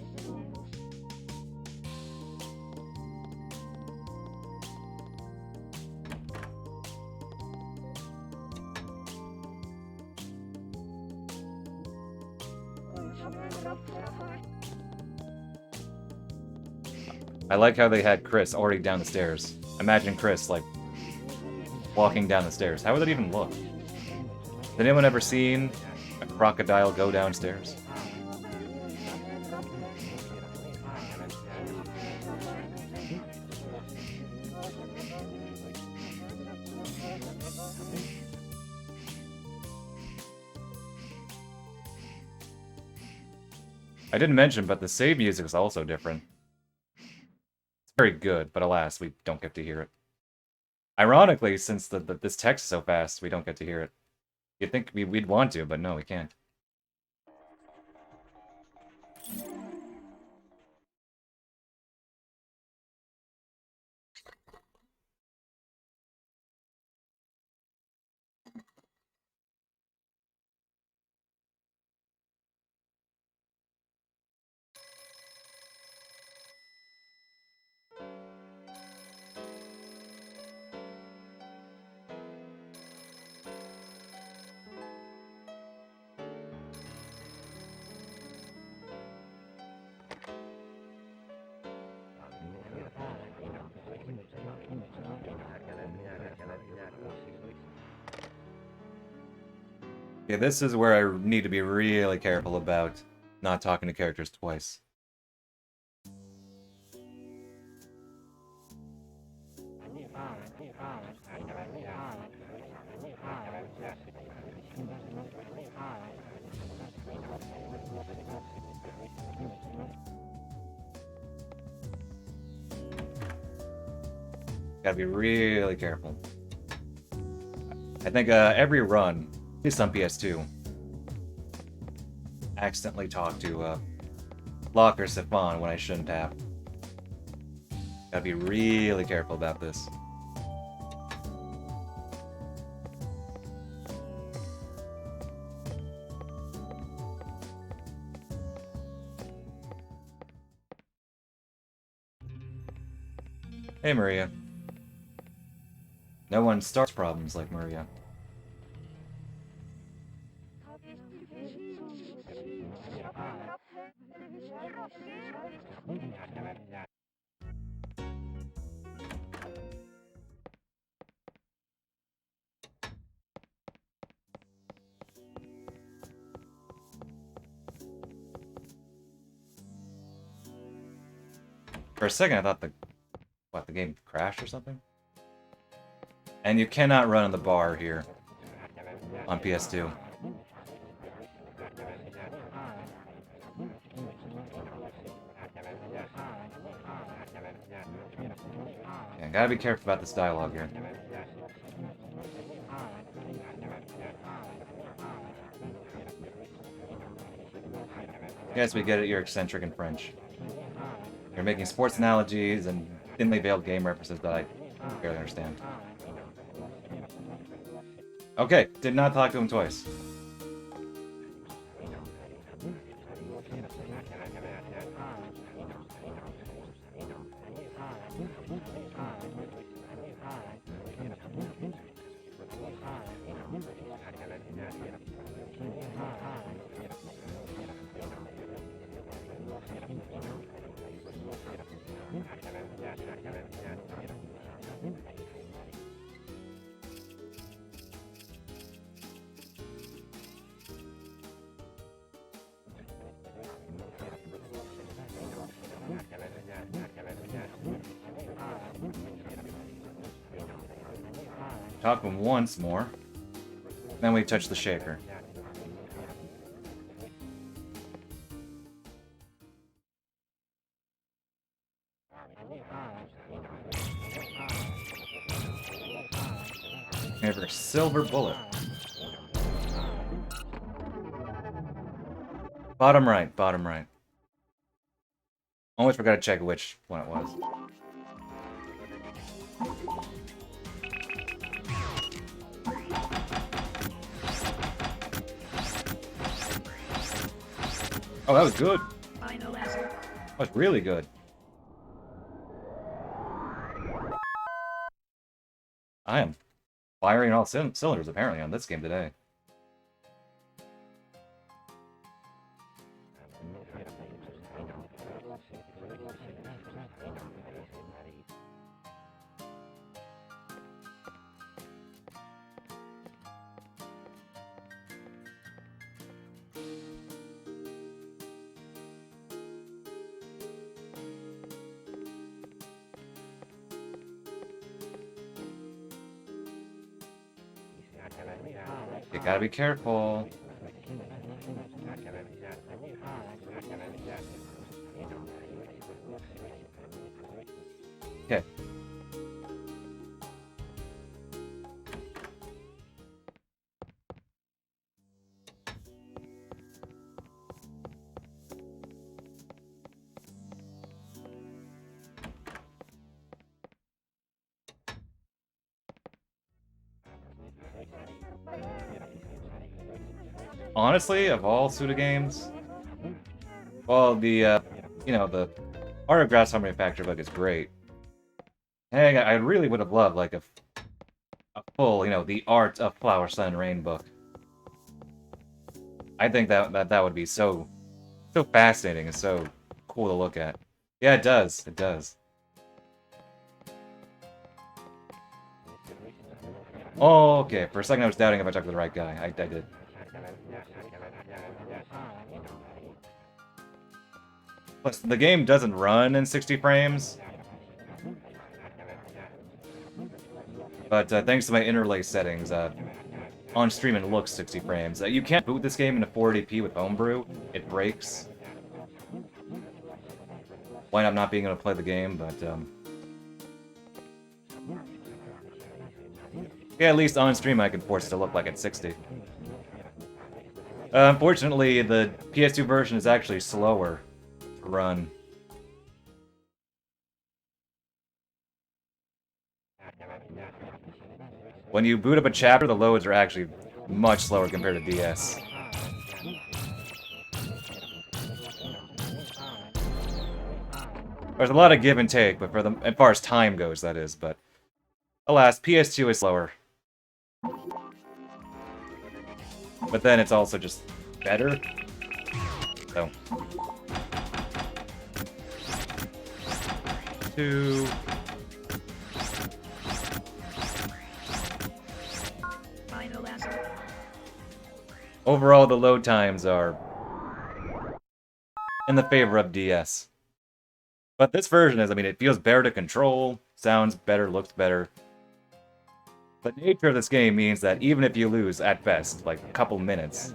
I like how they had Chris already down the stairs. Imagine Chris, like, walking down the stairs. How would that even look? Has anyone ever seen a crocodile go downstairs? I didn't mention, but the save music is also different. It's very good, but alas, we don't get to hear it. Ironically, since this text is so fast, we don't get to hear it. You'd think we'd want to, but no, we can't. Yeah, this is where I need to be really careful about not talking to characters twice. Gotta be really careful. I think every run, at least on PS2, accidentally talked to Locke or Siphon when I shouldn't have. Gotta be really careful about this. Hey, Maria. No one starts problems like Maria. For a second, I thought the game crashed or something? And you cannot run on the bar here on PS2. Yeah, gotta be careful about this dialogue here. Yes, we get it, you're eccentric in French. You're making sports analogies and thinly veiled game references that I barely understand. Okay, did not talk to him twice. Talk to him once more. Then we touch the shaker. Never a silver bullet. Bottom right, bottom right. Almost forgot to check which one it was. Oh, that was good. Final answer. That was really good. I am firing all cylinders, apparently, on this game today. You gotta be careful. honestly, of all Suda games, well, the the Art of Grass Harmony Factory book is great. Hey, I really would have loved like a full, the Art of Flower, Sun, and Rain book. I think that would be so fascinating and so cool to look at. Yeah, it does. It does. Oh, okay. For a second, I was doubting if I talked to the right guy. I did. Plus, the game doesn't run in 60 frames. But thanks to my interlace settings, on stream it looks 60 frames. You can't boot this game into 480p with Homebrew. It breaks. Wind up not being able to play the game, but yeah, at least on stream I can force it to look like it's 60. Unfortunately, the PS2 version is actually slower to run. When you boot up a chapter, the loads are actually much slower compared to DS. There's a lot of give and take, but as far as time goes, that is. But alas, PS2 is slower. But then it's also just better. So. 2. Final answer. Overall, the load times are in the favor of DS. But this version is, I mean, it feels better to control, sounds better, looks better. The nature of this game means that even if you lose, at best, like a couple minutes,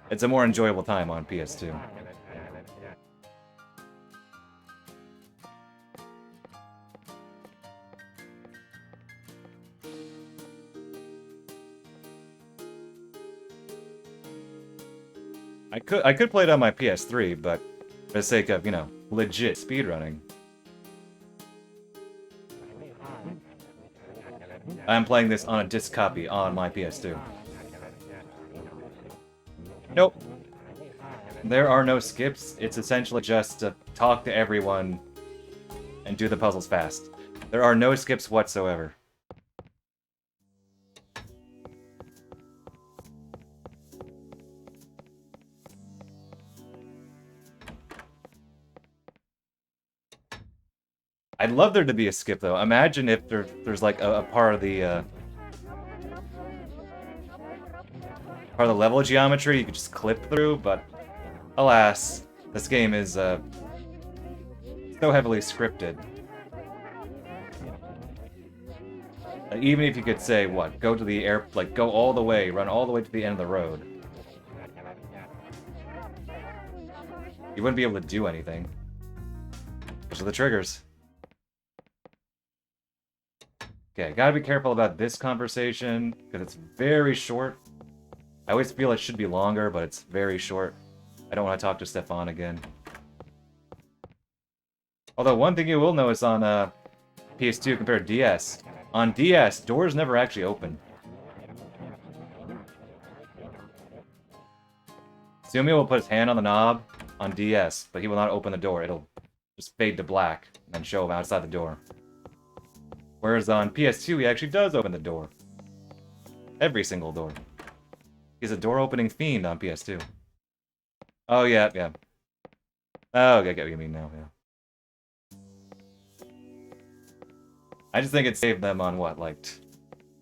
it's a more enjoyable time on PS2. I could play it on my PS3, but for the sake of, legit speedrunning, I'm playing this on a disc copy on my PS2. Nope. There are no skips. It's essentially just to talk to everyone and do the puzzles fast. There are no skips whatsoever. I'd love there to be a skip, though. Imagine if there's like a part of the level geometry you could just clip through, but alas, this game is so heavily scripted. Even if you could say, what, go to the air, like go all the way, run all the way to the end of the road, you wouldn't be able to do anything. Those are the triggers. Okay, gotta be careful about this conversation, because it's very short. I always feel it should be longer, but it's very short. I don't want to talk to Stefan again. Although, one thing you will notice on PS2 compared to DS, on DS, doors never actually open. Sumi will put his hand on the knob on DS, but he will not open the door. It'll just fade to black, and then show him outside the door. Whereas on PS2, he actually does open the door. Every single door. He's a door-opening fiend on PS2. Oh, yeah, yeah. Oh, I get what you mean now, yeah. I just think it saved them on what, like,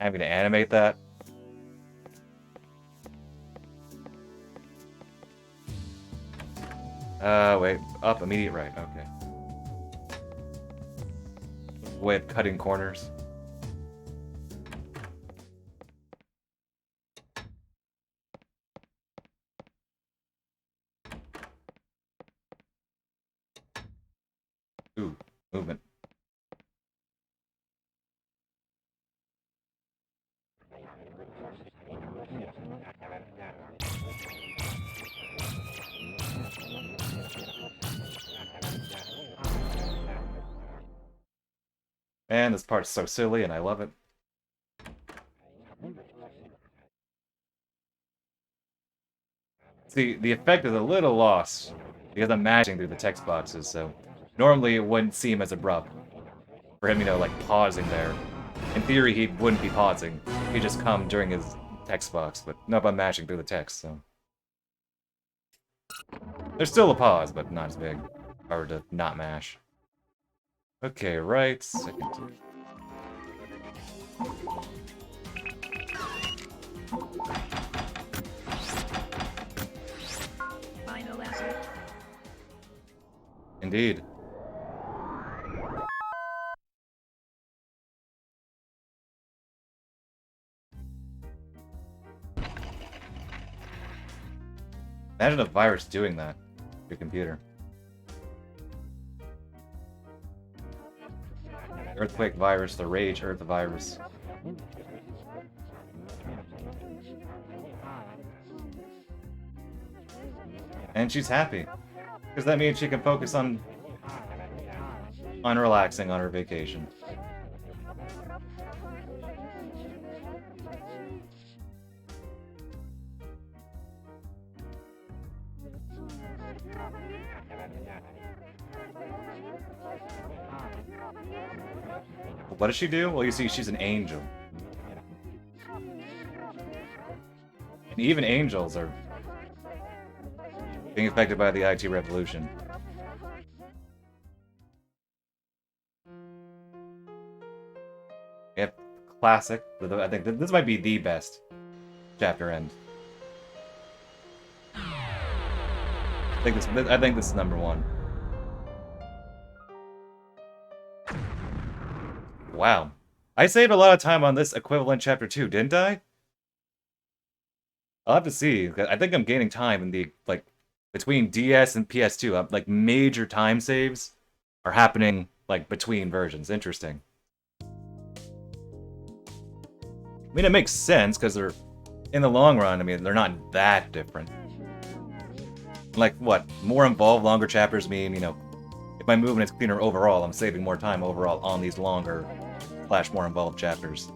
having to animate that? Wait. Up, immediate right, okay. Way of cutting corners. Ooh, movement. Man, this part's so silly and I love it. See, the effect is a little lost because I'm mashing through the text boxes, so normally it wouldn't seem as abrupt for him, you know, like pausing there. In theory, he wouldn't be pausing. He'd just come during his text box, but nope, I'm mashing through the text, so. There's still a pause, but not as big. If I were to not mash. Okay, right, second. Final answer. Indeed. Imagine a virus doing that to your computer. Earthquake virus, the Rage Earth virus. And she's happy. Because that means she can focus on relaxing on her vacation. What does she do? Well, you see, she's an angel. And even angels are being affected by the IT revolution. Yep, classic. I think this might be the best chapter end. I think this is number one. Wow. I saved a lot of time on this equivalent chapter 2, didn't I? I'll have to see. I think I'm gaining time in the, like, between DS and PS2. Like, major time saves are happening, like, between versions. Interesting. I mean, it makes sense, because they're, in the long run, I mean, they're not that different. Like, what? More involved, longer chapters mean, you know, if my movement is cleaner overall, I'm saving more time overall on these longer / more involved chapters.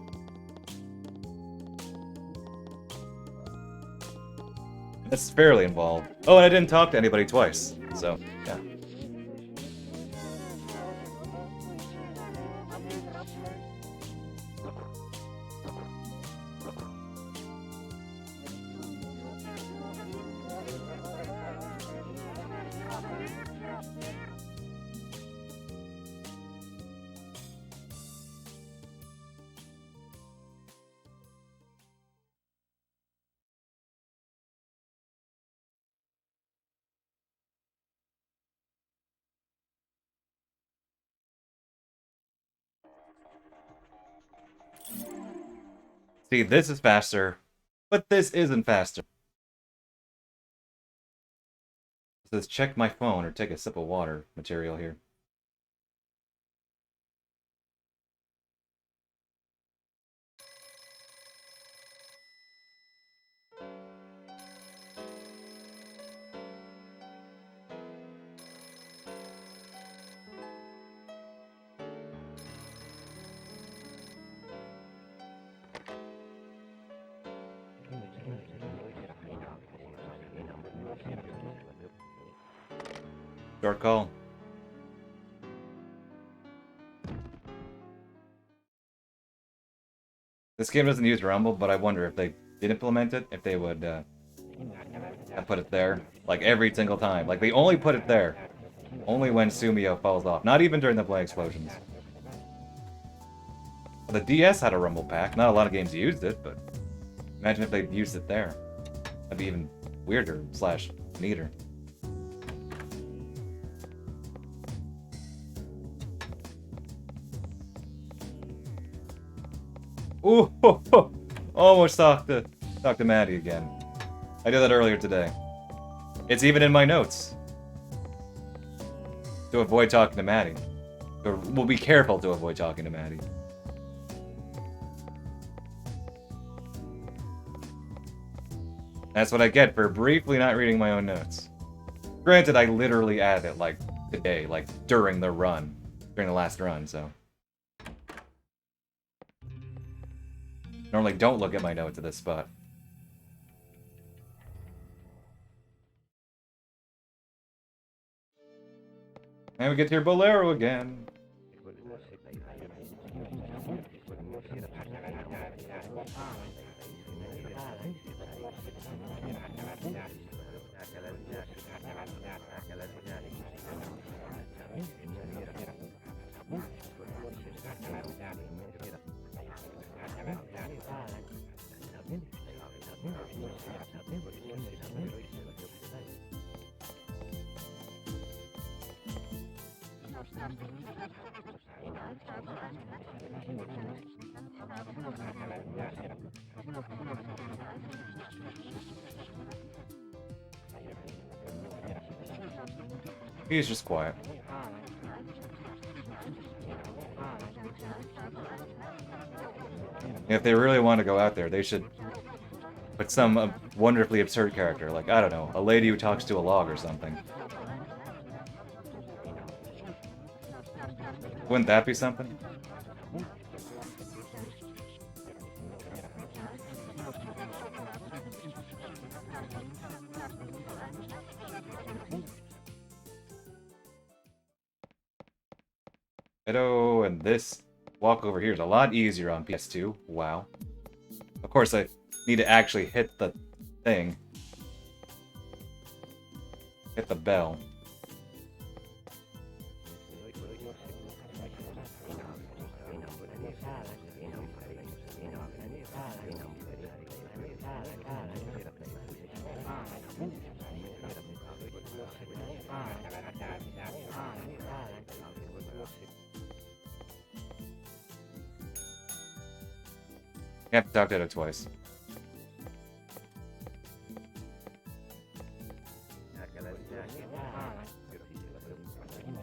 That's fairly involved. Oh, and I didn't talk to anybody twice, so, yeah. See, this is faster, but this isn't faster. It says check my phone or take a sip of water material here. Short call. This game doesn't use Rumble, but I wonder if they did implement it, if they would have put it there. Like, every single time. Like, they only put it there. Only when Sumio falls off. Not even during the play explosions. Well, the DS had a Rumble pack. Not a lot of games used it, but imagine if they used it there. That'd be even weirder / neater. Ooh, ho, ho. Almost talked to Maddie again. I did that earlier today. It's even in my notes. To avoid talking to Maddie. Or we'll be careful to avoid talking to Maddie. That's what I get for briefly not reading my own notes. Granted, I literally added it, like, today, like, during the run. During the last run, so. Normally don't look at my notes at this spot. And we get to your Bolero again. He's just quiet. If they really want to go out there, they should put some wonderfully absurd character, like, I don't know, a lady who talks to a log or something. Wouldn't that be something? Hello, and this walk over here is a lot easier on PS2. Wow. Of course, I need to actually hit the thing. Hit the bell. You have to talk to it twice.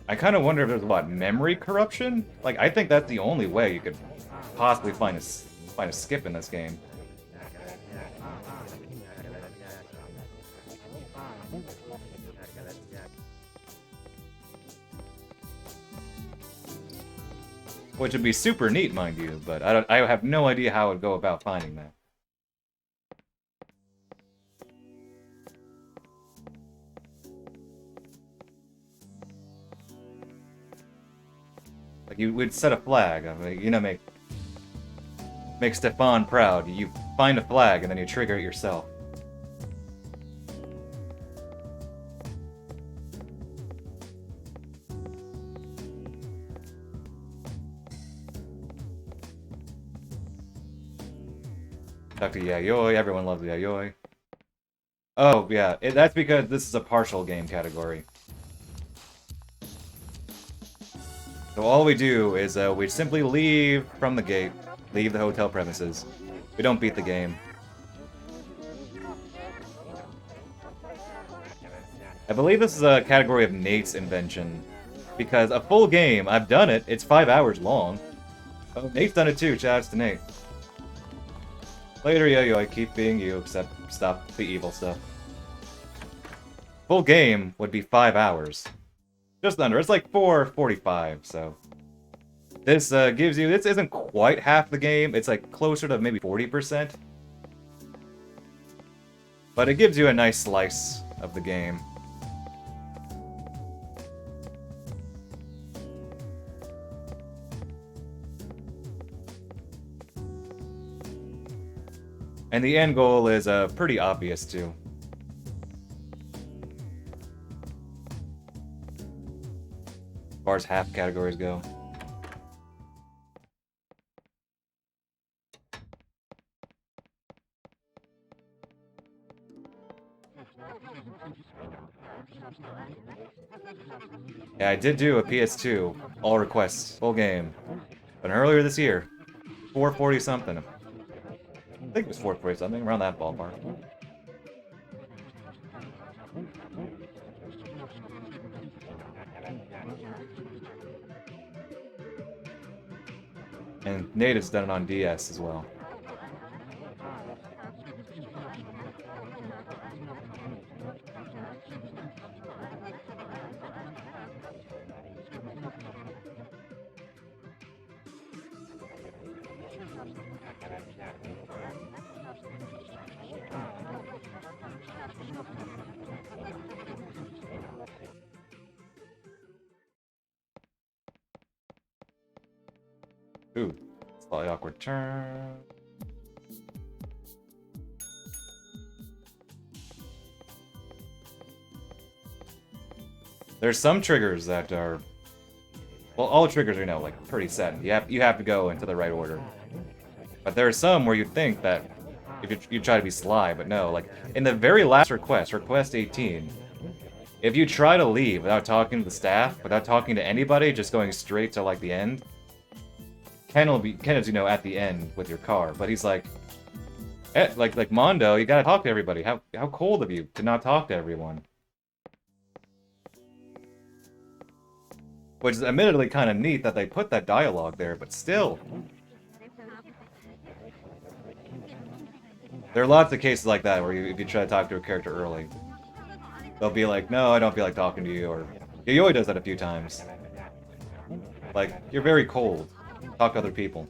I kind of wonder if there's, what, memory corruption? Like, I think that's the only way you could possibly find a skip in this game. Which would be super neat, mind you, but I have no idea how I would go about finding that. Like, you would set a flag, I mean, you know, make Stefan proud. You find a flag and then you trigger it yourself. Dr. Yayoi, everyone loves Yayoi. Oh, yeah, that's because this is a partial game category. So all we do is we simply leave from the gate, leave the hotel premises. We don't beat the game. I believe this is a category of Nate's invention, because a full game, I've done it, it's 5 hours long. Oh, Nate's done it too, shoutouts to Nate. Later, Yayoi, keep being you, except stop the evil stuff. Full game would be 5 hours. Just under. It's like 4:45, so... This gives you... This isn't quite half the game. It's like closer to maybe 40%. But it gives you a nice slice of the game. And the end goal is pretty obvious, too. As far as half categories go. Yeah, I did do a PS2, all requests, full game. But earlier this year, 440 something. I think it was 440 something, around that ballpark. And Nate has done it on DS as well. Ooh, slightly awkward turn. There's some triggers that are, well, all triggers are, like pretty set. You have to go into the right order. But there are some where you think that if you try to be sly, but no, like in the very last request, request 18, if you try to leave without talking to the staff, without talking to anybody, just going straight to like the end, Ken is, at the end with your car, but he's like, like Mondo, you gotta talk to everybody. How cold of you to not talk to everyone. Which is admittedly kind of neat that they put that dialogue there, but still. There are lots of cases like that where if you try to talk to a character early, they'll be like, no, I don't feel like talking to you, or Yayoi does that a few times. Like, you're very cold. Talk to other people.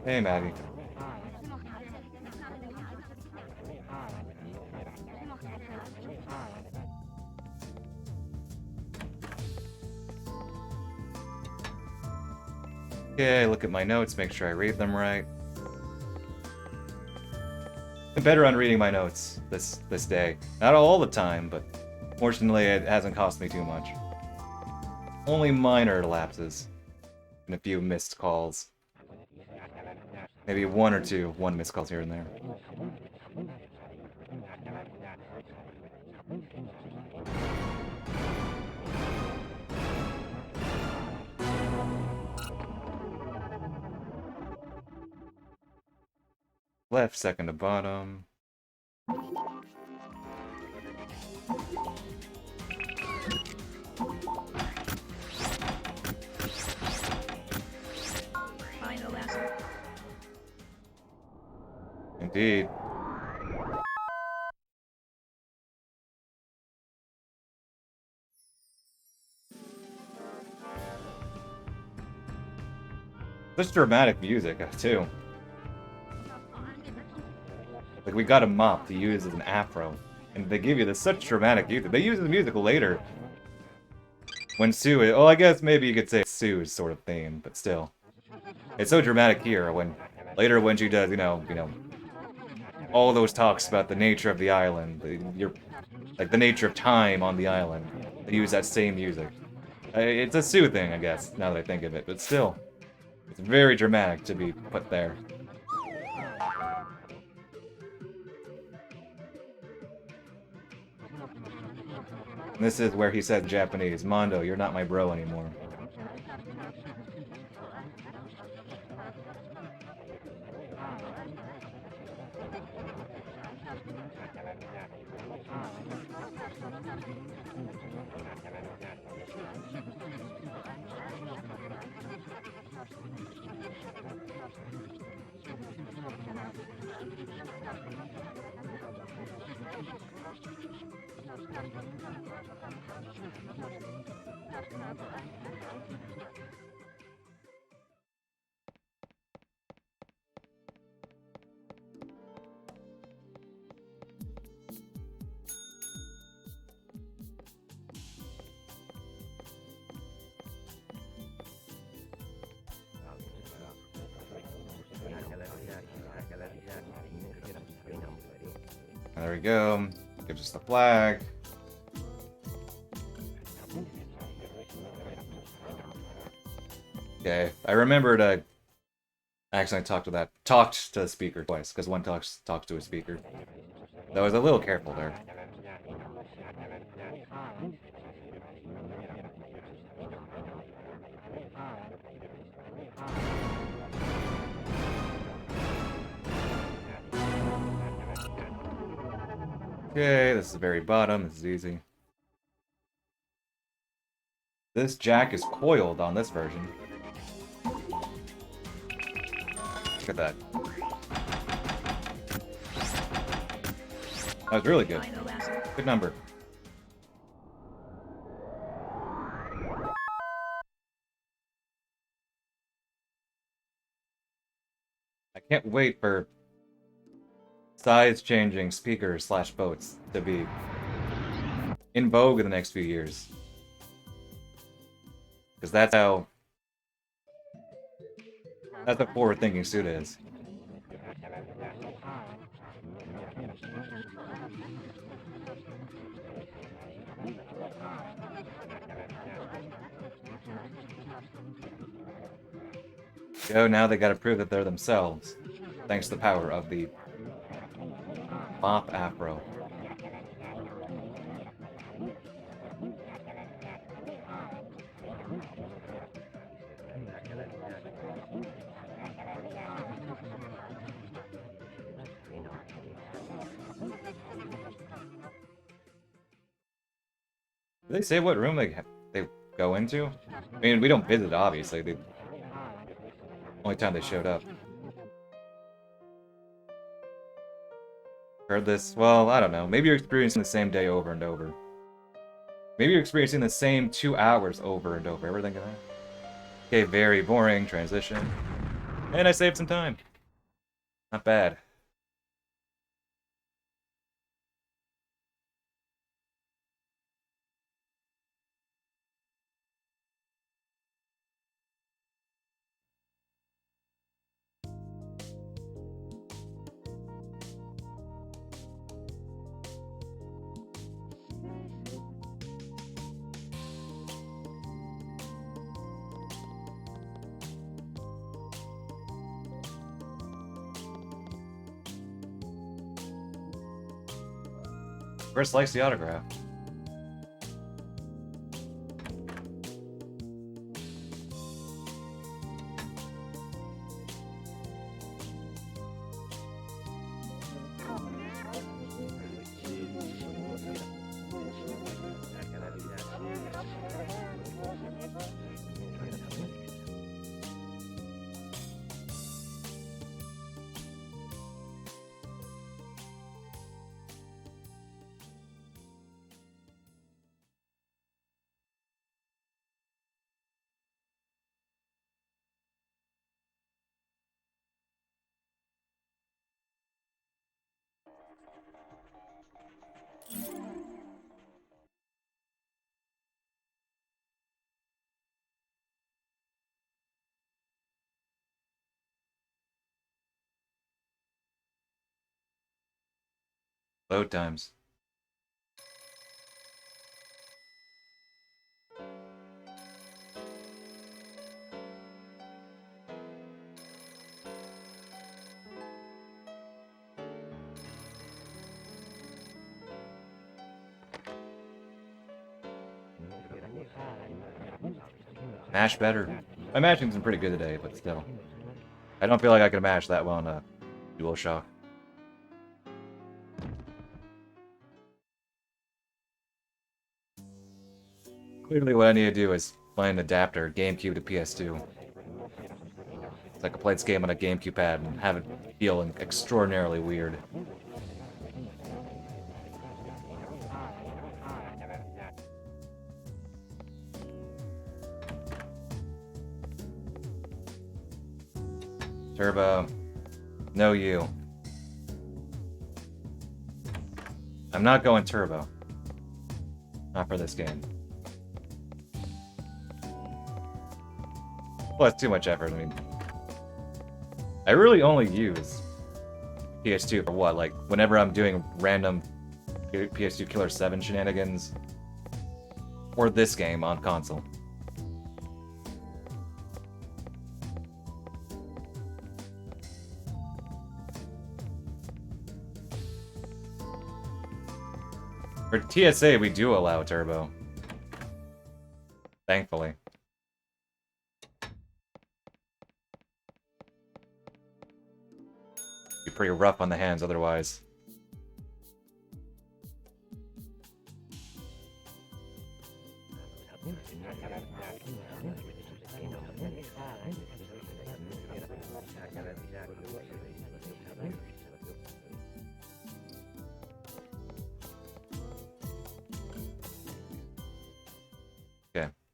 Hey, Maddie. Okay, look at my notes, make sure I read them right. I'm better on reading my notes this day. Not all the time, but fortunately it hasn't cost me too much. Only minor lapses. And a few missed calls. Maybe one missed calls here and there. Left, second to bottom. Final answer. Indeed. Such dramatic music, too. Like, we got a mop to use as an afro, and they give you this such dramatic music. They use the music later. When Sue is, well, I guess maybe you could say it's Sue's sort of theme, but still. It's so dramatic here, when she does, all those talks about the nature of the island, the nature of time on the island. They use that same music. It's a Sue thing, I guess, now that I think of it, but still. It's very dramatic to be put there. And this is where he said in Japanese, Mondo, you're not my bro anymore. There we go. Gives us the flag. Okay, I remember to actually talked to the speaker twice, because one talks to a speaker. I was a little careful there. Okay, this is the very bottom. This is easy. This jack is coiled on this version. Look at that. That was really good. Final answer. Good number. I can't wait for size-changing speakers slash boats to be in vogue in the next few years. Because that's how... That's what forward-thinking Suda is. Yo, now they gotta prove that they're themselves. Thanks to the power of the Mop Afro. Do they say what room they go into? I mean, we don't visit, obviously. The only time they showed up. Heard this? Well, I don't know. Maybe you're experiencing the same day over and over. Maybe you're experiencing the same 2 hours over and over. Ever think of that? Okay, very boring transition. And I saved some time. Not bad. Chris likes the autograph. Load times. Mash better. My mashing's been pretty good today, but still. I don't feel like I can mash that well on a DualShock. Clearly what I need to do is find an adapter, GameCube to PS2. So I can play this game on a GameCube pad and have it feel extraordinarily weird. Turbo. No you. I'm not going turbo. Not for this game. Well, that's too much effort. I mean, I really only use PS2 for what? Like, whenever I'm doing random PS2 Killer 7 shenanigans, or this game on console. For TSA, we do allow turbo. Thankfully. Be pretty rough on the hands otherwise.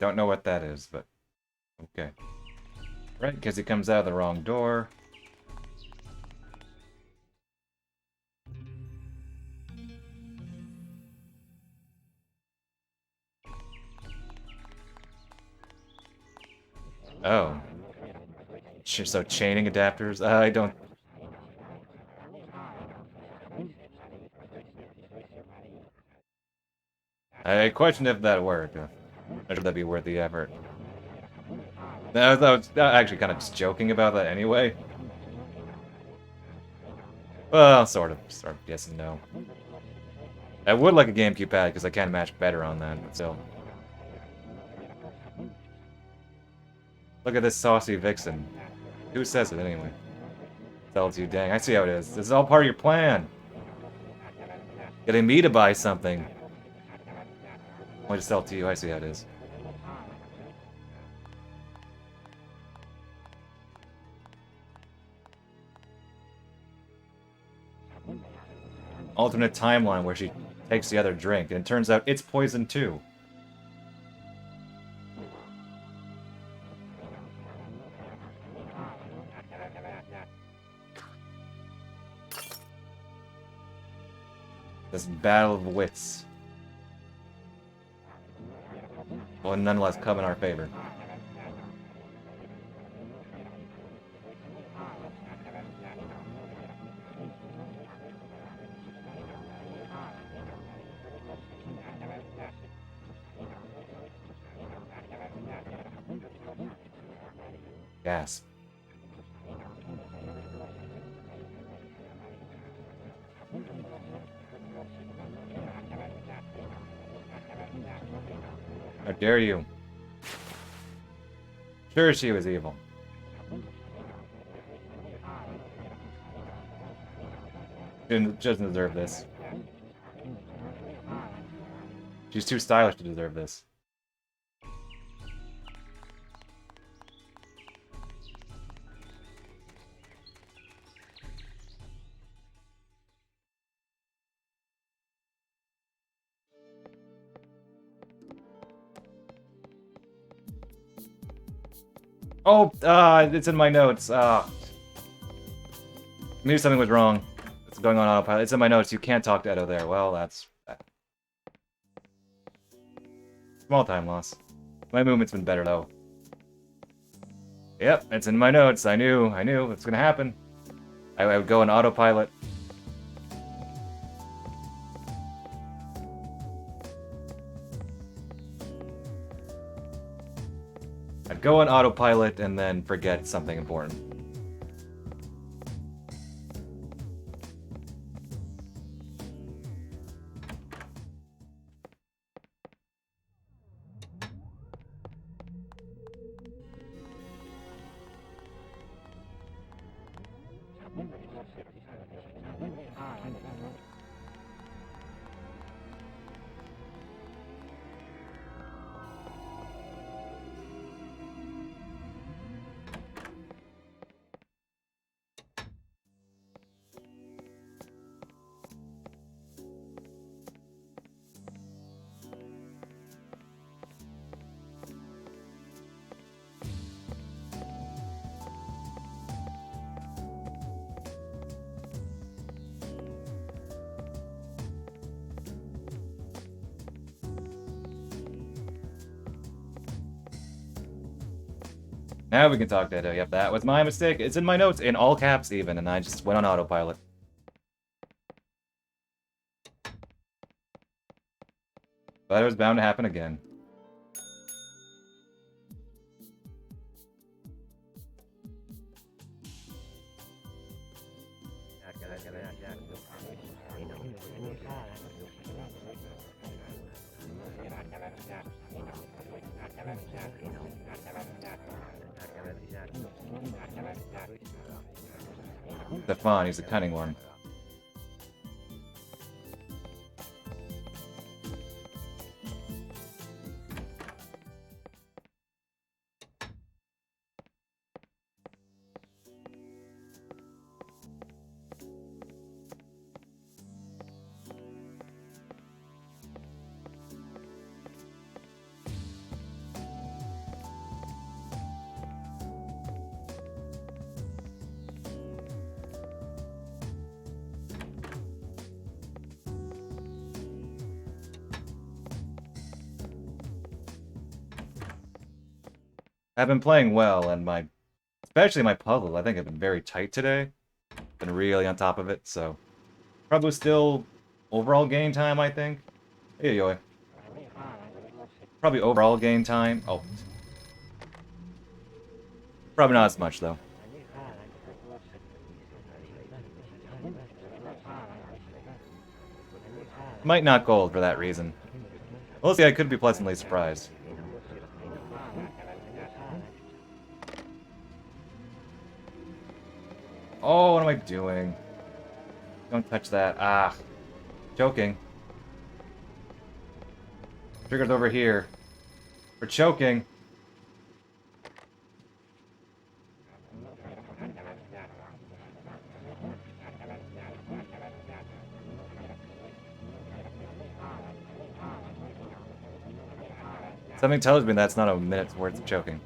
Don't know what that is, but okay. Right, because he comes out of the wrong door. Oh. So chaining adapters? I don't... I question if that worked. Should that be worth the effort? I was actually kind of just joking about that anyway. Well, sort of. Yes and no. I would like a GameCube pad because I can match better on that, but still. Look at this saucy vixen. Who says it anyway? Tells you, dang, I see how it is. This is all part of your plan. Getting me to buy something. I'll just sell it to you, I see how it is. Alternate timeline where she takes the other drink, and it turns out it's poison too. This battle of wits will nonetheless come in our favor. Gasp. How dare you? Sure, she was evil. She doesn't deserve this. She's too stylish to deserve this. Oh, it's in my notes. Maybe something was wrong. It's going on autopilot. It's in my notes. You can't talk to Edo there. Well, that's bad. Small time loss. My movement's been better, though. Yep, it's in my notes. I knew it's gonna happen. I would go on autopilot. I'd go on autopilot and then forget something important. Now we can talk to Edo. Yep, that was my mistake. It's in my notes, in all caps even, and I just went on autopilot. But it was bound to happen again. Stefan, he's a cunning one. I've been playing well, and especially my puzzles, I think have been very tight today. Been really on top of it, so probably still overall game time, I think. Hey, yo. Probably overall game time. Oh. Probably not as much, though. Might not gold for that reason. We'll see, I could be pleasantly surprised. Oh, what am I doing? Don't touch that. Ah. Choking. Trigger's over here. We're choking. Something tells me that's not a minute's worth of choking.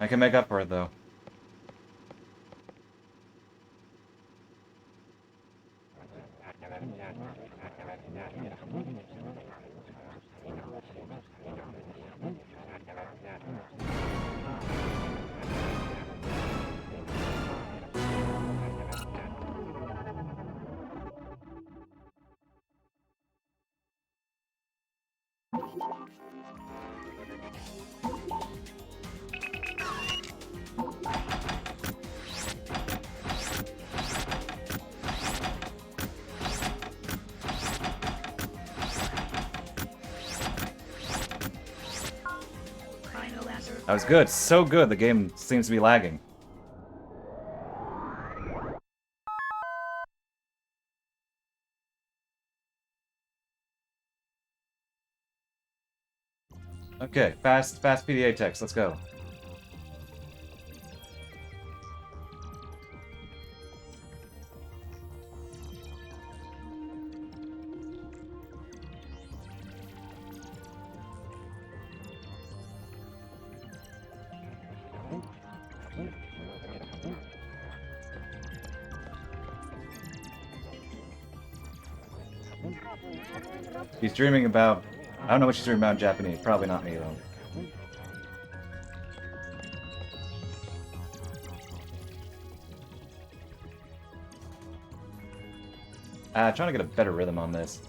I can make up for it, though. Final answer. That was good. So good, the game seems to be lagging. Okay, fast PDA text, let's go. She's dreaming about... I don't know what she's dreaming about in Japanese. Probably not me, though. Trying to get a better rhythm on this.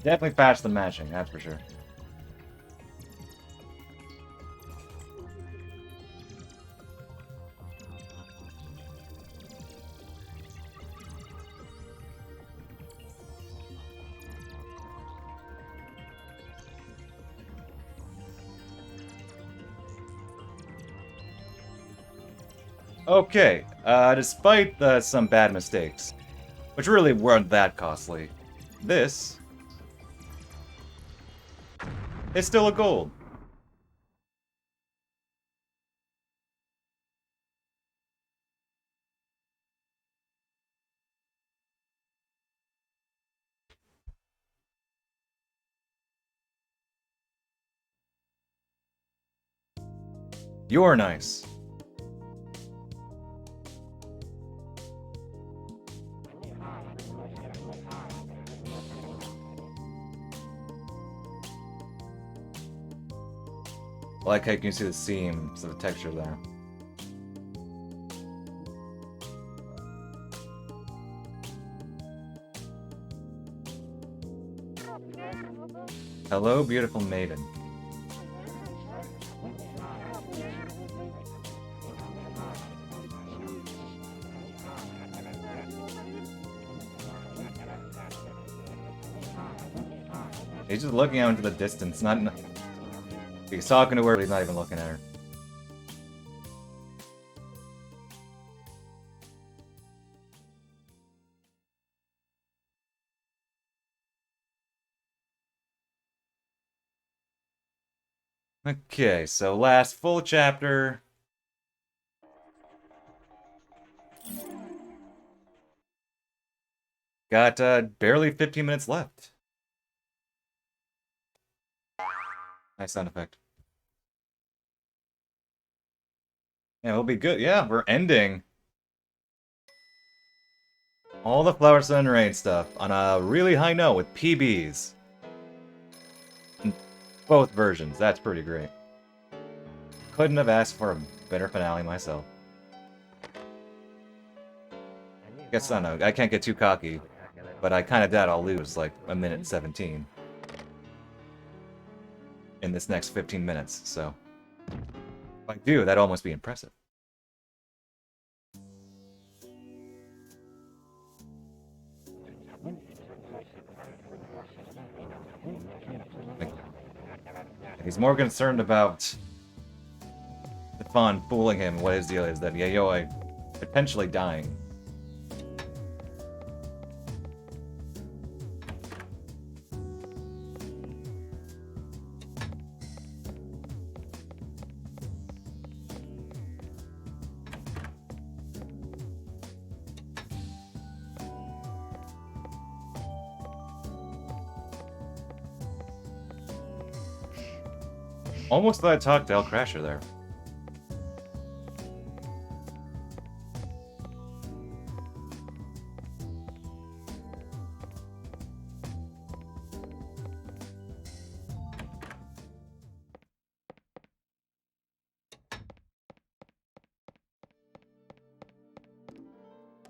Definitely faster than matching, that's for sure. Okay, despite some bad mistakes, which really weren't that costly, this is still a gold. You're nice. I like how you can see the seams of the texture there. Hello, beautiful maiden. He's just looking out into the distance, not... He's talking to her, but he's not even looking at her. Okay, so last full chapter. Got barely 15 minutes left. Nice sound effect. Yeah, we'll be good. Yeah, we're ending all the Flower, Sun, and Rain stuff on a really high note with PBs. In both versions. That's pretty great. Couldn't have asked for a better finale myself. Guess I don't know. I can't get too cocky, but I kind of doubt I'll lose like a minute 17 in this next 15 minutes. So if I do, that'd almost be impressive. He's more concerned about Stefan fooling him, what his deal is, than Yayoi potentially dying. Almost thought I talked to El Crasher there.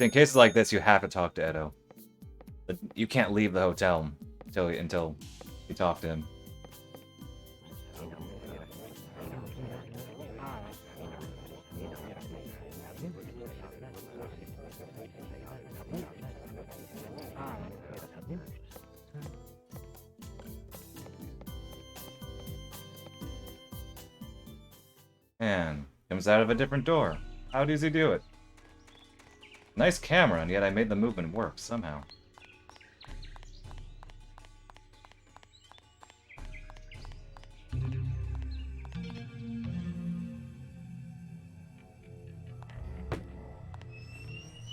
In cases like this, you have to talk to Edo. But you can't leave the hotel until you talk to him. Man, comes out of a different door. How does he do it? Nice camera, and yet I made the movement work somehow.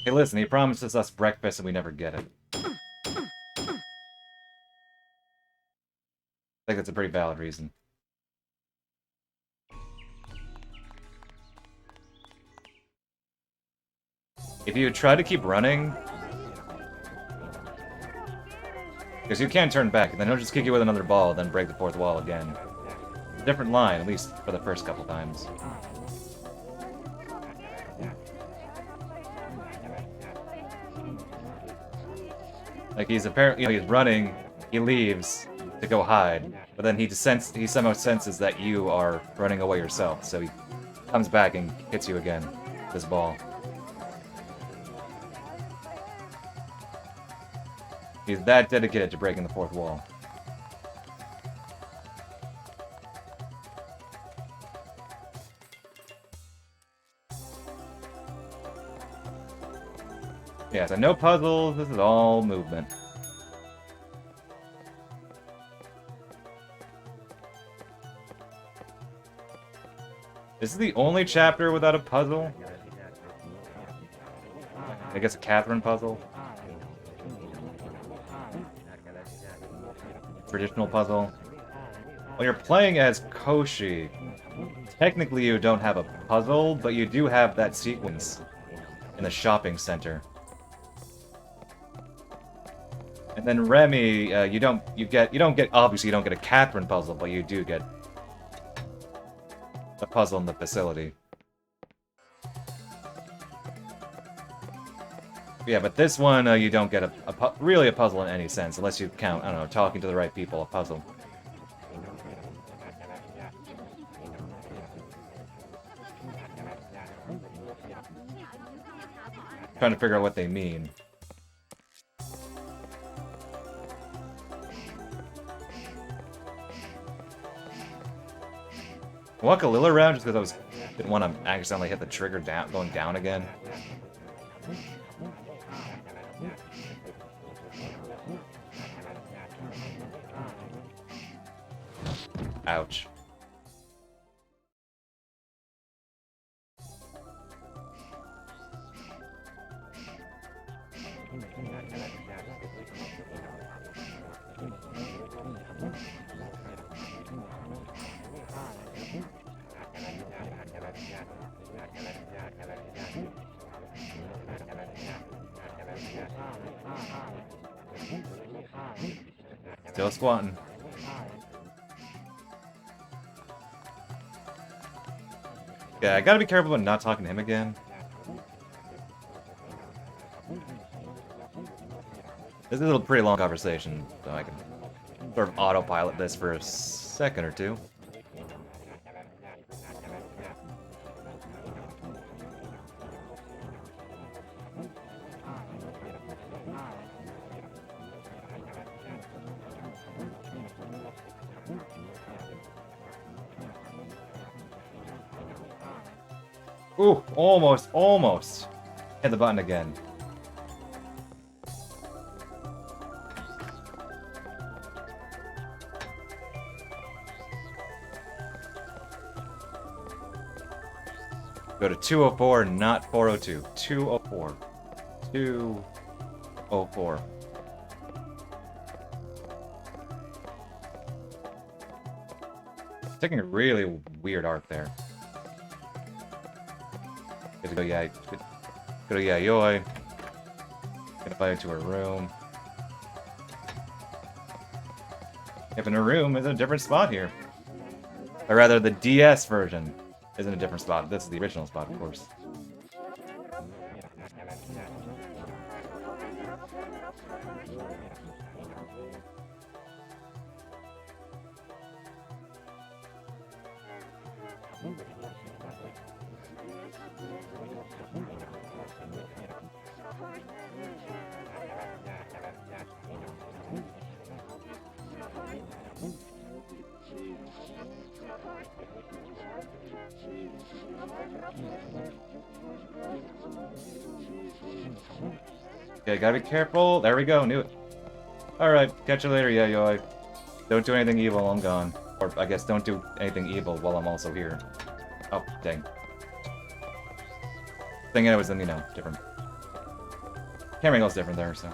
Hey, listen, he promises us breakfast and we never get it. I think that's a pretty valid reason. If you try to keep running, because you can turn back, and then he'll just kick you with another ball, then break the fourth wall again. Different line, at least for the first couple times. Like he's apparently, he's running, he leaves to go hide, but then he somehow senses that you are running away yourself, so he comes back and hits you again with this ball. He's that dedicated to breaking the fourth wall. Yeah, so no puzzles, this is all movement. This is the only chapter without a puzzle. I guess a Catherine puzzle. Traditional puzzle. When you're playing as Koshi, technically you don't have a puzzle, but you do have that sequence in the shopping center. And then Remy, you don't get obviously you don't get a Catherine puzzle, but you do get a puzzle in the facility. Yeah, but this one, you don't get really a puzzle in any sense, unless you count, I don't know, talking to the right people, a puzzle. Trying to figure out what they mean. Walk a little around just because didn't want to accidentally hit the trigger going down again. Ouch. Still squatting. Yeah, I gotta be careful about not talking to him again. This is a pretty long conversation, so I can sort of autopilot this for a second or two. Ooh, almost. Hit the button again. Go to 204, not 402. 204. 204. Taking a really weird arc there. Get to go, yeah. Go to Yayoi. Gonna fly into her room. If in her room is in a different spot here. Or rather, the DS version is in a different spot. This is the original spot, of course. Okay, gotta be careful. There we go, knew it. Alright, catch you later, Yayoi. Don't do anything evil, I'm gone. Or, I guess, don't do anything evil while I'm also here. Oh, dang. Thinking it was, you know, different. Camera angle's different there, so.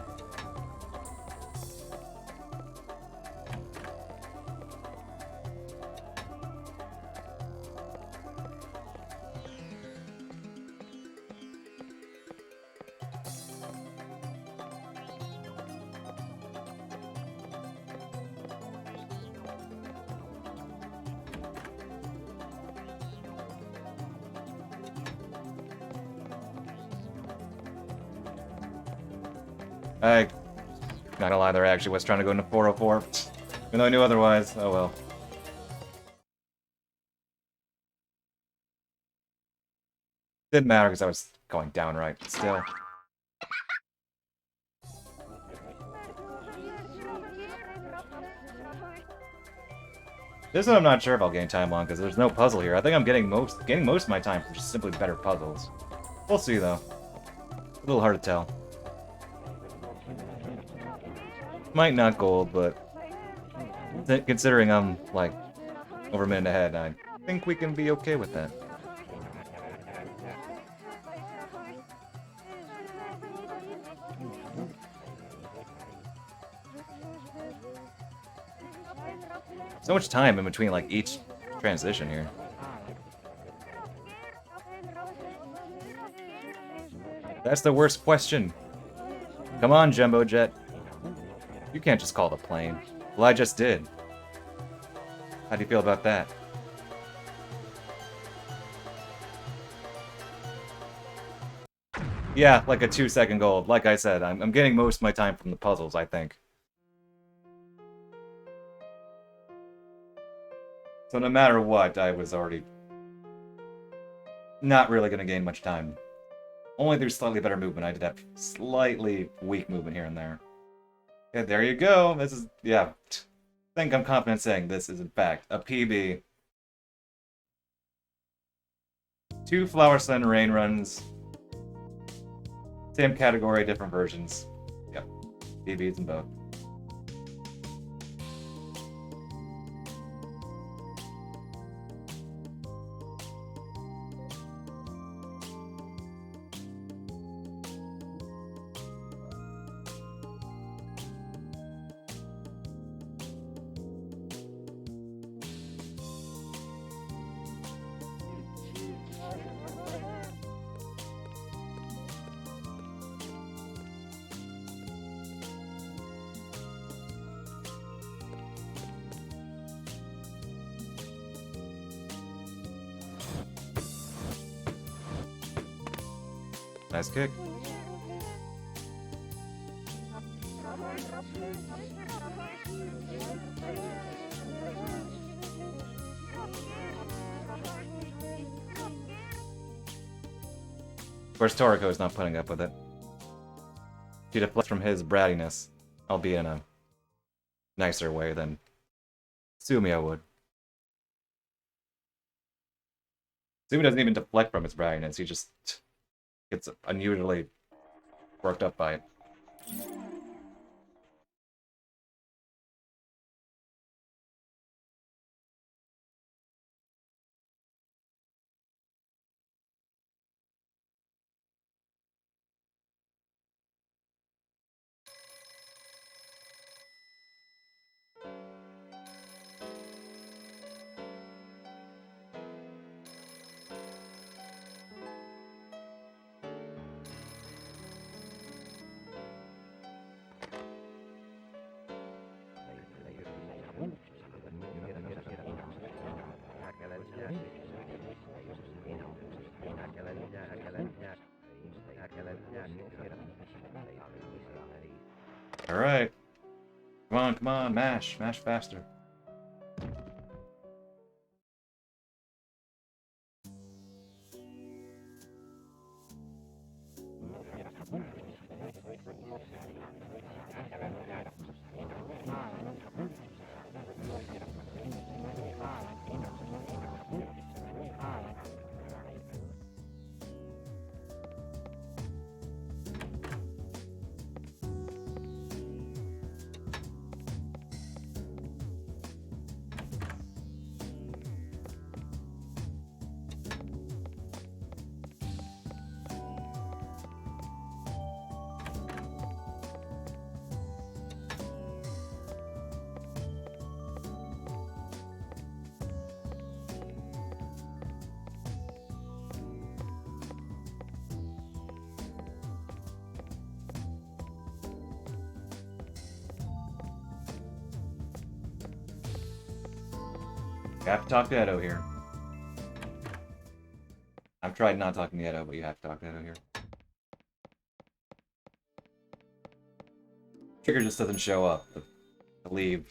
Not gonna lie, there actually was trying to go into 404. Even though I knew otherwise. Oh well. Didn't matter because I was going down right, but still. This one I'm not sure if I'll gain time on because there's no puzzle here. I think I'm getting most of my time from just simply better puzzles. We'll see though. A little hard to tell. Might not gold, but considering I'm like over a minute ahead, I think we can be okay with that. So much time in between like each transition here. That's the worst question. Come on, Jumbo Jet. You can't just call the plane. Well, I just did. How do you feel about that? Yeah, like a 2-second gold. Like I said, I'm getting most of my time from the puzzles, I think. So no matter what, I was already not really going to gain much time. Only through slightly better movement. I did have slightly weak movement here and there. Yeah, there you go. This is, yeah. I think I'm confident saying this is, in fact, a PB. 2 Flower Sun rain runs. Same category, different versions. Yep. PBs in both. Nice kick. Of course, Toriko is not putting up with it. She deflects from his brattiness, albeit in a nicer way than Sumiya would. Sumiya doesn't even deflect from his brattiness, he just gets unusually worked up by it. Alright. Come on, mash. Mash faster. You have to talk to Edo here. I've tried not talking to Edo, but you have to talk to Edo here. Trigger just doesn't show up to leave.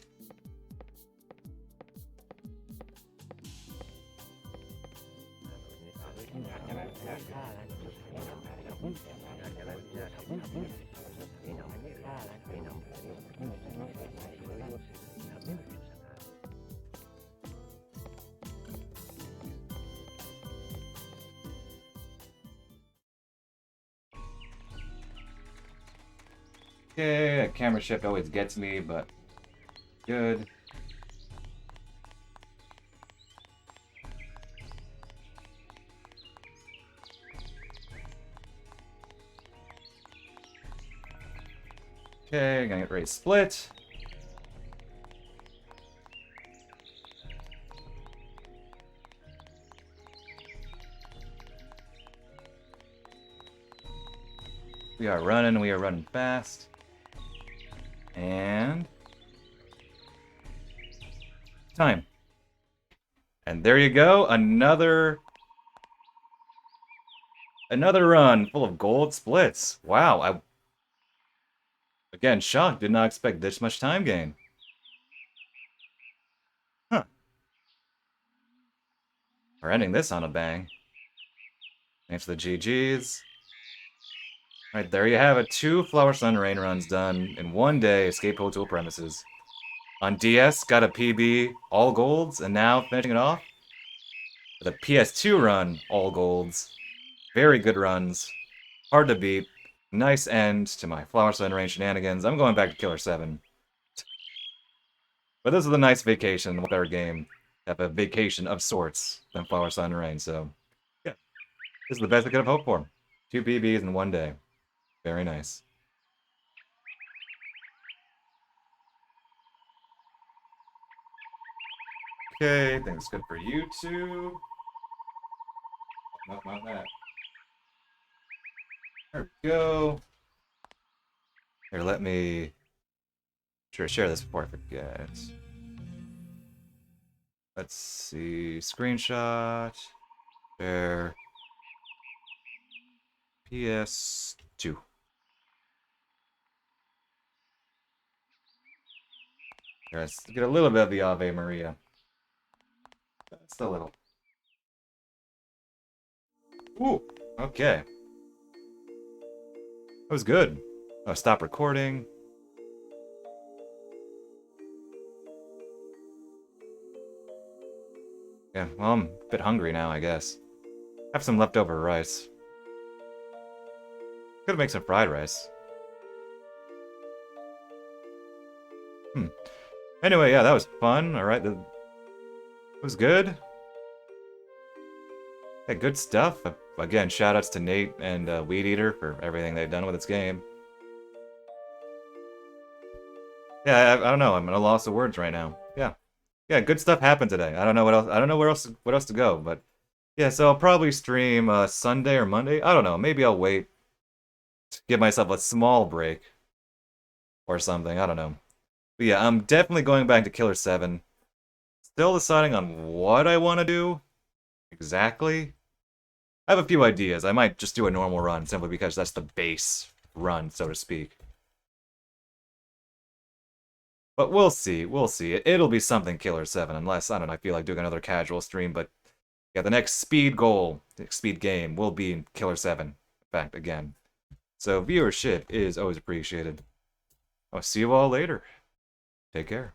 Okay, a camera shift always gets me, but good. Okay, gonna get ready to split. We are running fast. And time. And there you go, another run full of gold splits. Wow, again shocked, did not expect this much time gain. Huh. We're ending this on a bang. Thanks to the GGs. Right, there you have it. 2 Flower Sun Rain runs done in one day, Escape Hotel Premises. On DS, got a PB, all golds, and now finishing it off with a PS2 run, all golds. Very good runs. Hard to beat. Nice end to my Flower Sun Rain shenanigans. I'm going back to Killer 7. But this is a nice vacation with our game. Have a vacation of sorts than Flower Sun Rain, so yeah. This is the best I could have hoped for. 2 PBs in one day. Very nice. Okay, I think it's good for YouTube. Not that. There we go. Here, let me share this before I forget. Let's see. Screenshot. Share. PS2. Let's get a little bit of the Ave Maria. Just a little. Ooh, okay. That was good. Oh, stop recording. Yeah, well, I'm a bit hungry now, I guess. Have some leftover rice. Could make some fried rice. Anyway, yeah, that was fun. Alright, it was good. Yeah, good stuff. Again, shoutouts to Nate and Weed Eater for everything they've done with this game. Yeah, I don't know. I'm at a loss of words right now. Yeah. Yeah, good stuff happened today. I don't know what else. I don't know what else to go, but yeah, so I'll probably stream Sunday or Monday. I don't know. Maybe I'll wait to give myself a small break or something. I don't know. But yeah, I'm definitely going back to Killer 7. Still deciding on what I want to do exactly. I have a few ideas. I might just do a normal run simply because that's the base run, so to speak. But we'll see. We'll see. It'll be something Killer 7 unless, I don't know, I feel like doing another casual stream, but yeah, the next speed goal, the speed game, will be in Killer 7. In fact, again. So viewership is always appreciated. I'll see you all later. Take care.